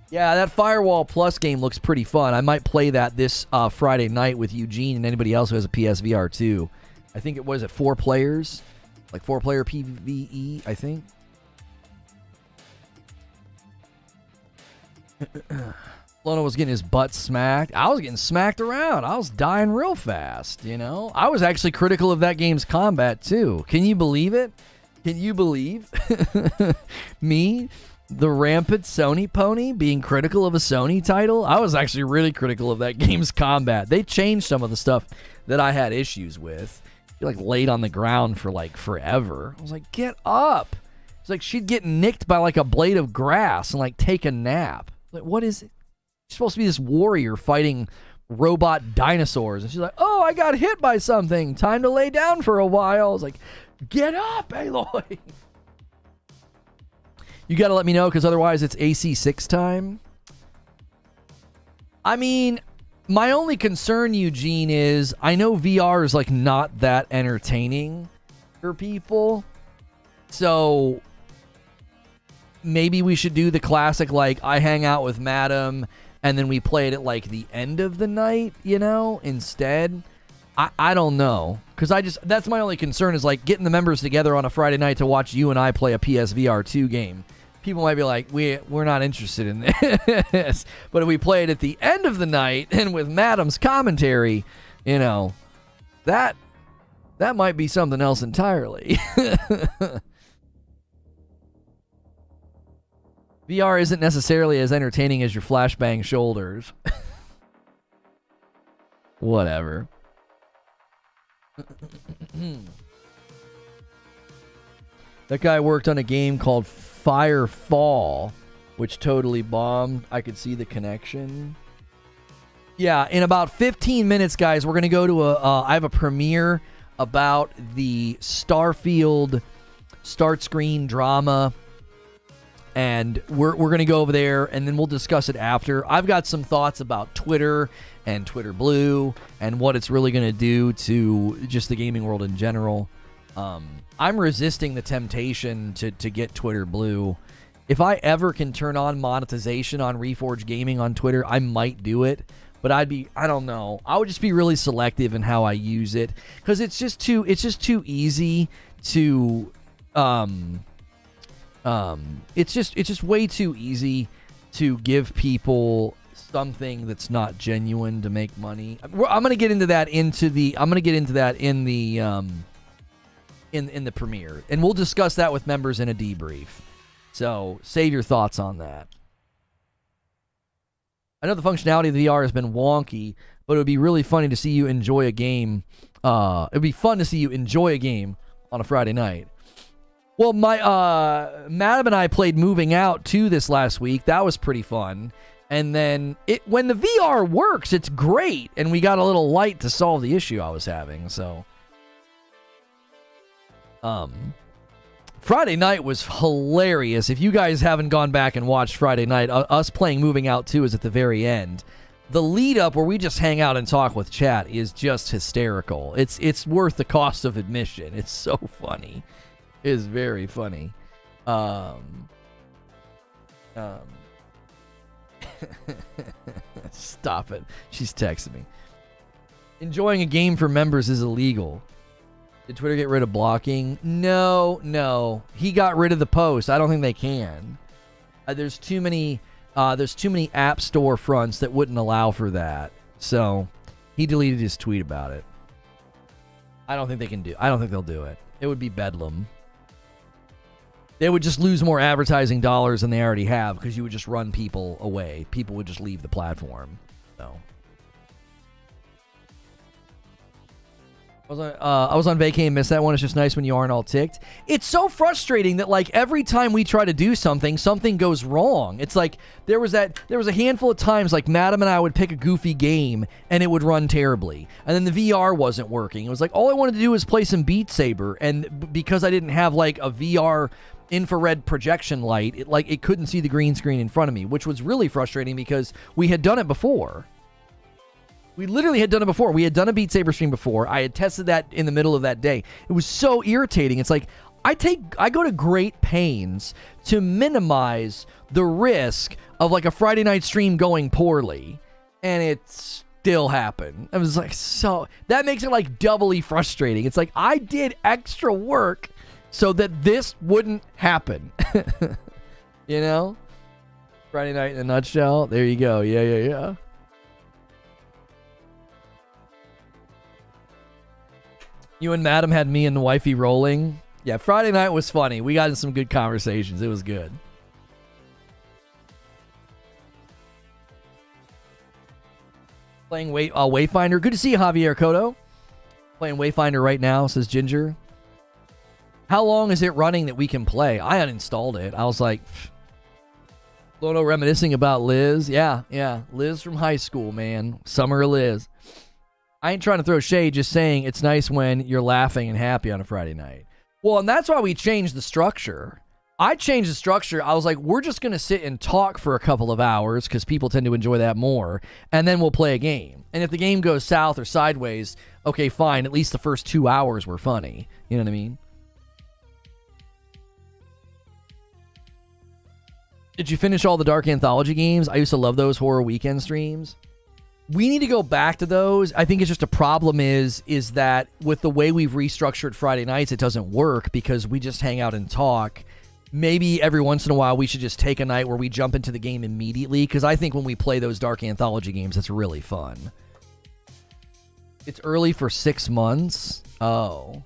Yeah, that Firewall Plus game looks pretty fun. I might play that this Friday night with Eugene and anybody else who has a PSVR 2. I think it was at 4 players, like 4-player PvE, I think. Lono was getting his butt smacked. I was getting smacked around. I was dying real fast, you know? I was actually critical of that game's combat, too. Can you believe it? Can you believe me, the rampant Sony pony, being critical of a Sony title? I was actually really critical of that game's combat. They changed some of the stuff that I had issues with. She like laid on the ground for like forever. I was like, get up. It's like she'd get nicked by like a blade of grass and like take a nap. Like, what is it? She's supposed to be this warrior fighting robot dinosaurs. And she's like, oh, I got hit by something. Time to lay down for a while. I was like, get up, Aloy. You got to let me know, because otherwise it's AC6 time. I mean, my only concern, Eugene, is I know VR is like not that entertaining for people. So maybe we should do the classic, like, I hang out with Madam and then we play it at like the end of the night, you know, instead. I don't know, because that's my only concern, is like getting the members together on a Friday night to watch you and I play a PSVR 2 game. People might be like, we're not interested in this. But if we play it at the end of the night and with Madam's commentary, you know, that might be something else entirely. VR isn't necessarily as entertaining as your flashbang shoulders. Whatever. That guy worked on a game called Firefall, which totally bombed. I could see the connection. Yeah, in about 15 minutes, guys, we're going to go to I have a premiere about the Starfield start screen drama, and we're going to go over there, and then we'll discuss it after. I've got some thoughts about Twitter and Twitter Blue and what it's really going to do to just the gaming world in general. I'm resisting the temptation to get Twitter Blue. If I ever can turn on monetization on Reforge Gaming on Twitter, I might do it. But I don't know. I would just be really selective in how I use it, because it's just too easy to it's just way too easy to give people something that's not genuine to make money. I'm going to get into that in the premiere, and we'll discuss that with members in a debrief. So save your thoughts on that. I know the functionality of the VR has been wonky, but it would be really funny to see you enjoy a game. It would be fun to see you enjoy a game on a Friday night. Well, my Madam and I played Moving Out too this last week. That was pretty fun. And then when the VR works, it's great. And we got a little light to solve the issue I was having. So, Friday night was hilarious. If you guys haven't gone back and watched Friday night, us playing Moving Out 2 is at the very end. The lead up where we just hang out and talk with chat is just hysterical. It's worth the cost of admission. It's so funny. It is very funny. Stop it. She's texting me. Enjoying a game for members is illegal. Did Twitter get rid of blocking? No. He got rid of the post. I don't think they can. There's too many app store fronts that wouldn't allow for that. So he deleted his tweet about it. I don't think they'll do it. It would be bedlam. They would just lose more advertising dollars than they already have because you would just run people away. People would just leave the platform. So I was on vacay and missed that one. It's just nice when you aren't all ticked. It's so frustrating that like every time we try to do something, something goes wrong. It's like there was a handful of times like Madam and I would pick a goofy game and it would run terribly. And then the VR wasn't working. It was like all I wanted to do was play some Beat Saber, and because I didn't have like a VR infrared projection light, it couldn't see the green screen in front of me, which was really frustrating because we had done it before. We literally had done it before. We had done a Beat Saber stream before. I had tested that in the middle of that day. It was so irritating. It's like I go to great pains to minimize the risk of like a Friday night stream going poorly, and it still happened. I was like, so that makes it like doubly frustrating. It's like I did extra work so that this wouldn't happen. You know? Friday night in a nutshell. There you go. Yeah. You and Madam had me and the wifey rolling. Yeah, Friday night was funny. We got in some good conversations. It was good. Playing Wayfinder. Good to see you, Javier Cotto. Playing Wayfinder right now, says Ginger. How long is it running that we can play? I uninstalled it. I was like, Lono reminiscing about Liz. Yeah. Liz from high school, man. Summer Liz. I ain't trying to throw shade, just saying it's nice when you're laughing and happy on a Friday night. Well, and that's why we changed the structure. I changed the structure. I was like, we're just going to sit and talk for a couple of hours because people tend to enjoy that more, and then we'll play a game. And if the game goes south or sideways, okay, fine. At least the first 2 hours were funny. You know what I mean? Did you finish all the Dark Anthology games? I used to love those horror weekend streams. We need to go back to those. I think it's just a problem is that with the way we've restructured Friday nights, it doesn't work because we just hang out and talk. Maybe every once in a while we should just take a night where we jump into the game immediately, because I think when we play those Dark Anthology games, it's really fun. It's early for 6 months? Oh.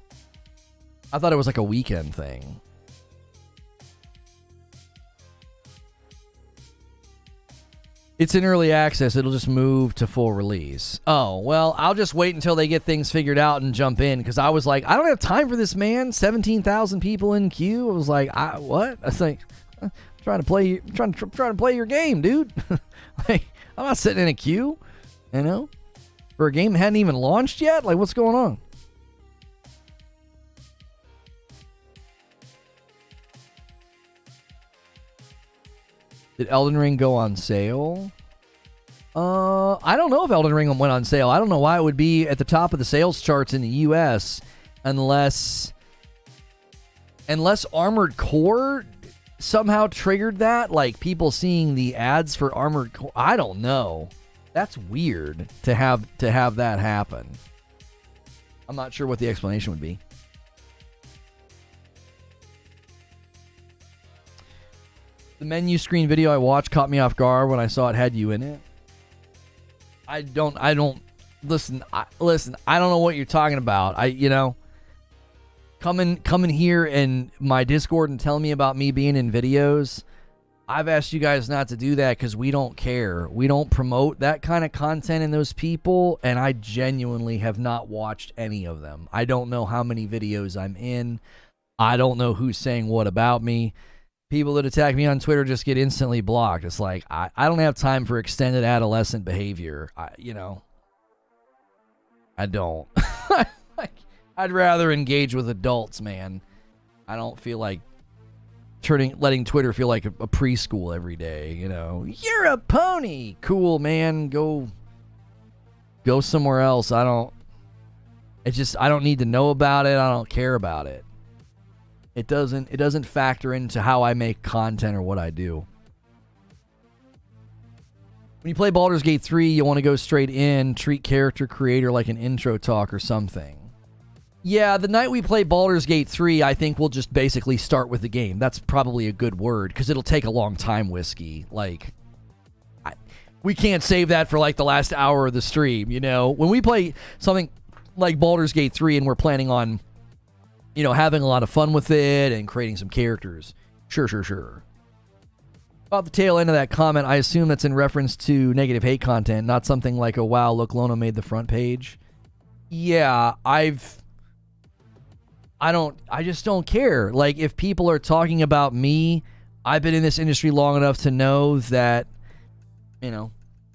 I thought it was like a weekend thing. It's in early access. It'll just move to full release. Oh, well, I'll just wait until they get things figured out and jump in, because I was like, I don't have time for this, man. 17,000 people in queue. I was like, what? I was like, I'm trying to play your game, dude. Like, I'm not sitting in a queue, you know, for a game that hadn't even launched yet. Like, what's going on? Did Elden Ring go on sale? I don't know if Elden Ring went on sale. I don't know why it would be at the top of the sales charts in the US unless Armored Core somehow triggered that, like people seeing the ads for Armored Core. I don't know. That's weird to have that happen. I'm not sure what the explanation would be. The menu screen video I watched caught me off guard when I saw it had you in it. I don't listen. I don't know what you're talking about. Come in here in my Discord and tell me about me being in videos. I've asked you guys not to do that because we don't care. We don't promote that kind of content in those people, and I genuinely have not watched any of them. I don't know how many videos I'm in. I don't know who's saying what about me. People that attack me on Twitter just get instantly blocked. It's like, I don't have time for extended adolescent behavior. I don't. I'd rather engage with adults, man. I don't feel like letting Twitter feel like a preschool every day, You're a pony. Cool, man. Go somewhere else. I don't need to know about it. I don't care about it. It doesn't factor into how I make content or what I do. When you play Baldur's Gate 3, you want to go straight in, treat character creator like an intro talk or something. Yeah, the night we play Baldur's Gate 3, I think we'll just basically start with the game. That's probably a good word, because it'll take a long time, Whiskey. We can't save that for the last hour of the stream, When we play something like Baldur's Gate 3 and we're planning on having a lot of fun with it and creating some characters. Sure. About the tail end of that comment, I assume that's in reference to negative hate content, not something like, oh, wow, look, Lono made the front page. Yeah, I just don't care. If people are talking about me, I've been in this industry long enough to know that,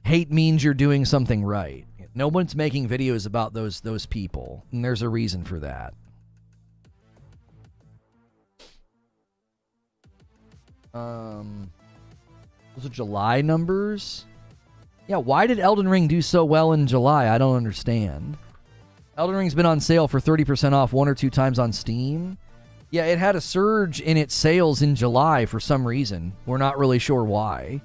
hate means you're doing something right. No one's making videos about those people, and there's a reason for that. Those are July numbers? Yeah, why did Elden Ring do so well in July? I don't understand. Elden Ring's been on sale for 30% off 1 or 2 times on Steam. Yeah, it had a surge in its sales in July for some reason. We're not really sure why.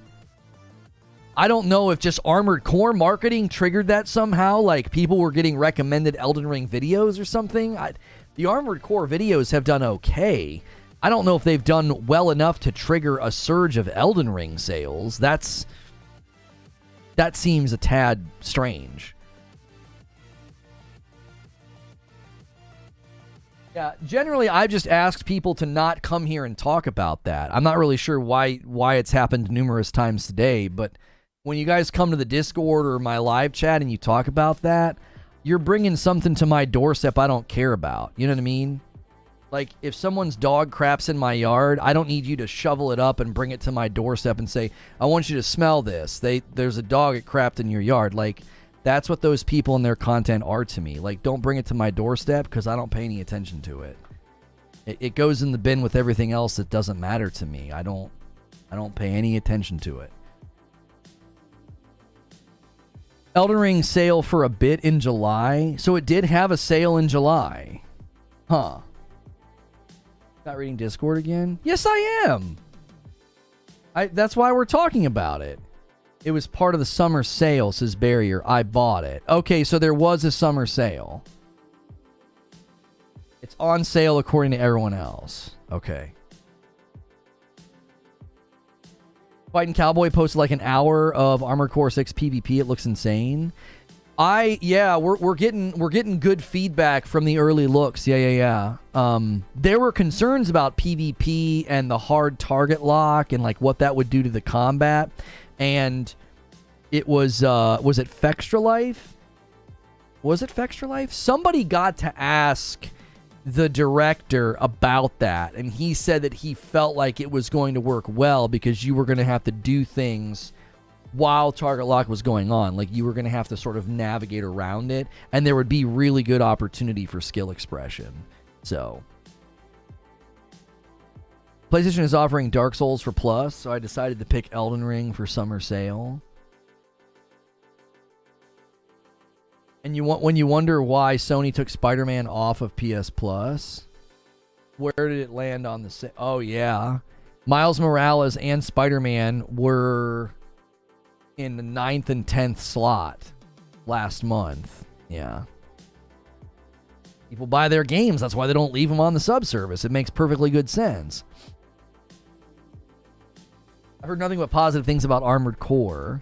I don't know if just Armored Core marketing triggered that somehow, people were getting recommended Elden Ring videos or something. The Armored Core videos have done okay. I don't know if they've done well enough to trigger a surge of Elden Ring sales. That seems a tad strange. Yeah, generally I've just asked people to not come here and talk about that. I'm not really sure why it's happened numerous times today, but when you guys come to the Discord or my live chat and you talk about that, you're bringing something to my doorstep I don't care about. You know what I mean? If someone's dog craps in my yard, I don't need you to shovel it up and bring it to my doorstep and say, I want you to smell this. There's a dog that crapped in your yard. That's what those people and their content are to me. Don't bring it to my doorstep because I don't pay any attention to it. It goes in the bin with everything else that doesn't matter to me. I don't pay any attention to it. Elden Ring sale for a bit in July. So it did have a sale in July. Huh. Not reading Discord again? Yes, I am. That's why we're talking about it. It was part of the summer sale, says Barrier. I bought it. Okay, so there was a summer sale. It's on sale according to everyone else. Okay. Fighting Cowboy posted an hour of Armored Core 6 PvP. It looks insane. We're getting good feedback from the early looks. Yeah. There were concerns about PvP and the hard target lock and what that would do to the combat. And it was it Fextra Life? Was it Fextra Life? Somebody got to ask the director about that, and he said that he felt like it was going to work well because you were going to have to do things while target lock was going on. You were going to have to sort of navigate around it, and there would be really good opportunity for skill expression. So PlayStation is offering Dark Souls for Plus, so I decided to pick Elden Ring for summer sale. And when you wonder why Sony took Spider-Man off of PS Plus, where did it land on the Oh yeah, Miles Morales and Spider-Man were in the 9th and 10th slot last month. Yeah. People buy their games. That's why they don't leave them on the subservice. It makes perfectly good sense. I've heard nothing but positive things about Armored Core.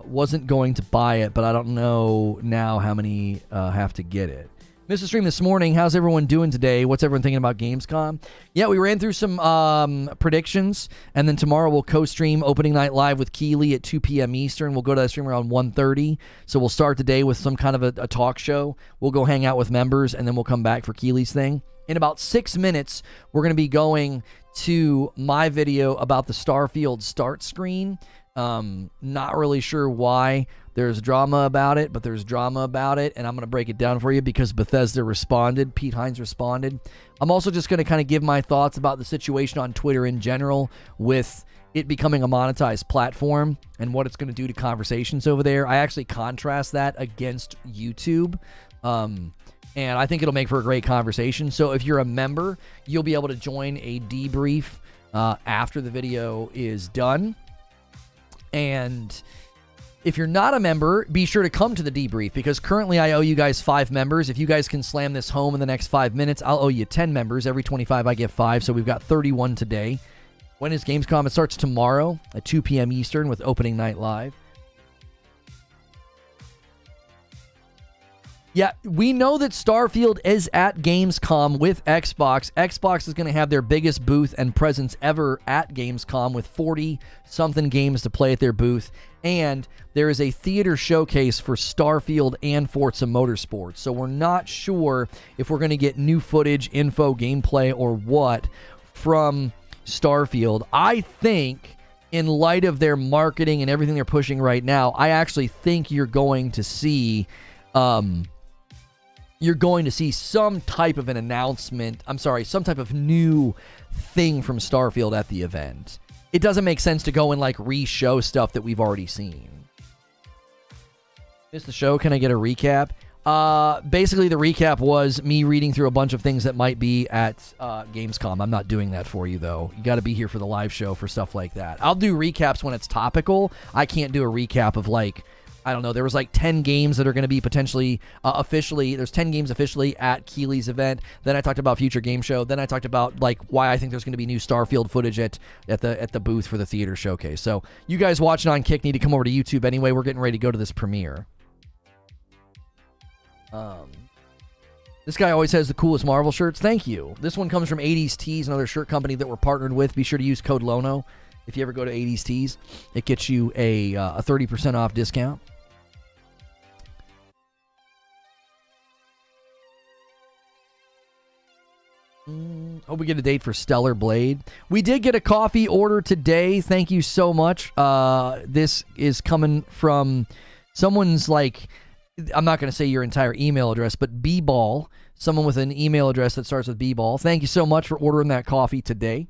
Wasn't going to buy it, but I don't know now how many have to get it. Missed the stream this morning. How's everyone doing today? What's everyone thinking about Gamescom? Yeah, we ran through some predictions, and then tomorrow we'll co-stream Opening Night Live with Keighley at 2 p.m. Eastern. We'll go to that stream around 1:30, so we'll start the day with some kind of a talk show. We'll go hang out with members, and then we'll come back for Keighley's thing. In about 6 minutes, we're going to be going to my video about the Starfield start screen. Not really sure why there's drama about it, but there's drama about it, and I'm going to break it down for you because Bethesda responded. Pete Hines responded. I'm also just going to kind of give my thoughts about the situation on Twitter in general with it becoming a monetized platform and what it's going to do to conversations over there. I actually contrast that against YouTube, and I think it'll make for a great conversation. So if you're a member, you'll be able to join a debrief after the video is done. And if you're not a member, be sure to come to the debrief because currently I owe you guys 5 members. If you guys can slam this home in the next 5 minutes, I'll owe you 10 members. Every 25 I get 5, so we've got 31 today. When is Gamescom? It starts tomorrow at 2 p.m. Eastern with opening night live. Yeah, we know that Starfield is at Gamescom with Xbox. Xbox is going to have their biggest booth and presence ever at Gamescom with 40-something games to play at their booth. And there is a theater showcase for Starfield and Forza Motorsports. So we're not sure if we're going to get new footage, info, gameplay, or what from Starfield. I think in light of their marketing and everything they're pushing right now, I actually think you're going to see some type of an announcement. I'm sorry, some type of new thing from Starfield at the event. It doesn't make sense to go and like re-show stuff that we've already seen. Missed the show? Can I get a recap? Basically, the recap was me reading through a bunch of things that might be at Gamescom. I'm not doing that for you, though. You got to be here for the live show for stuff like that. I'll do recaps when it's topical. I can't do a recap of like, I don't know, there was like 10 games that are going to be potentially officially, there's 10 games officially at Keighley's event. Then I talked about Future Game Show. Then I talked about like why I think there's going to be new Starfield footage at the booth for the theater showcase. So you guys watching on Kick need to come over to YouTube anyway. We're getting ready to go to this premiere. This guy always has the coolest Marvel shirts. Thank you. This one comes from 80s Tees, another shirt company that we're partnered with. Be sure to use code Lono if you ever go to 80s Tees. It gets you a 30% off discount. Hope we get a date for Stellar Blade. We did get a coffee order today. Thank you so much. This is coming from someone's like, I'm not going to say your entire email address, but B-Ball. Someone with an email address that starts with B-Ball. Thank you so much for ordering that coffee today. If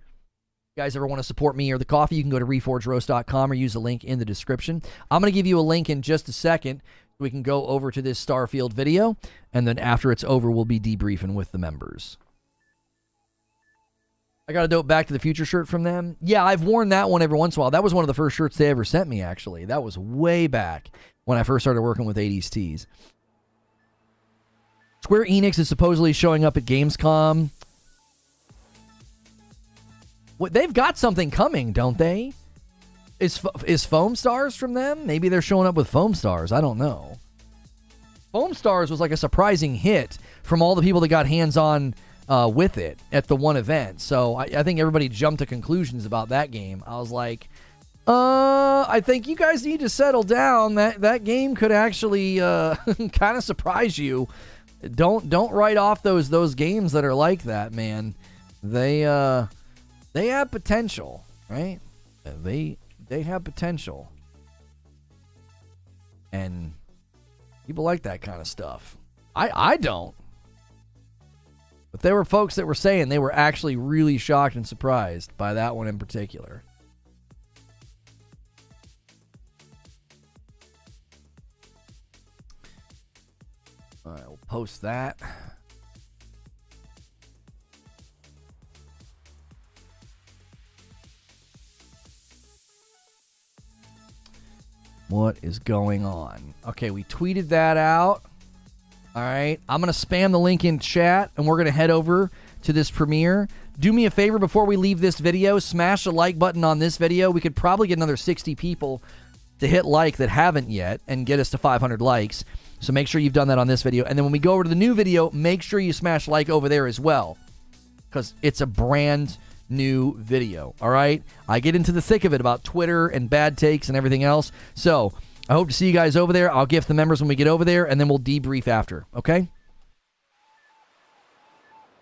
you guys ever want to support me or the coffee, you can go to reforgeroast.com or use the link in the description. I'm going to give you a link in just a second. We can go over to this Starfield video, and then after it's over, we'll be debriefing with the members. I got a dope Back to the Future shirt from them. Yeah, I've worn that one every once in a while. That was one of the first shirts they ever sent me, actually. That was way back when I first started working with 80s Tees. Square Enix is supposedly showing up at Gamescom. What, they've got something coming, don't they? Is Foam Stars from them? Maybe they're showing up with Foam Stars. I don't know. Foam Stars was like a surprising hit from all the people that got hands-on with it at the one event. So I think everybody jumped to conclusions about that game. I was like, I think you guys need to settle down. That game could actually kind of surprise you. Don't write off those games that are like that, man. They have potential, right? They have potential. And people like that kind of stuff. I don't. But there were folks that were saying they were actually really shocked and surprised by that one in particular. All right, we'll post that. What is going on? Okay, we tweeted that out. All right, I'm going to spam the link in chat, and we're going to head over to this premiere. Do me a favor before we leave this video. Smash the like button on this video. We could probably get another 60 people to hit like that haven't yet and get us to 500 likes. So make sure you've done that on this video. And then when we go over to the new video, make sure you smash like over there as well, because it's a brand new video. All right, I get into the thick of it about Twitter and bad takes and everything else. So I hope to see you guys over there. I'll gift the members when we get over there, and then we'll debrief after, okay?